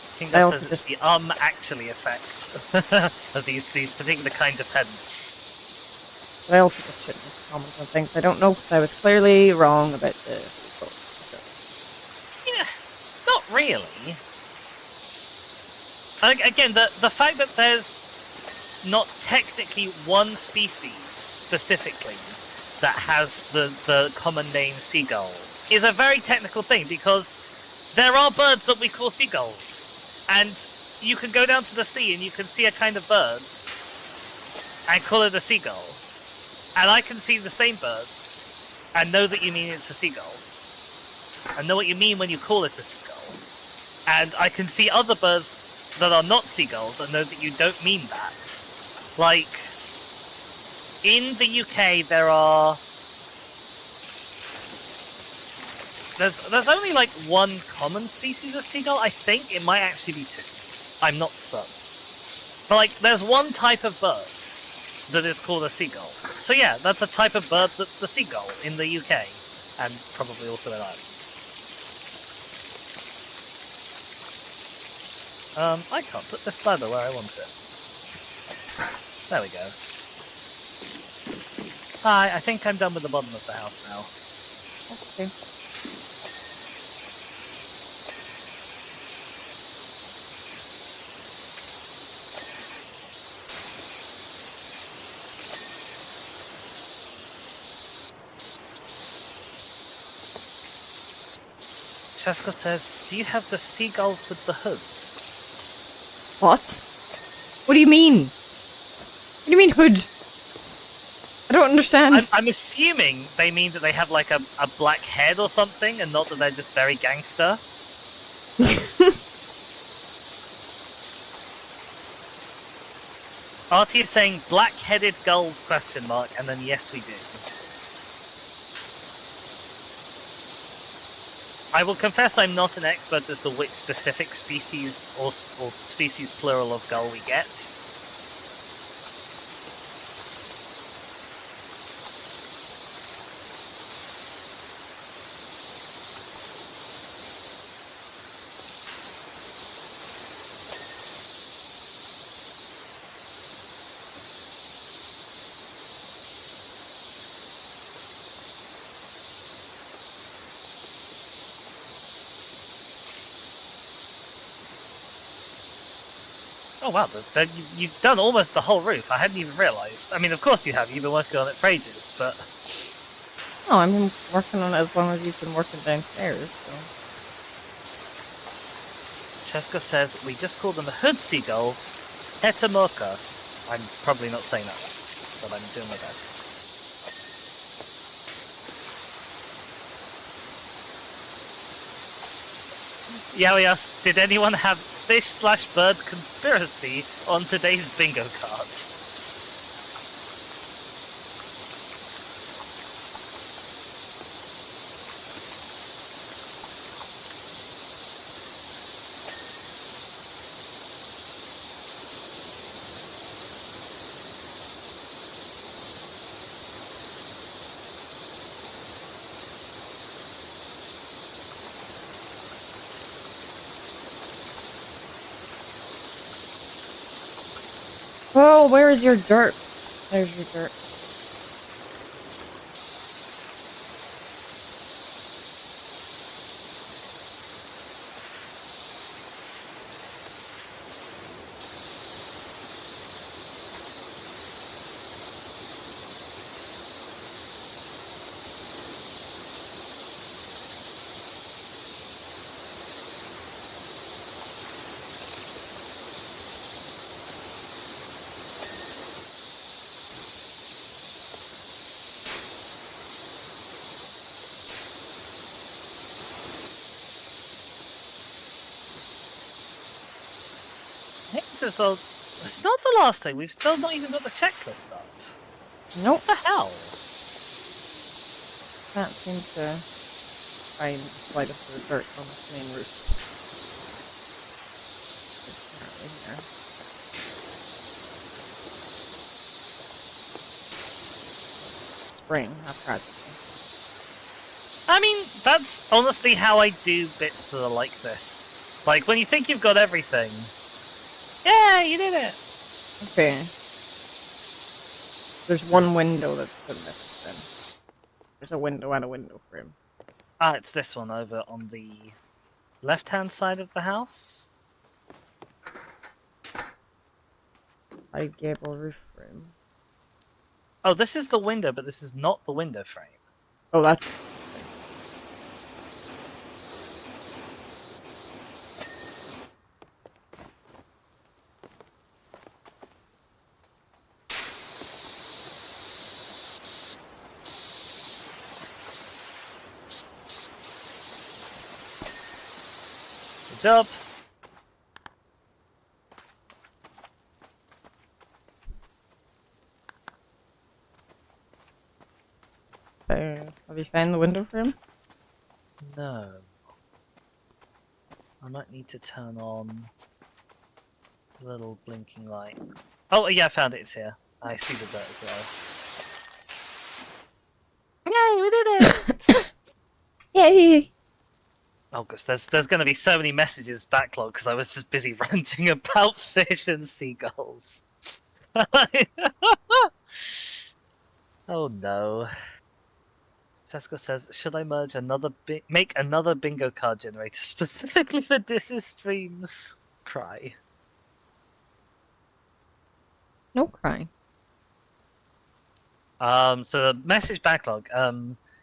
I think that's just the actually effect of these particular kind of pens. But I also just shouldn't comment on things I don't know, because I was clearly wrong about the sequel. So. Yeah, not really. Again, the fact that there's not technically one species specifically that has the common name seagull is a very technical thing, because there are birds that we call seagulls. And you can go down to the sea and you can see a kind of bird and call it a seagull. And I can see the same bird and know that you mean it's a seagull. And know what you mean when you call it a seagull. And I can see other birds that are not seagulls and know that you don't mean that. Like, in the UK There's only, like, one common species of seagull, I think. It might actually be two. I'm not certain. But, like, there's one type of bird that is called a seagull. So, yeah, that's a type of bird that's the seagull in the UK. And probably also in Ireland. I can't put the slider where I want it. There we go. Hi, I think I'm done with the bottom of the house now. Okay. Jessica says, do you have the seagulls with the hoods? What? What do you mean? What do you mean hood? I don't understand. I'm assuming they mean that they have like a black head or something, and not that they're just very gangster. Artie is saying black-headed gulls, ? And then yes we do. I will confess I'm not an expert as to which specific species or species plural of gull we get. Oh wow, you've done almost the whole roof. I hadn't even realised. I mean, of course you have. You've been working on it for ages, but... Oh, I've been working on it as long as you've been working downstairs, so... Cheska says, we just call them hood seagulls. Hetamurka. I'm probably not saying that right, but I'm doing my best. Yeah, we asked, did anyone have fish/bird conspiracy on today's bingo card? Oh, where is your dirt? There's your dirt. I think this is the... It's not the last thing. We've still not even got the checklist up. Nope. What the hell? Can't seem to find the slightest bit of dirt on this main roof. It's apparently here. Spring, how practical. I mean, that's honestly how I do bits that are like this. Like, when you think you've got everything... Yeah, you did it! Okay. There's one window that's been missed then. There's a window and a window frame. Ah, it's this one over on the left-hand side of the house. Side gable roof frame. Oh, this is the window, but this is not the window frame. Oh, that's... Good job. Have you found the window frame? No. I might need to turn on the little blinking light. Oh, yeah, I found it. It's here. I see the dirt as well. Yay, we did it! Yay! Oh gosh, there's going to be so many messages backlog because I was just busy ranting about fish and seagulls. Oh no. Jessica says, should I make another bingo card generator specifically for Dis's streams? Cry. No crying. So the message backlog.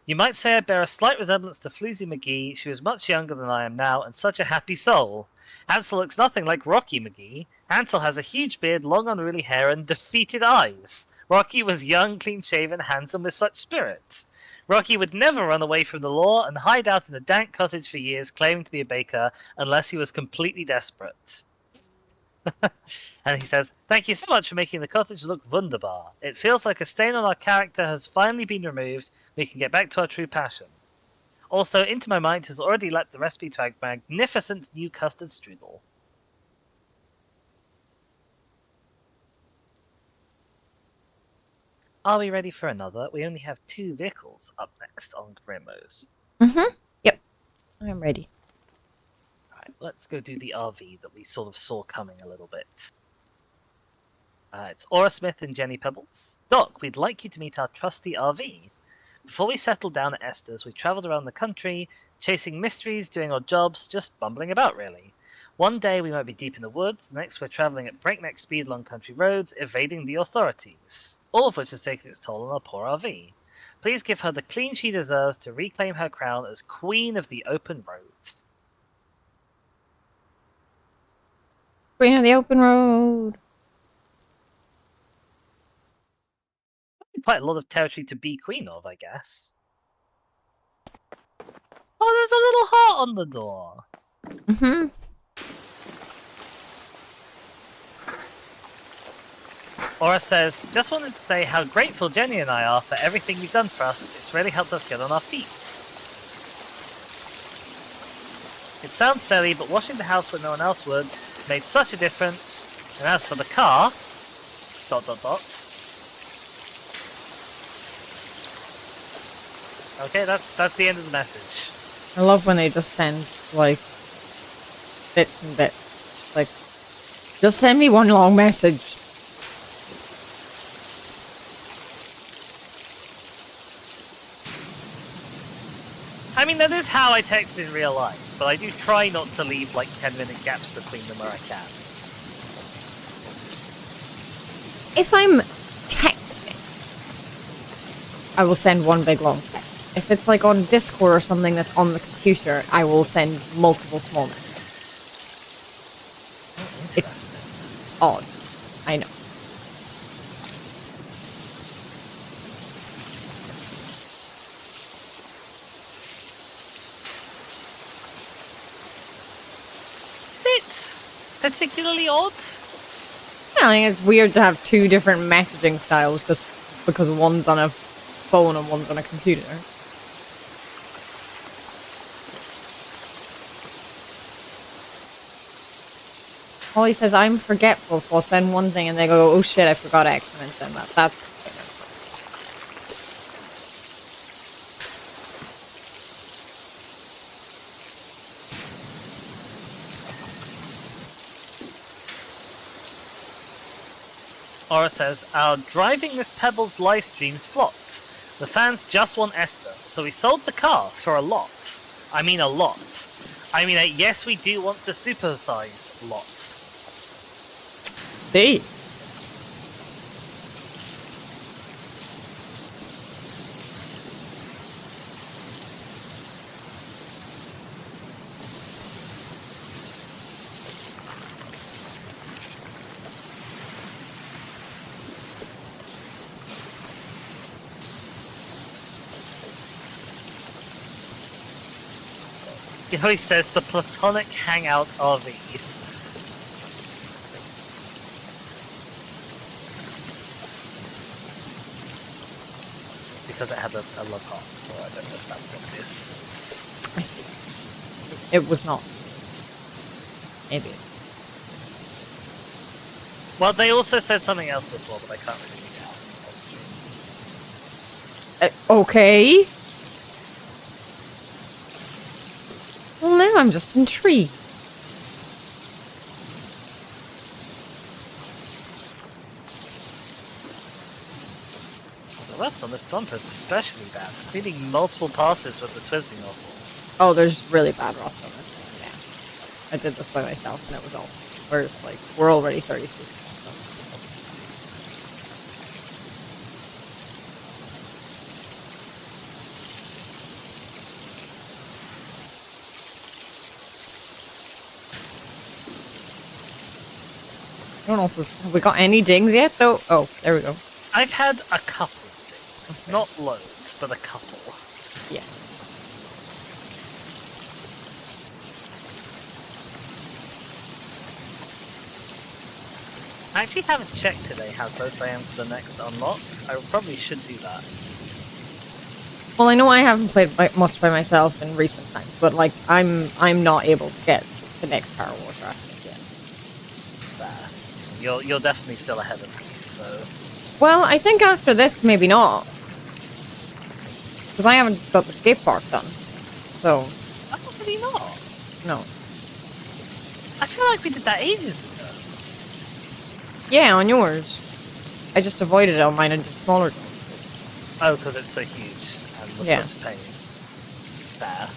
You might say I bear a slight resemblance to Floozy McGee. She was much younger than I am now, and such a happy soul. Hansel looks nothing like Rocky McGee. Hansel has a huge beard, long unruly hair, and defeated eyes. Rocky was young, clean-shaven, handsome with such spirit. Rocky would never run away from the law and hide out in a dank cottage for years, claiming to be a baker, unless he was completely desperate. And he says, thank you so much for making the cottage look wunderbar. It feels like a stain on our character has finally been removed. We can get back to our true passion. Also, into my mind has already leapt the recipe to a magnificent new custard strudel. Are we ready for another? We only have 2 vehicles up next on Grimmo's. Yep. I'm ready. Alright, let's go do the RV that we sort of saw coming a little bit. It's Aura Smith and Jenny Pebbles. Doc, we'd like you to meet our trusty RV. Before we settled down at Esther's, we travelled around the country, chasing mysteries, doing odd jobs, just bumbling about, really. One day we might be deep in the woods, the next we're travelling at breakneck speed along country roads, evading the authorities. All of which has taken its toll on our poor RV. Please give her the clean she deserves to reclaim her crown as Queen of the Open Road. Queen of the open road. Quite a lot of territory to be queen of, I guess. Oh, there's a little heart on the door. Aura says, just wanted to say how grateful Jenny and I are for everything you've done for us. It's really helped us get on our feet. It sounds silly, but washing the house when no one else would made such a difference. And as for the car... ... Okay, that's the end of the message. I love when they just send, like, bits and bits. Like, just send me one long message. I mean, that is how I text in real life, but I do try not to leave, like, 10-minute gaps between them where I can. If I'm texting, I will send one big long text. If it's like on Discord or something that's on the computer, I will send multiple small messages. It's odd. I know. Is it particularly odd? I think it's weird to have 2 different messaging styles just because one's on a phone and one's on a computer. Holly says, I'm forgetful, so I'll send one thing and they go, oh shit, I forgot X, and then send that. That's... Aura says, our driving Miss Pebbles live streams flopped. The fans just want Esther, so we sold the car for a lot. I mean a lot. I mean, yes, we do want to supersize lot. See? He always says the platonic hangout RV. Because it had a love heart, or I don't know if that was obvious. I see. It was not. Maybe. Well, they also said something else before, but I can't really read it out on stream. Okay. Well, now I'm just intrigued. The rust on this bumper is especially bad. It's needing multiple passes with the twisting nozzle. Oh, there's really bad rust on this thing, yeah. I did this by myself and it was all... Whereas, like, we're already 36. So. I don't know if have we got any dings yet, though? Oh, there we go. I've had a couple of things. Not loads, but a couple. Yeah. I actually haven't checked today how close I am to the next unlock. I probably should do that. Well, I know I haven't played much by myself in recent times, but like I'm not able to get the next Powerwash raft yet. You're definitely still ahead of me, so... Well, I think after this, maybe not. Because I haven't got the skate park done. So... Oh, really not? No. I feel like we did that ages ago. Yeah, on yours. I just avoided it on mine and did smaller ones. Oh, because it's so huge and was Yeah. such a pain. Fair.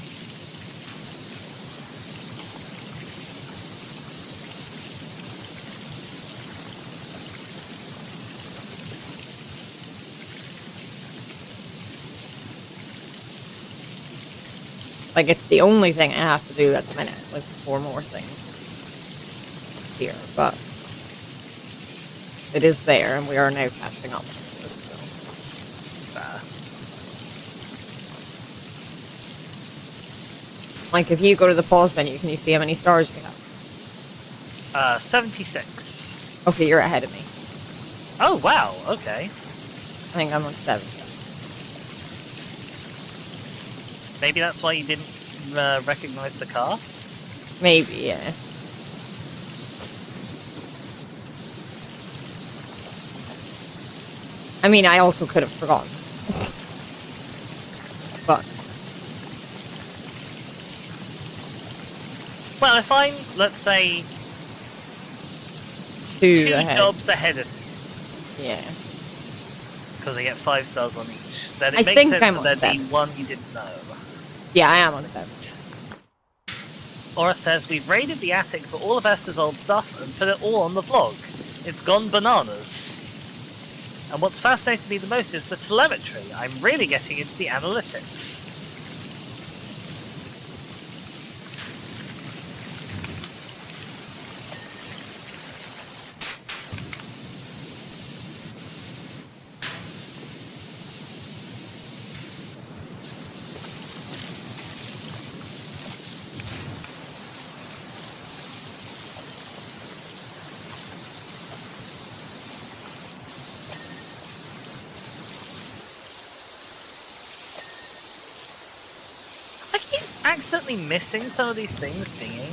Like, it's the only thing I have to do at the minute. Like, 4 more things here, but it is there, and we are now catching up. So. Fair. Like, if you go to the pause menu, can you see how many stars you have? 76. Okay, you're ahead of me. Oh, wow, okay. I think I'm on 7. Maybe that's why you didn't recognize the car? Maybe, yeah. I mean, I also could have forgotten. But... Well, if I'm, let's say, 2 2 ahead. jobs ahead of you, Yeah. because I get 5 stars on each, then I it makes think sense I'm that on there'd be 7. one you didn't know. Yeah, I am on 7. Aura says, we've raided the attic for all of Esther's old stuff and put it all on the vlog. It's gone bananas. And what's fascinated me the most is the telemetry. I'm really getting into the analytics. I keep accidentally missing some of these things dinging.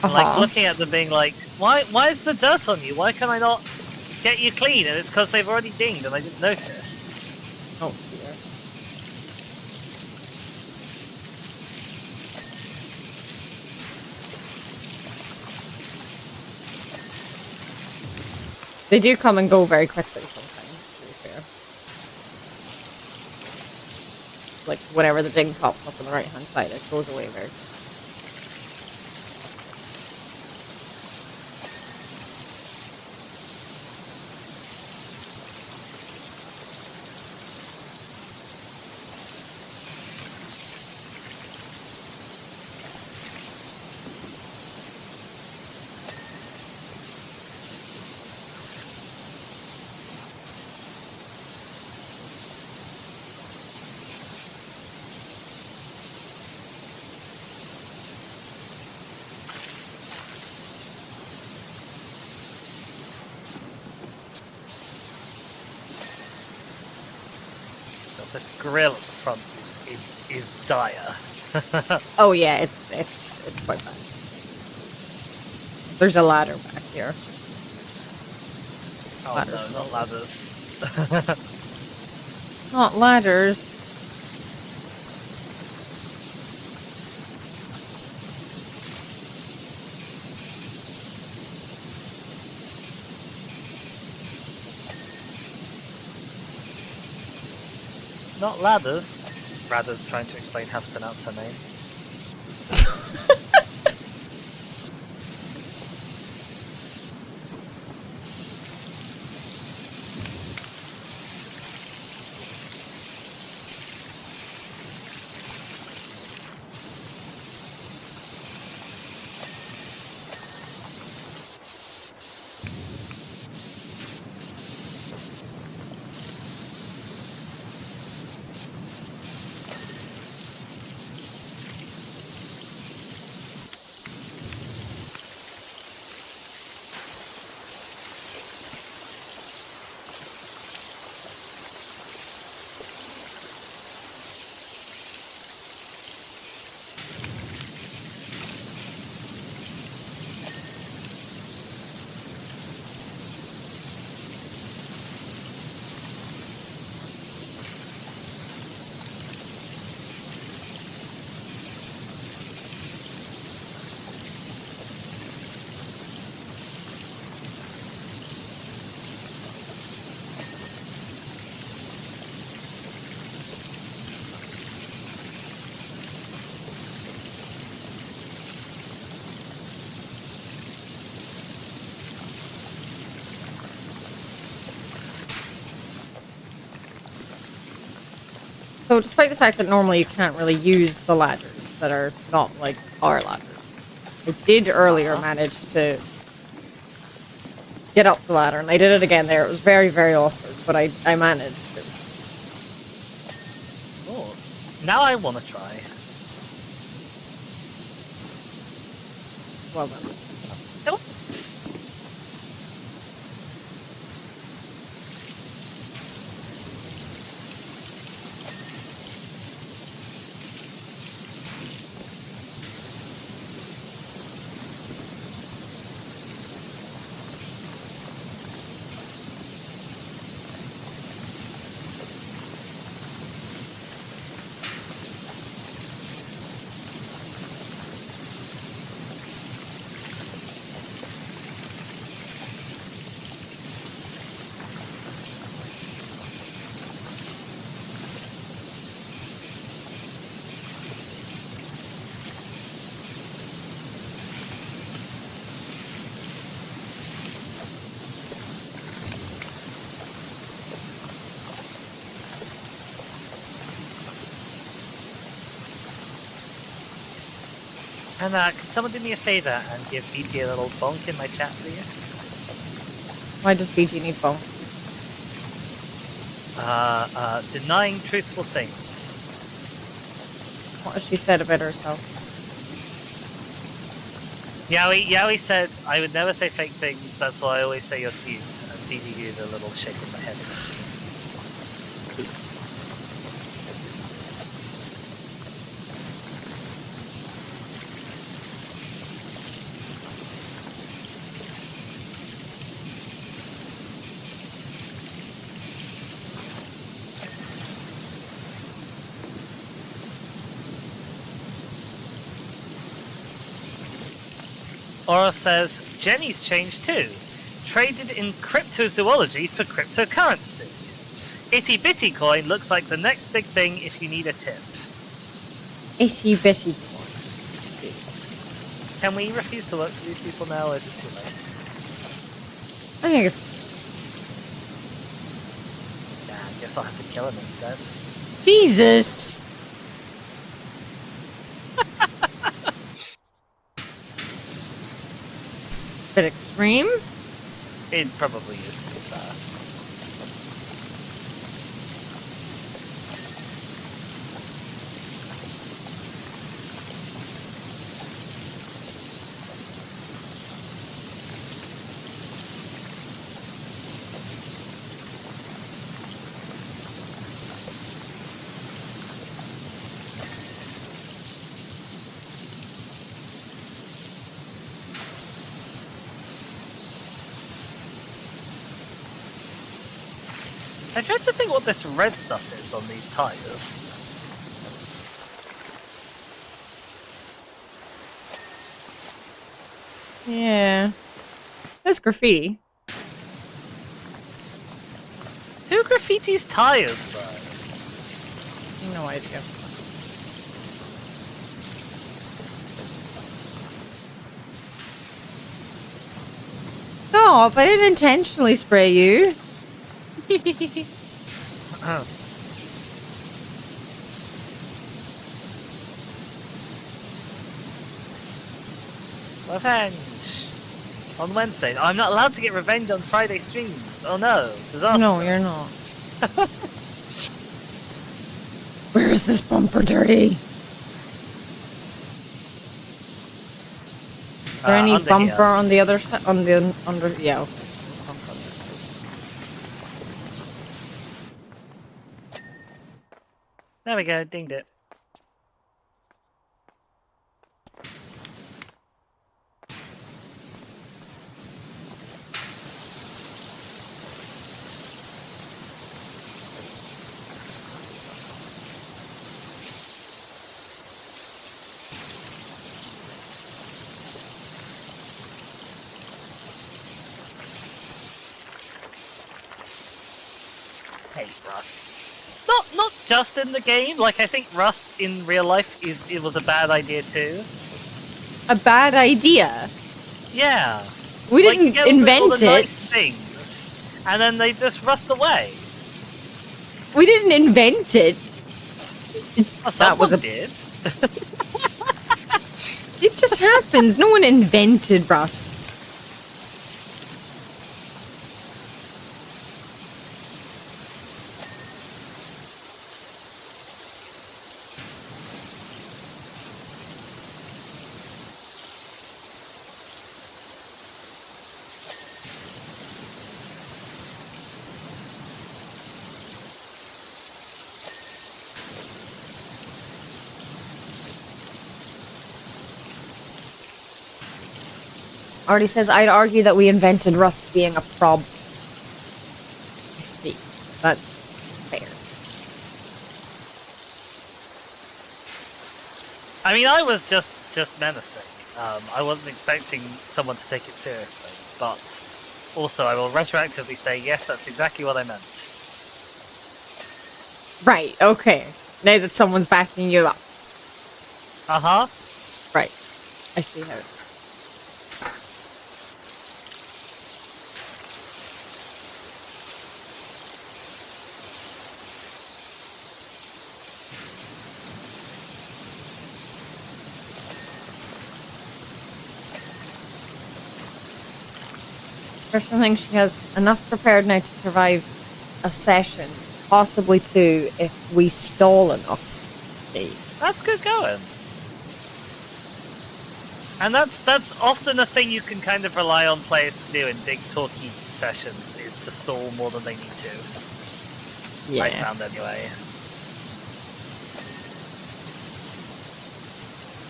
Like looking at them being like, why is the dirt on you? Why can I not get you clean? And it's because they've already dinged and I didn't notice. Oh, dear. They do come and go very quickly sometimes, to be fair. Like, whenever the ding pops up on the right-hand side, it goes away very quickly. This grill at the front is dire. Oh yeah, it's quite bad. There's a ladder back here. Oh Ladders. no, not ladders. Not ladders. Not ladders. Radha's trying to explain how to pronounce her name. So despite the fact that normally you can't really use the ladders that are not like our ladders, I did earlier manage to get up the ladder, and I did it again there. It was very, very awkward, but I managed. Oh, now I want to try. Well done. Nope. And can someone do me a favor and give BG a little bonk in my chat, please? Why does BG need phone? Denying truthful things. What has she said about herself? Yowie said, I would never say fake things, that's why I always say you're cute. And BG did a little shake in my head. Ora says, Jenny's changed too. Traded in cryptozoology for cryptocurrency. Itty bitty coin looks like the next big thing if you need a tip. Itty bitty. Can we refuse to work for these people now, or is it too late? I think it's... Nah, I guess I'll have to kill him instead. Jesus! Bit extreme? It probably is, to be fair. I tried to think what this red stuff is on these tires. Yeah. There's graffiti. Who graffitis tires, though? No idea. Stop! I didn't intentionally spray you. Revenge! On Wednesday. I'm not allowed to get revenge on Friday streams. Oh no. Disaster. No, you're not. Where's this bumper dirty? Is there any bumper here. on the other side? On the under? Yeah. Okay. There we go. Dinged it. Hate Rust. Not just in the game. Like I think Rust in real life was a bad idea too. A bad idea. Yeah. We like, didn't you get invent all the it. nice things, and then they just rust away. We didn't invent it. Well, That was someone a. did. It just happens. No one invented rust. Already says, I'd argue that we invented rust being a prob. I see. That's fair. I mean, I was just menacing. I wasn't expecting someone to take it seriously, but also I will retroactively say, yes, that's exactly what I meant. Right, okay. Now that someone's backing you up. Uh-huh. Right. I see how. Person thinks she has enough prepared now to survive a session, possibly two, if we stall enough. See. That's good going. And that's often a thing you can kind of rely on players to do in big talky sessions, is to stall more than they need to. Yeah. I found anyway.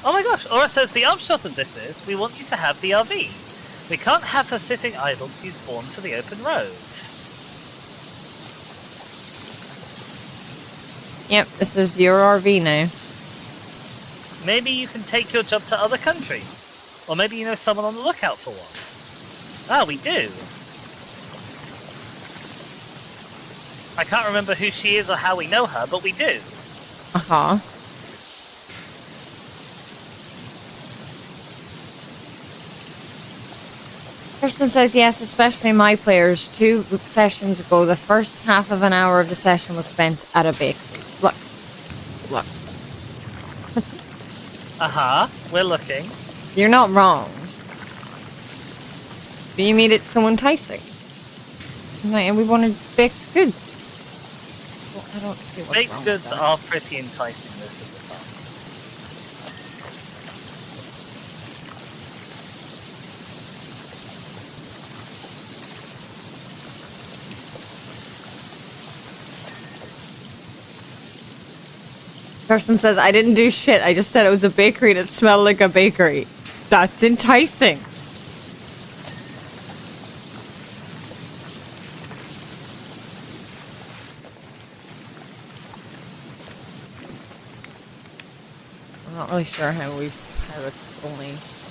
Oh my gosh, Aura says the upshot of this is, we want you to have the RV. We can't have her sitting idle, she's born for the open road. Yep, this is your RV now. Maybe you can take your job to other countries. Or maybe you know someone on the lookout for one. Ah, we do. I can't remember who she is or how we know her, but we do. Uh-huh. Person says yes, especially my players. 2 sessions ago, the first half of an hour of the session was spent at a bakery. Look. Look. Uh-huh, we're looking. You're not wrong. But you made it so enticing. And we wanted baked goods. Well, I don't see what's wrong Baked with goods that. are pretty enticing most of the time. Person says, I didn't do shit. I just said it was a bakery and it smelled like a bakery. That's enticing. I'm not really sure how it's only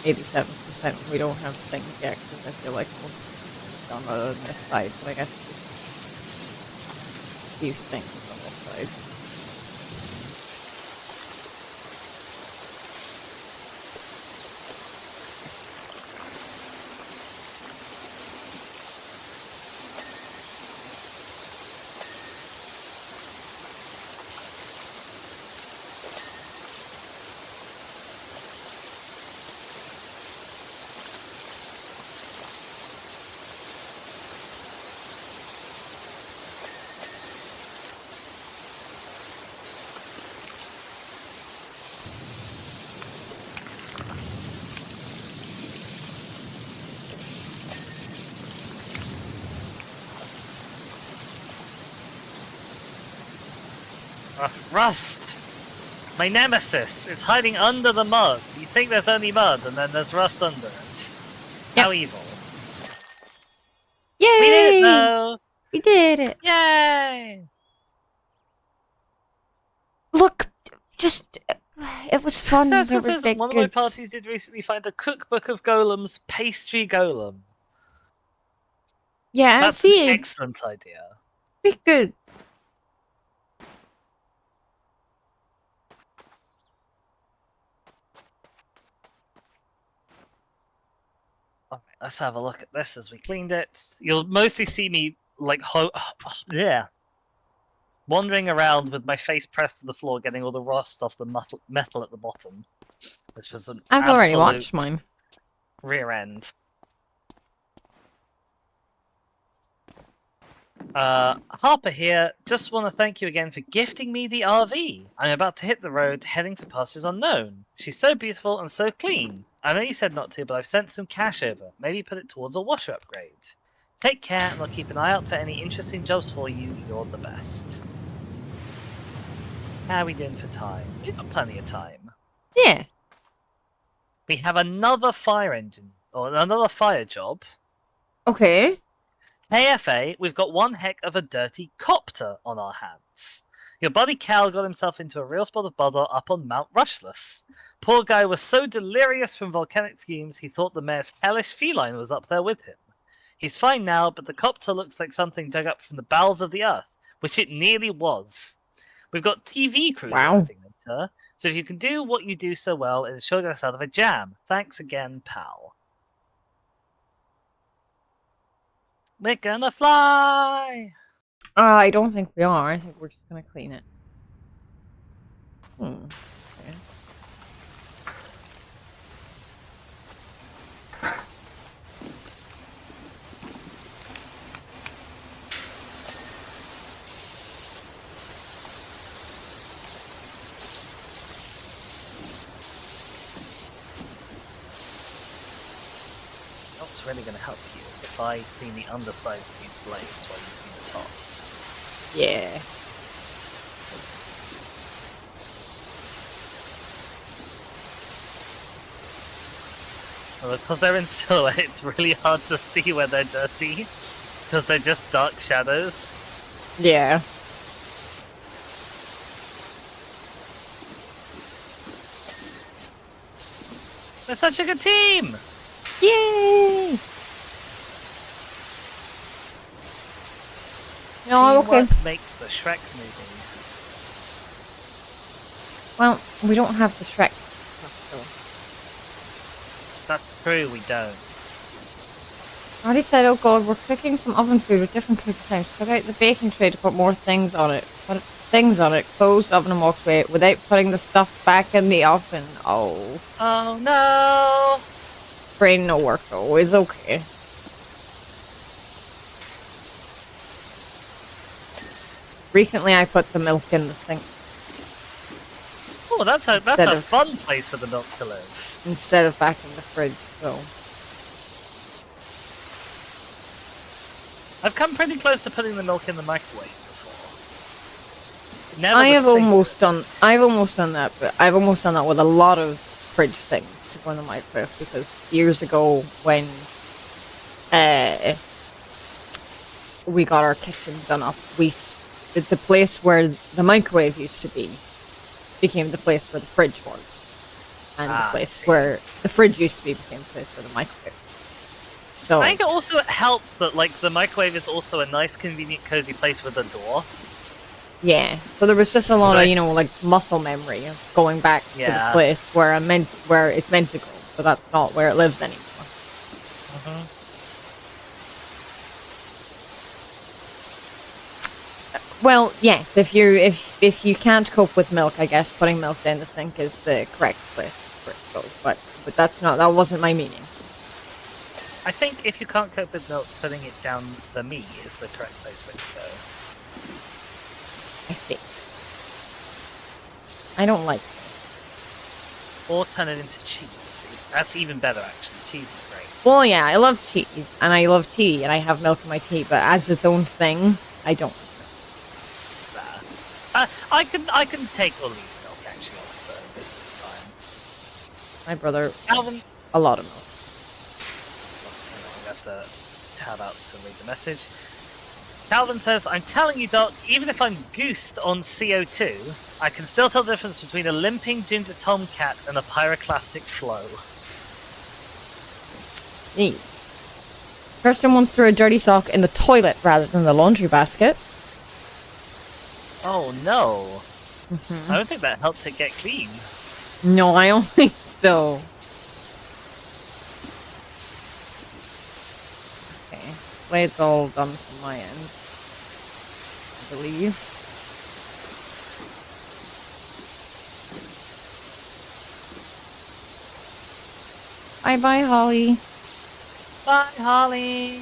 87%. We don't have things yet because I feel like most done on this side, but I guess there's a few things on this side. Rust! My nemesis! It's hiding under the mud. You think there's only mud, and then there's rust under it. Yep. How evil. Yay! We did it, though! We did it! Yay! Look, just... It was fun. Says, There were says, big one of my goods. parties did recently find a cookbook of golems, pastry golem. Yeah, That's see an it. excellent idea. Big goods. Alright, let's have a look at this as we cleaned it. You'll mostly see me, like, yeah. wandering around with my face pressed to the floor, getting all the rust off the metal at the bottom, which was an I've already absolute watched mine. rear end. Harper here. Just want to thank you again for gifting me the RV. I'm about to hit the road, heading to pastures unknown. She's so beautiful and so clean. I know you said not to, but I've sent some cash over. Maybe put it towards a washer upgrade. Take care, and I'll keep an eye out for any interesting jobs for you. You're the best. How are we doing for time? We've got plenty of time. Yeah. We have another fire engine, or another fire job. Okay. AFA, we've got one heck of a dirty copter on our hands. Your buddy Cal got himself into a real spot of bother up on Mount Rushless. Poor guy was so delirious from volcanic fumes he thought the mayor's hellish feline was up there with him. He's fine now, but the copter looks like something dug up from the bowels of the earth, which it nearly was. We've got TV crews arriving later, so if you can do what you do so well, it'll sure get us out of a jam. Thanks again, pal. We're gonna fly! I don't think we are. I think we're just gonna clean it. Okay. What's really gonna help you is if I clean the undersides of these blades while you clean the tops. Yeah. Well, because they're in silhouette, it's really hard to see where they're dirty. Because they're just dark shadows. Yeah. They're such a good team! Yay! No, okay. Teamwork makes the Shrek movie. Well, we don't have the Shrek stuff, That's true, we don't. I already said, oh god, we're cooking some oven food with different cooking times. Took out the baking tray to put more things on it. Put things on it, closed oven and walked away without putting the stuff back in the oven. Oh. Oh no! Brain no work though, it's okay. Recently I put the milk in the sink. Oh, that's a Instead fun place for the milk to live. Instead of back in the fridge, so. I've come pretty close to putting the milk in the microwave before. Never I've the same. almost done that, but I've almost done that with a lot of fridge things to go in the microwave because years ago when we got our kitchen done up, the place where the microwave used to be became the place where the fridge was, and the place where the fridge used to be became the place where the microwave. So I think it also helps that like the microwave is also a nice, convenient, cozy place with a door. yeah, so there was just a lot of like muscle memory of going back to the place where it's meant to go, but that's not where it lives anymore. Well, yes, if you can't cope with milk, I guess putting milk down the sink is the correct place for it to go. But that wasn't my meaning. I think if you can't cope with milk, putting it down the me is the correct place for it to go. I see. I don't like it. Or turn it into cheese. That's even better, actually. Cheese is great. Well, yeah, I love cheese, and I love tea, and I have milk in my tea, but as its own thing, I don't. I can take or leave milk, actually, on its own most of the time. My brother Calvin, a lot of milk. I'm going to have to tab out to read the message. Calvin says, I'm telling you, Doc, even if I'm goosed on CO2, I can still tell the difference between a limping ginger tomcat and a pyroclastic flow. Neat. Kirsten once threw a dirty sock in the toilet rather than the laundry basket. Oh no. I don't think that helped it get clean. No, I don't think so. Okay. Well, it's all done from my end, I believe. Bye-bye, Holly. Bye, Holly.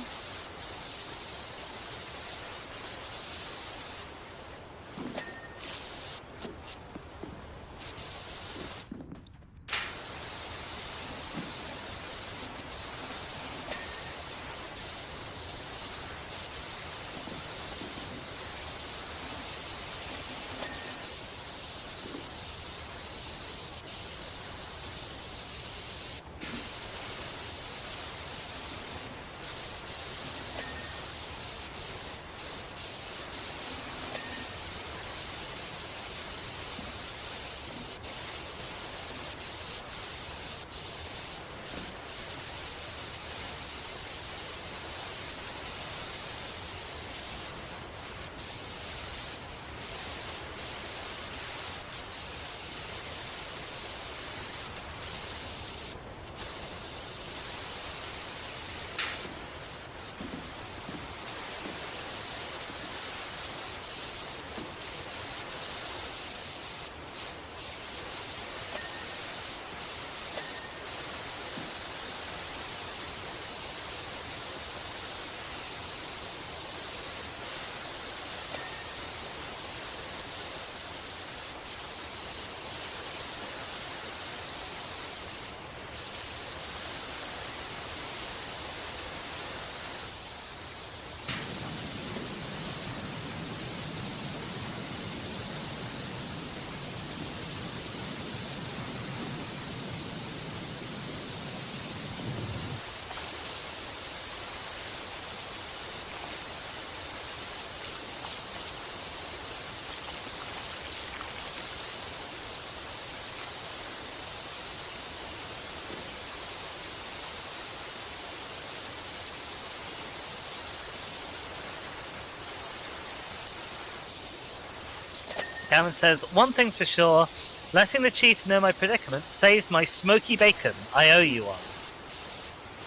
Cameron says, one thing's for sure, letting the chief know my predicament saved my smoky bacon. I owe you one.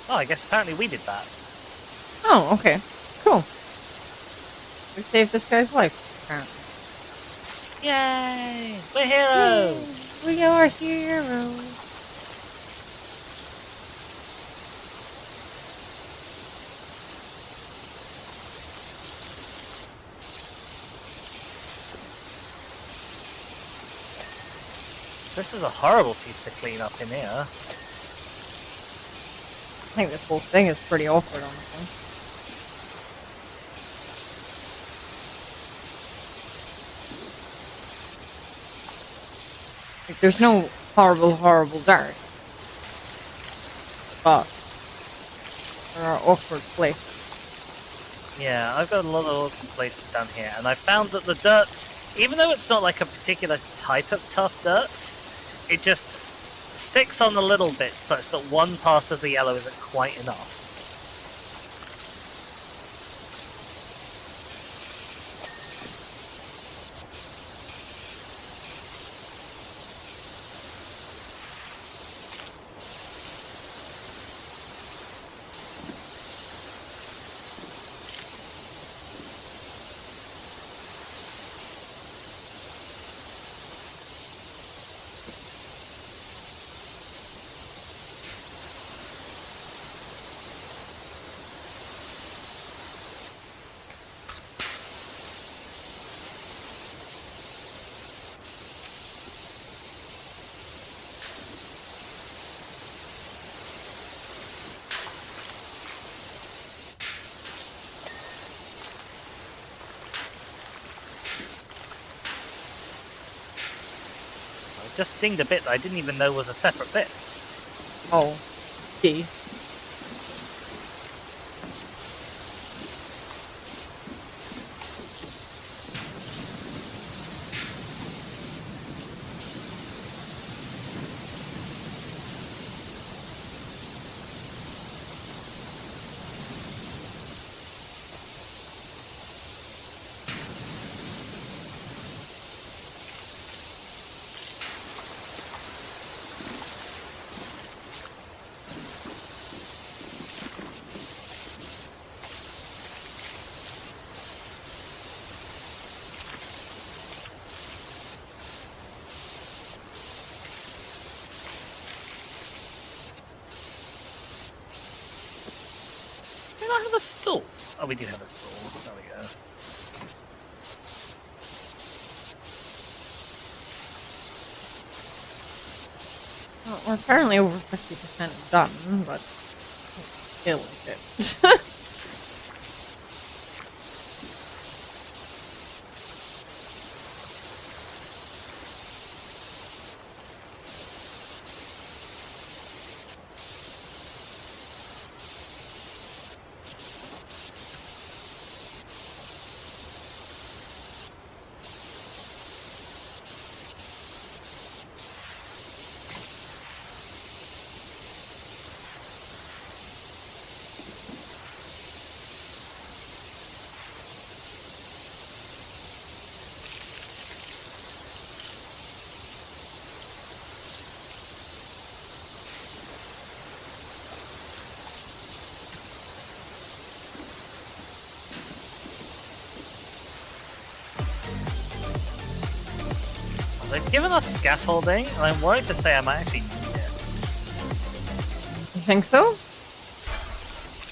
Oh, I guess apparently we did that. Oh, okay. Cool. We saved this guy's life, apparently. Yay! We're heroes! Yay, we are heroes. This is a horrible piece to clean up in here. I think this whole thing is pretty awkward, honestly. Like, there's no horrible, horrible dirt. But there are awkward places. Yeah, I've got a lot of awkward places down here, and I found that the dirt, even though it's not like a particular type of tough dirt, it just sticks on a little bit such that one pass of the yellow isn't quite enough. Just dinged a bit that I didn't even know was a separate bit. Oh, gee. not have a stool? Oh, we do have a stool. There we go. Well, we're apparently over 50% done, but still like it. They've given us scaffolding, and I'm worried to say I might actually need it. You think so?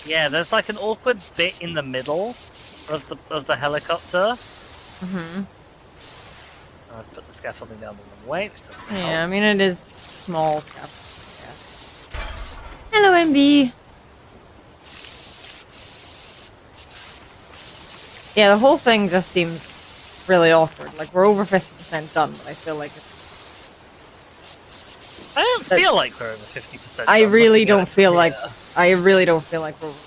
Yeah, there's like an awkward bit in the middle of the helicopter. Mm-hmm. I've put the scaffolding down the wrong way, which doesn't help. Yeah, I mean it is small stuff. Yeah. Hello, MB. Yeah, the whole thing just seems really awkward. Like we're over 50% done, but I feel like it's. I don't feel like we're over 50%. I really looking at don't it feel from like. here. I really don't feel like we're over 50%.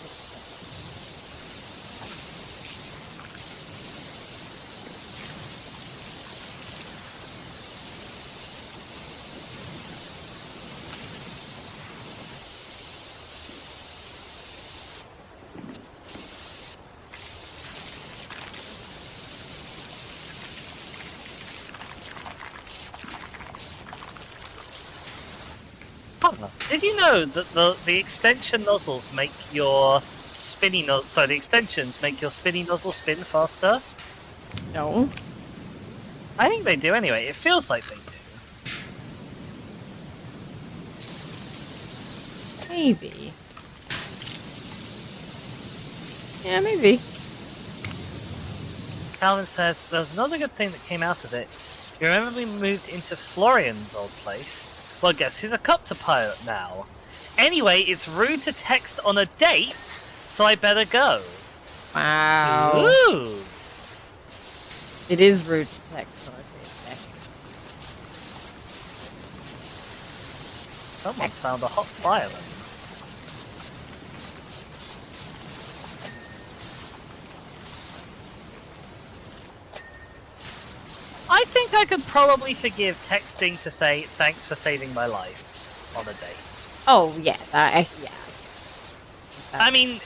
Did you know that the extension nozzles make your spinny nozzle? Sorry, the extensions make your spinny nozzle spin faster. No. I think they do anyway. It feels like they do. Maybe. Yeah, maybe. Calvin says there's another good thing that came out of it. You remember we moved into Florian's old place? Well, guess who's a copter pilot now? Anyway, it's rude to text on a date, so I better go. Wow. Ooh. It is rude to text on a date. Someone's found a hot file. I think I could probably forgive texting to say thanks for saving my life on a date. Oh yeah, yeah. I mean,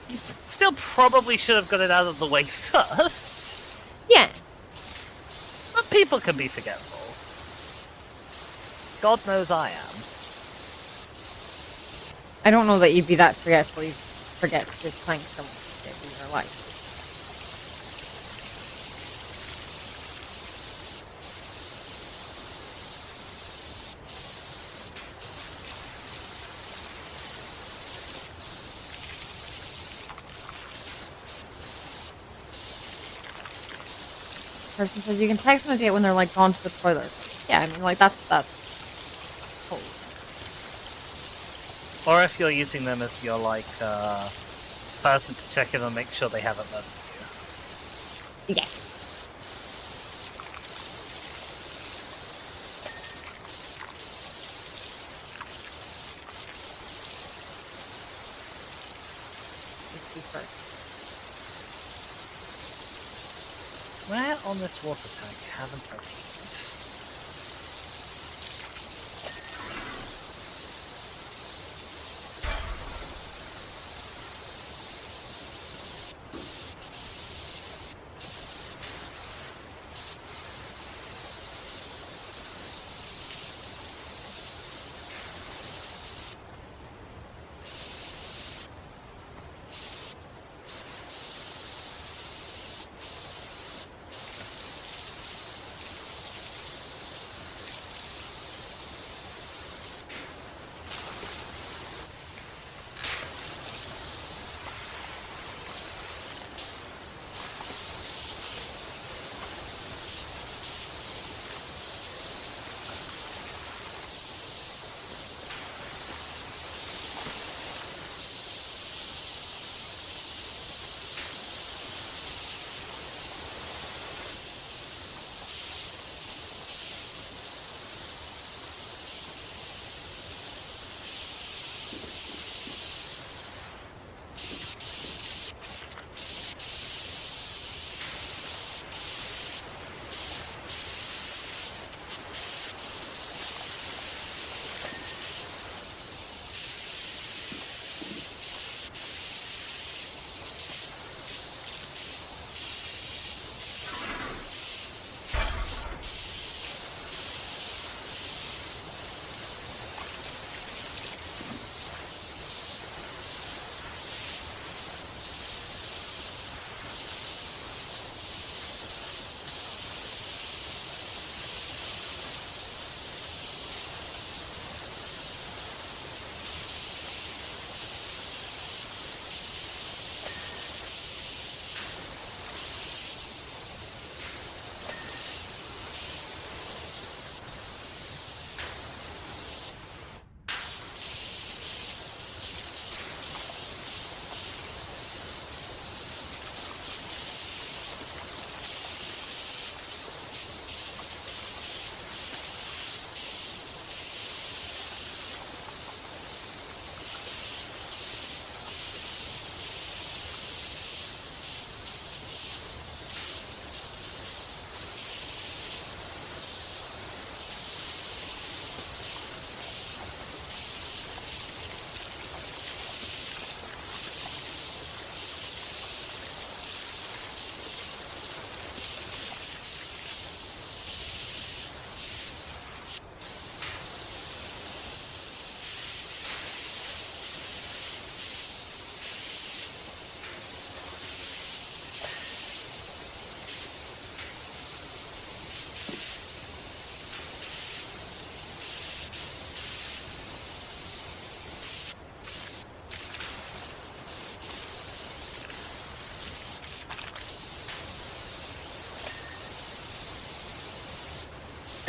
you still probably should have got it out of the way first. Yeah. But people can be forgetful. God knows I am. I don't know that you'd be that forgetful. You forget to thank someone for saving your life. Person says you can text on a date when they're like gone to the toilet. Yeah, I mean like that's cool. Or if you're using them as your like person to check in and make sure they haven't murdered you. Yes. Where on this water tank haven't I peeked?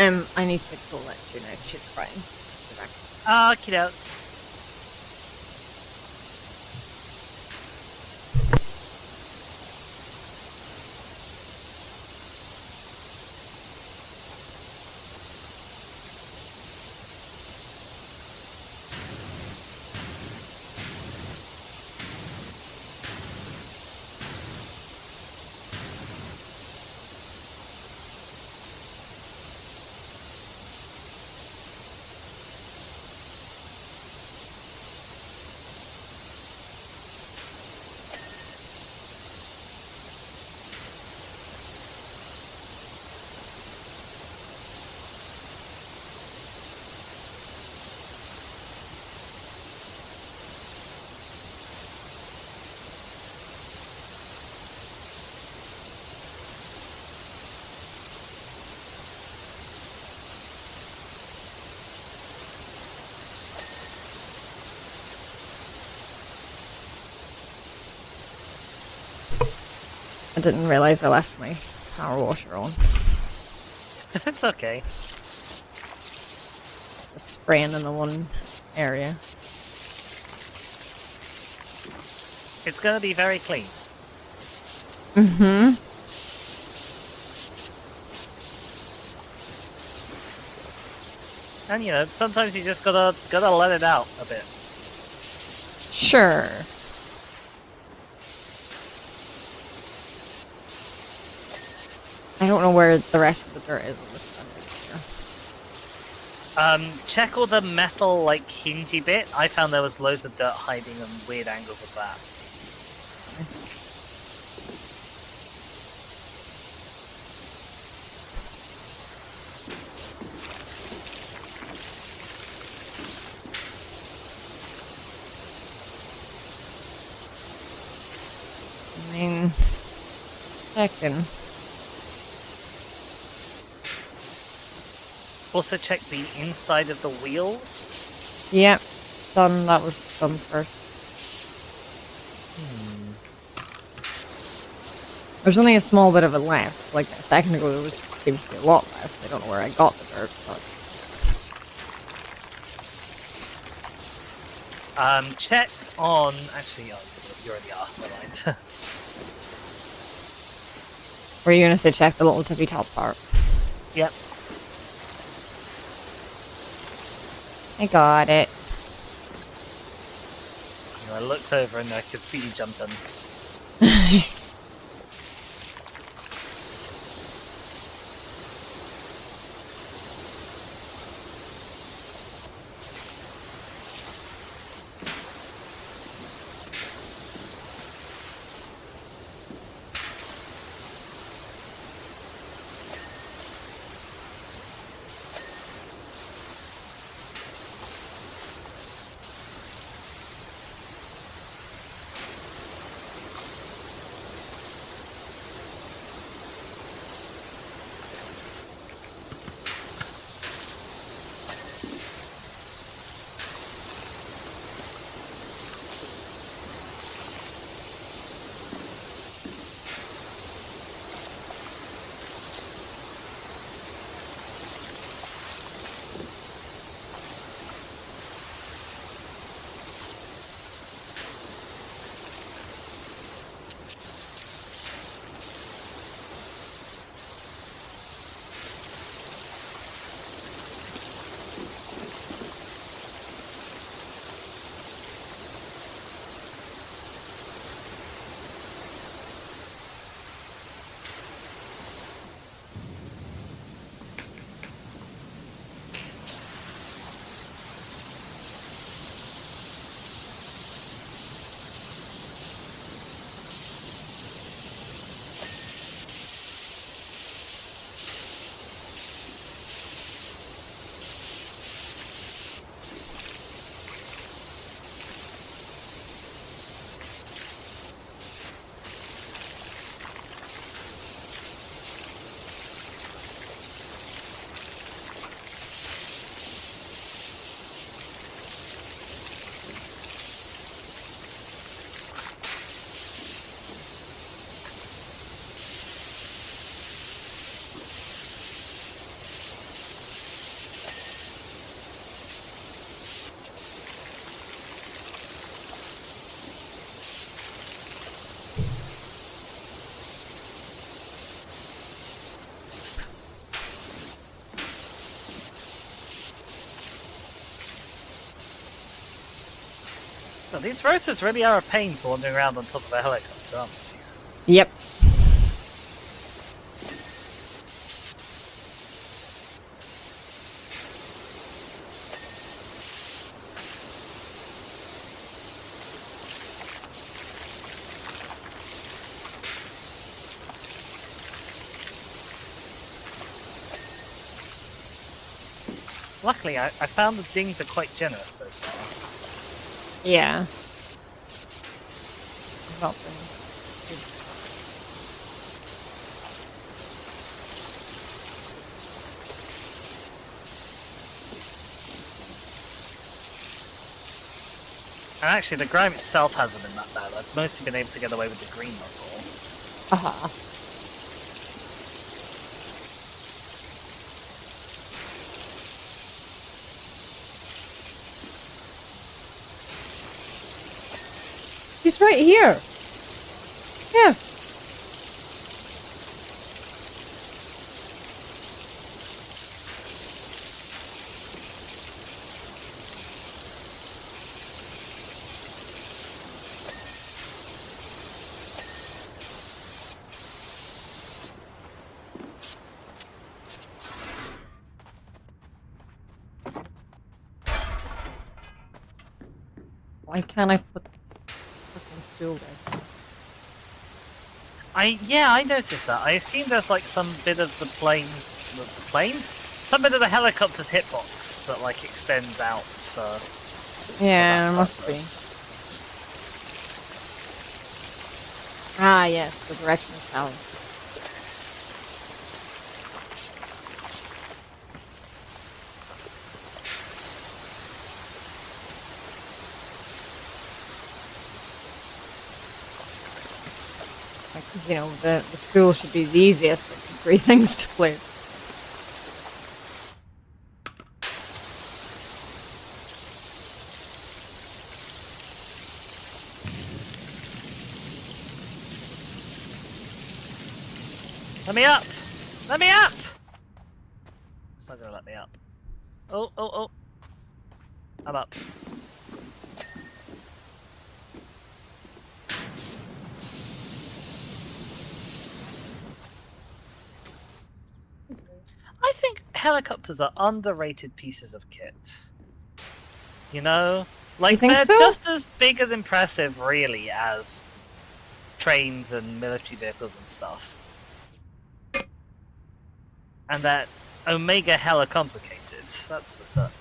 I need to go let you know if she's crying. Go back. Ah, kiddo. I didn't realise I left my power washer on. It's okay. Just spraying in the one area. It's gonna be very clean. Mm-hmm. And you know, sometimes you just gotta let it out a bit. Sure. I don't know where the rest of the dirt is on this picture. Check all the metal, like, hingy bit. I found there was loads of dirt hiding on weird angles of that. I mean, checking. Also check the inside of the wheels. Yep, done. That was done first. There's only a small bit of it left. Like a second ago, there seemed to be a lot left. I don't know where I got the dirt, but Check on. Actually, oh, you already are. Never mind. were you gonna say check the little tippy top part? Yep. I got it. You know, I looked over and I could see you jumping. Oh, these rotors really are a pain for wandering around on top of a helicopter, aren't they? Yep. Luckily, I found the dings are quite generous so far. Yeah. Well, And actually, the grime itself hasn't been that bad. I've mostly been able to get away with the green muzzle. uh-huh. She's right here. Yeah. Why can't I put this fucking stool there? I noticed that. I assume there's like some bit of the some bit of the helicopter's hitbox that like extends out for. Yeah, for it that must be. purpose. Ah, yes, the direction of sound. Because, you know, the stool should be the easiest of the three things to place. Let me up! Let me up! It's not gonna let me up. Oh. I'm up. I think helicopters are underrated pieces of kit. You know? Like, think they're so? just as big and impressive, really, as trains and military vehicles and stuff. And that Omega hella complicated, that's for certain.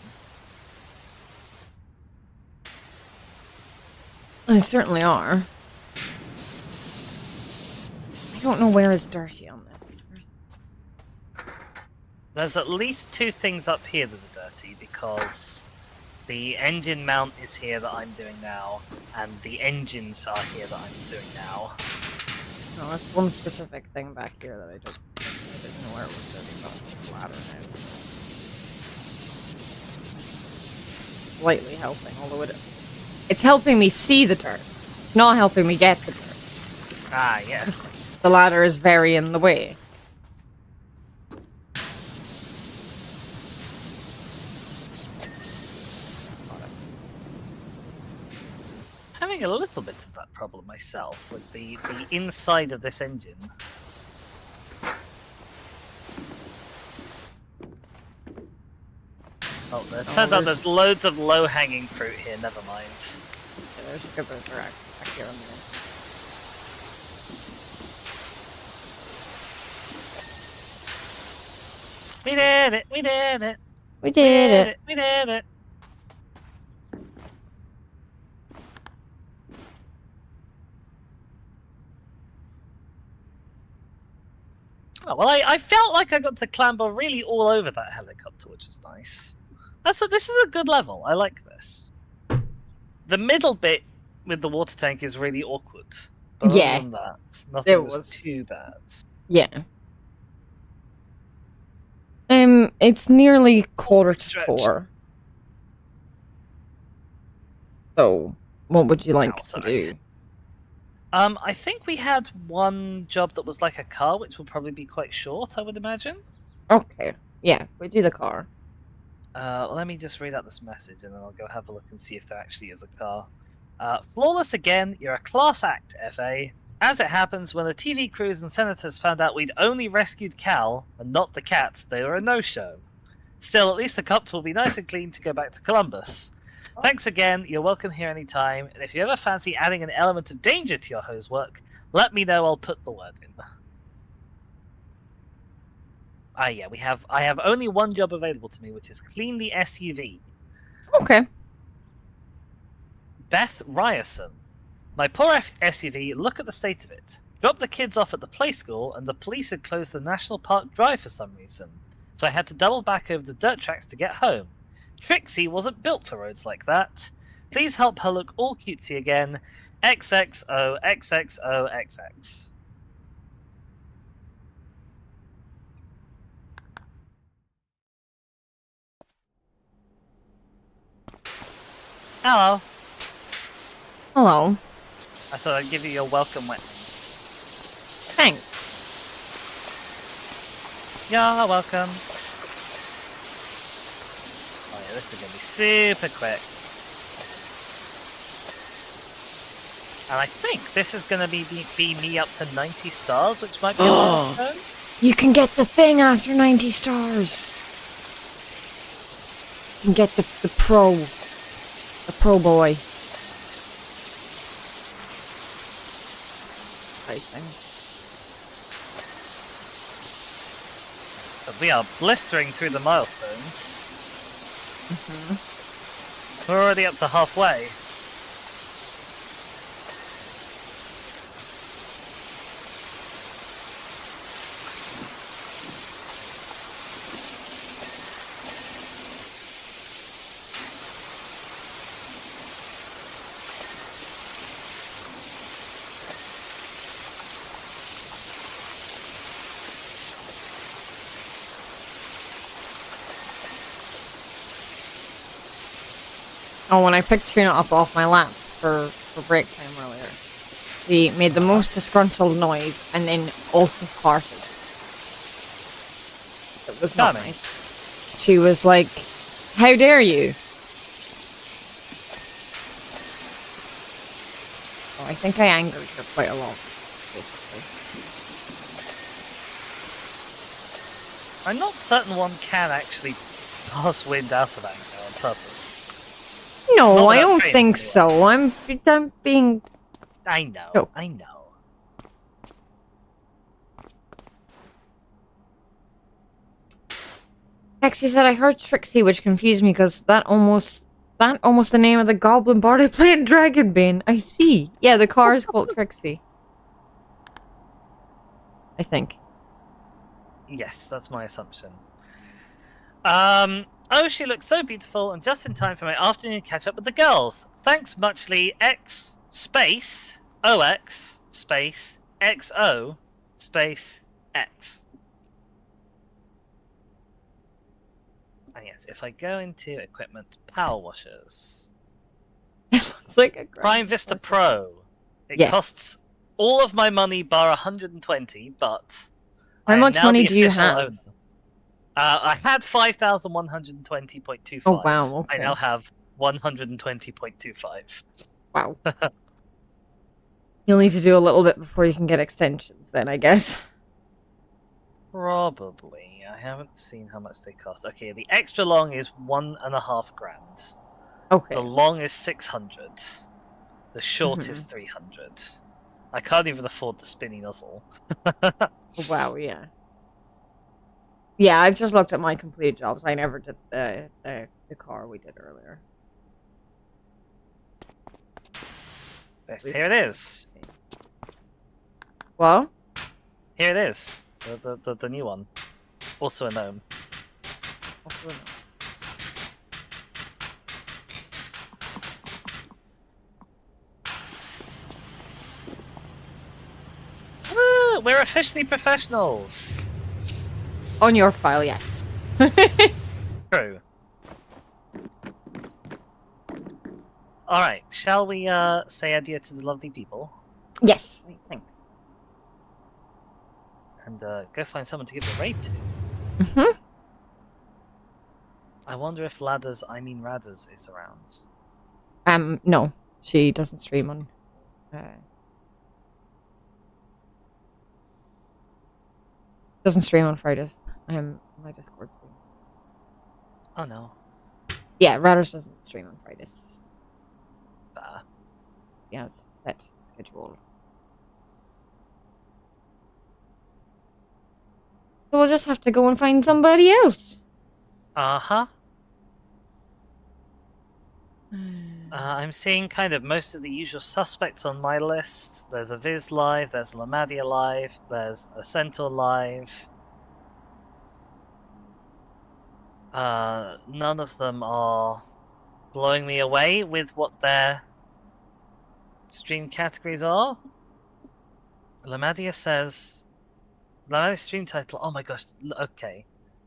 They certainly are. I don't know where is dirty on this. There's at least two things up here that are dirty, because the engine mount is here that I'm doing now, and the engines are here that I'm doing now. No, that's one specific thing back here that I didn't know where it was dirty about the ladder now. Slightly helping, although it's helping me see the dirt. It's not helping me get the dirt. Ah, yes. The ladder is very in the way. Having a little bit of that problem myself with the inside of this engine. Oh, there turns out there's loads of low-hanging fruit here, never mind. Yeah, there's a good bit of dirt back here on the We did it! We did it! We did it! We did it! Oh, well, I felt like I got to clamber really all over that helicopter, which is nice. This is a good level. I like this. The middle bit with the water tank is really awkward. But Yeah. other than that, nothing It was was. too bad. Yeah. It's nearly quarter to Stretch. 4. So, what would you like Ow, to sorry. do? I think we had one job that was like a car, which will probably be quite short, I would imagine. Okay. Yeah, we do the car. Let me just read out this message, and then I'll go have a look and see if there actually is a car. Flawless again, you're a class act, FA. As it happens, when the TV crews and senators found out we'd only rescued Cal, and not the cat, they were a no-show. Still, at least the cops will be nice and clean to go back to Columbus. Thanks again, you're welcome here anytime, and if you ever fancy adding an element of danger to your hose work, let me know, I'll put the word in. Yeah, I have only one job available to me, which is clean the SUV. Okay. Beth Ryerson. My poor SUV, look at the state of it. Dropped the kids off at the play school, and the police had closed the National Park Drive for some reason. So I had to double back over the dirt tracks to get home. Trixie wasn't built for roads like that. Please help her look all cutesy again. XXO XXOXX. Hello. Hello. I thought I'd give you your welcome wet. Thanks. You're welcome. Oh yeah, this is gonna be super quick. And I think this is gonna be me up to 90 stars, which might be a milestone. You can get the thing after 90 stars. You can get the pro boy. But we are blistering through the milestones. We're already up to halfway. Oh, when I picked Tuna up off my lap for break time earlier, he made the most disgruntled noise and then also farted. It was not nice. She was like, "How dare you?" Oh, I think I angered her quite a lot, basically. I'm not certain one can actually pass wind out of anger on purpose. No, I don't think so. I'm being... I know, Oh. I know. Hexy said I heard Trixie, which confused me because that almost the name of the goblin bard I play in Dragonbane. I see. Yeah, the car is called Trixie. I think. Yes, that's my assumption. Oh, she looks so beautiful, and just in time for my afternoon catch up with the girls. Thanks muchly, X space OX space XO space X. And yes, if I go into equipment, power washers. It looks like a Prime Vista Pro. It Yes. costs all of my money bar 120, but How much money do you have? Owner. I had 5,120.25. Oh wow, okay. I now have 120.25. Wow. You'll need to do a little bit before you can get extensions then, I guess. Probably. I haven't seen how much they cost. Okay, the extra long is $1.5 grand. Okay. The long is 600. The short is 300. I can't even afford the spinny nozzle. Wow, yeah. Yeah, I've just looked at my completed jobs. I never did the car we did earlier. Yes, here it is. What? Here it is. The new one. Also a gnome. Woo! We're officially professionals! On your file, yes. True. Alright, shall we say adieu to the lovely people? Yes. Thanks. And go find someone to give the raid to. I wonder if Ladders, I mean Radders, is around. No. She doesn't stream on Fridays. My Discord's been... Oh no. Yeah, Ratters doesn't stream on Fridays. He has set schedule. So we'll just have to go and find somebody else. Uh-huh. I'm seeing kind of most of the usual suspects on my list. There's a Viz live, there's a Lamadia live, there's a Centaur live. None of them are blowing me away with what their stream categories are. Lamadia says... Lamadia's stream title, oh my gosh, okay.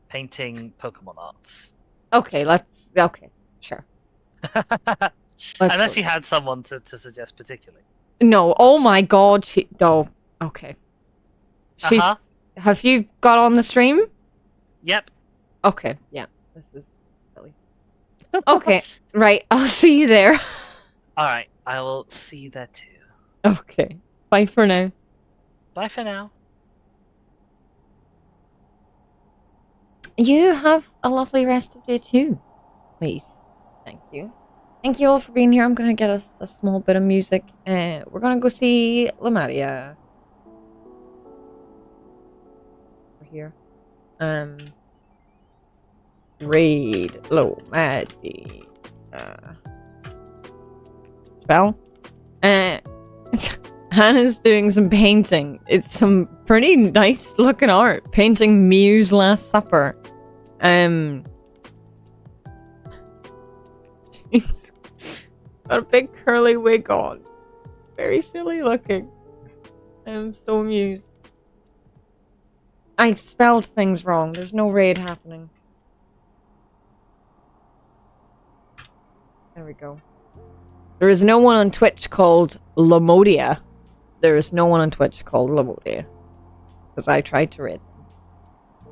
Painting Pokemon arts. Okay, sure. Unless you had someone to suggest particularly. No, oh my god, okay. She's... Have you got on the stream? Yep. Okay, yeah. This is silly. Okay, right, I'll see you there. Alright, I will see you there too. Okay, bye for now. Bye for now. You have a lovely rest of day too, please. Thank you. Thank you all for being here. I'm gonna get us a small bit of music, and we're gonna go see Lamadia. We're here. Raid Lamadia. Spell. Hannah's doing some painting. It's some pretty nice looking art. Painting Mew's Last Supper. He's got a big curly wig on. Very silly looking. I'm so amused. I spelled things wrong. There's no raid happening. There we go. There is no one on Twitch called Lamodia. There is no one on Twitch called Lamodia. Because I tried to raid them.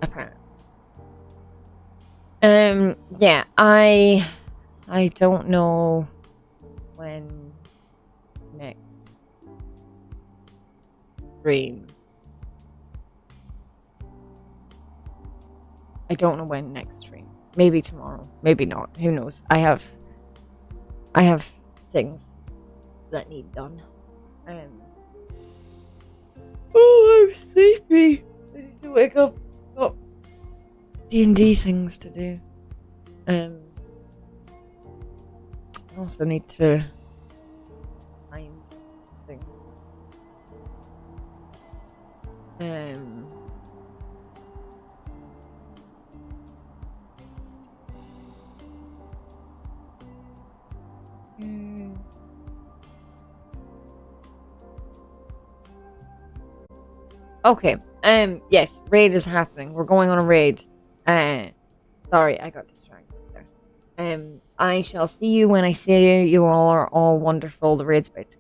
Apparently. Yeah, I don't know when next stream. I don't know when next stream. Maybe tomorrow. Maybe not. Who knows? I have things that need done. Oh, I'm sleepy. I need to wake up. Got D&D things to do. I also need to find things. Okay. Yes, raid is happening. We're going on a raid. Sorry, I got distracted there. I shall see you when I see you. You all are all wonderful. The raid's about to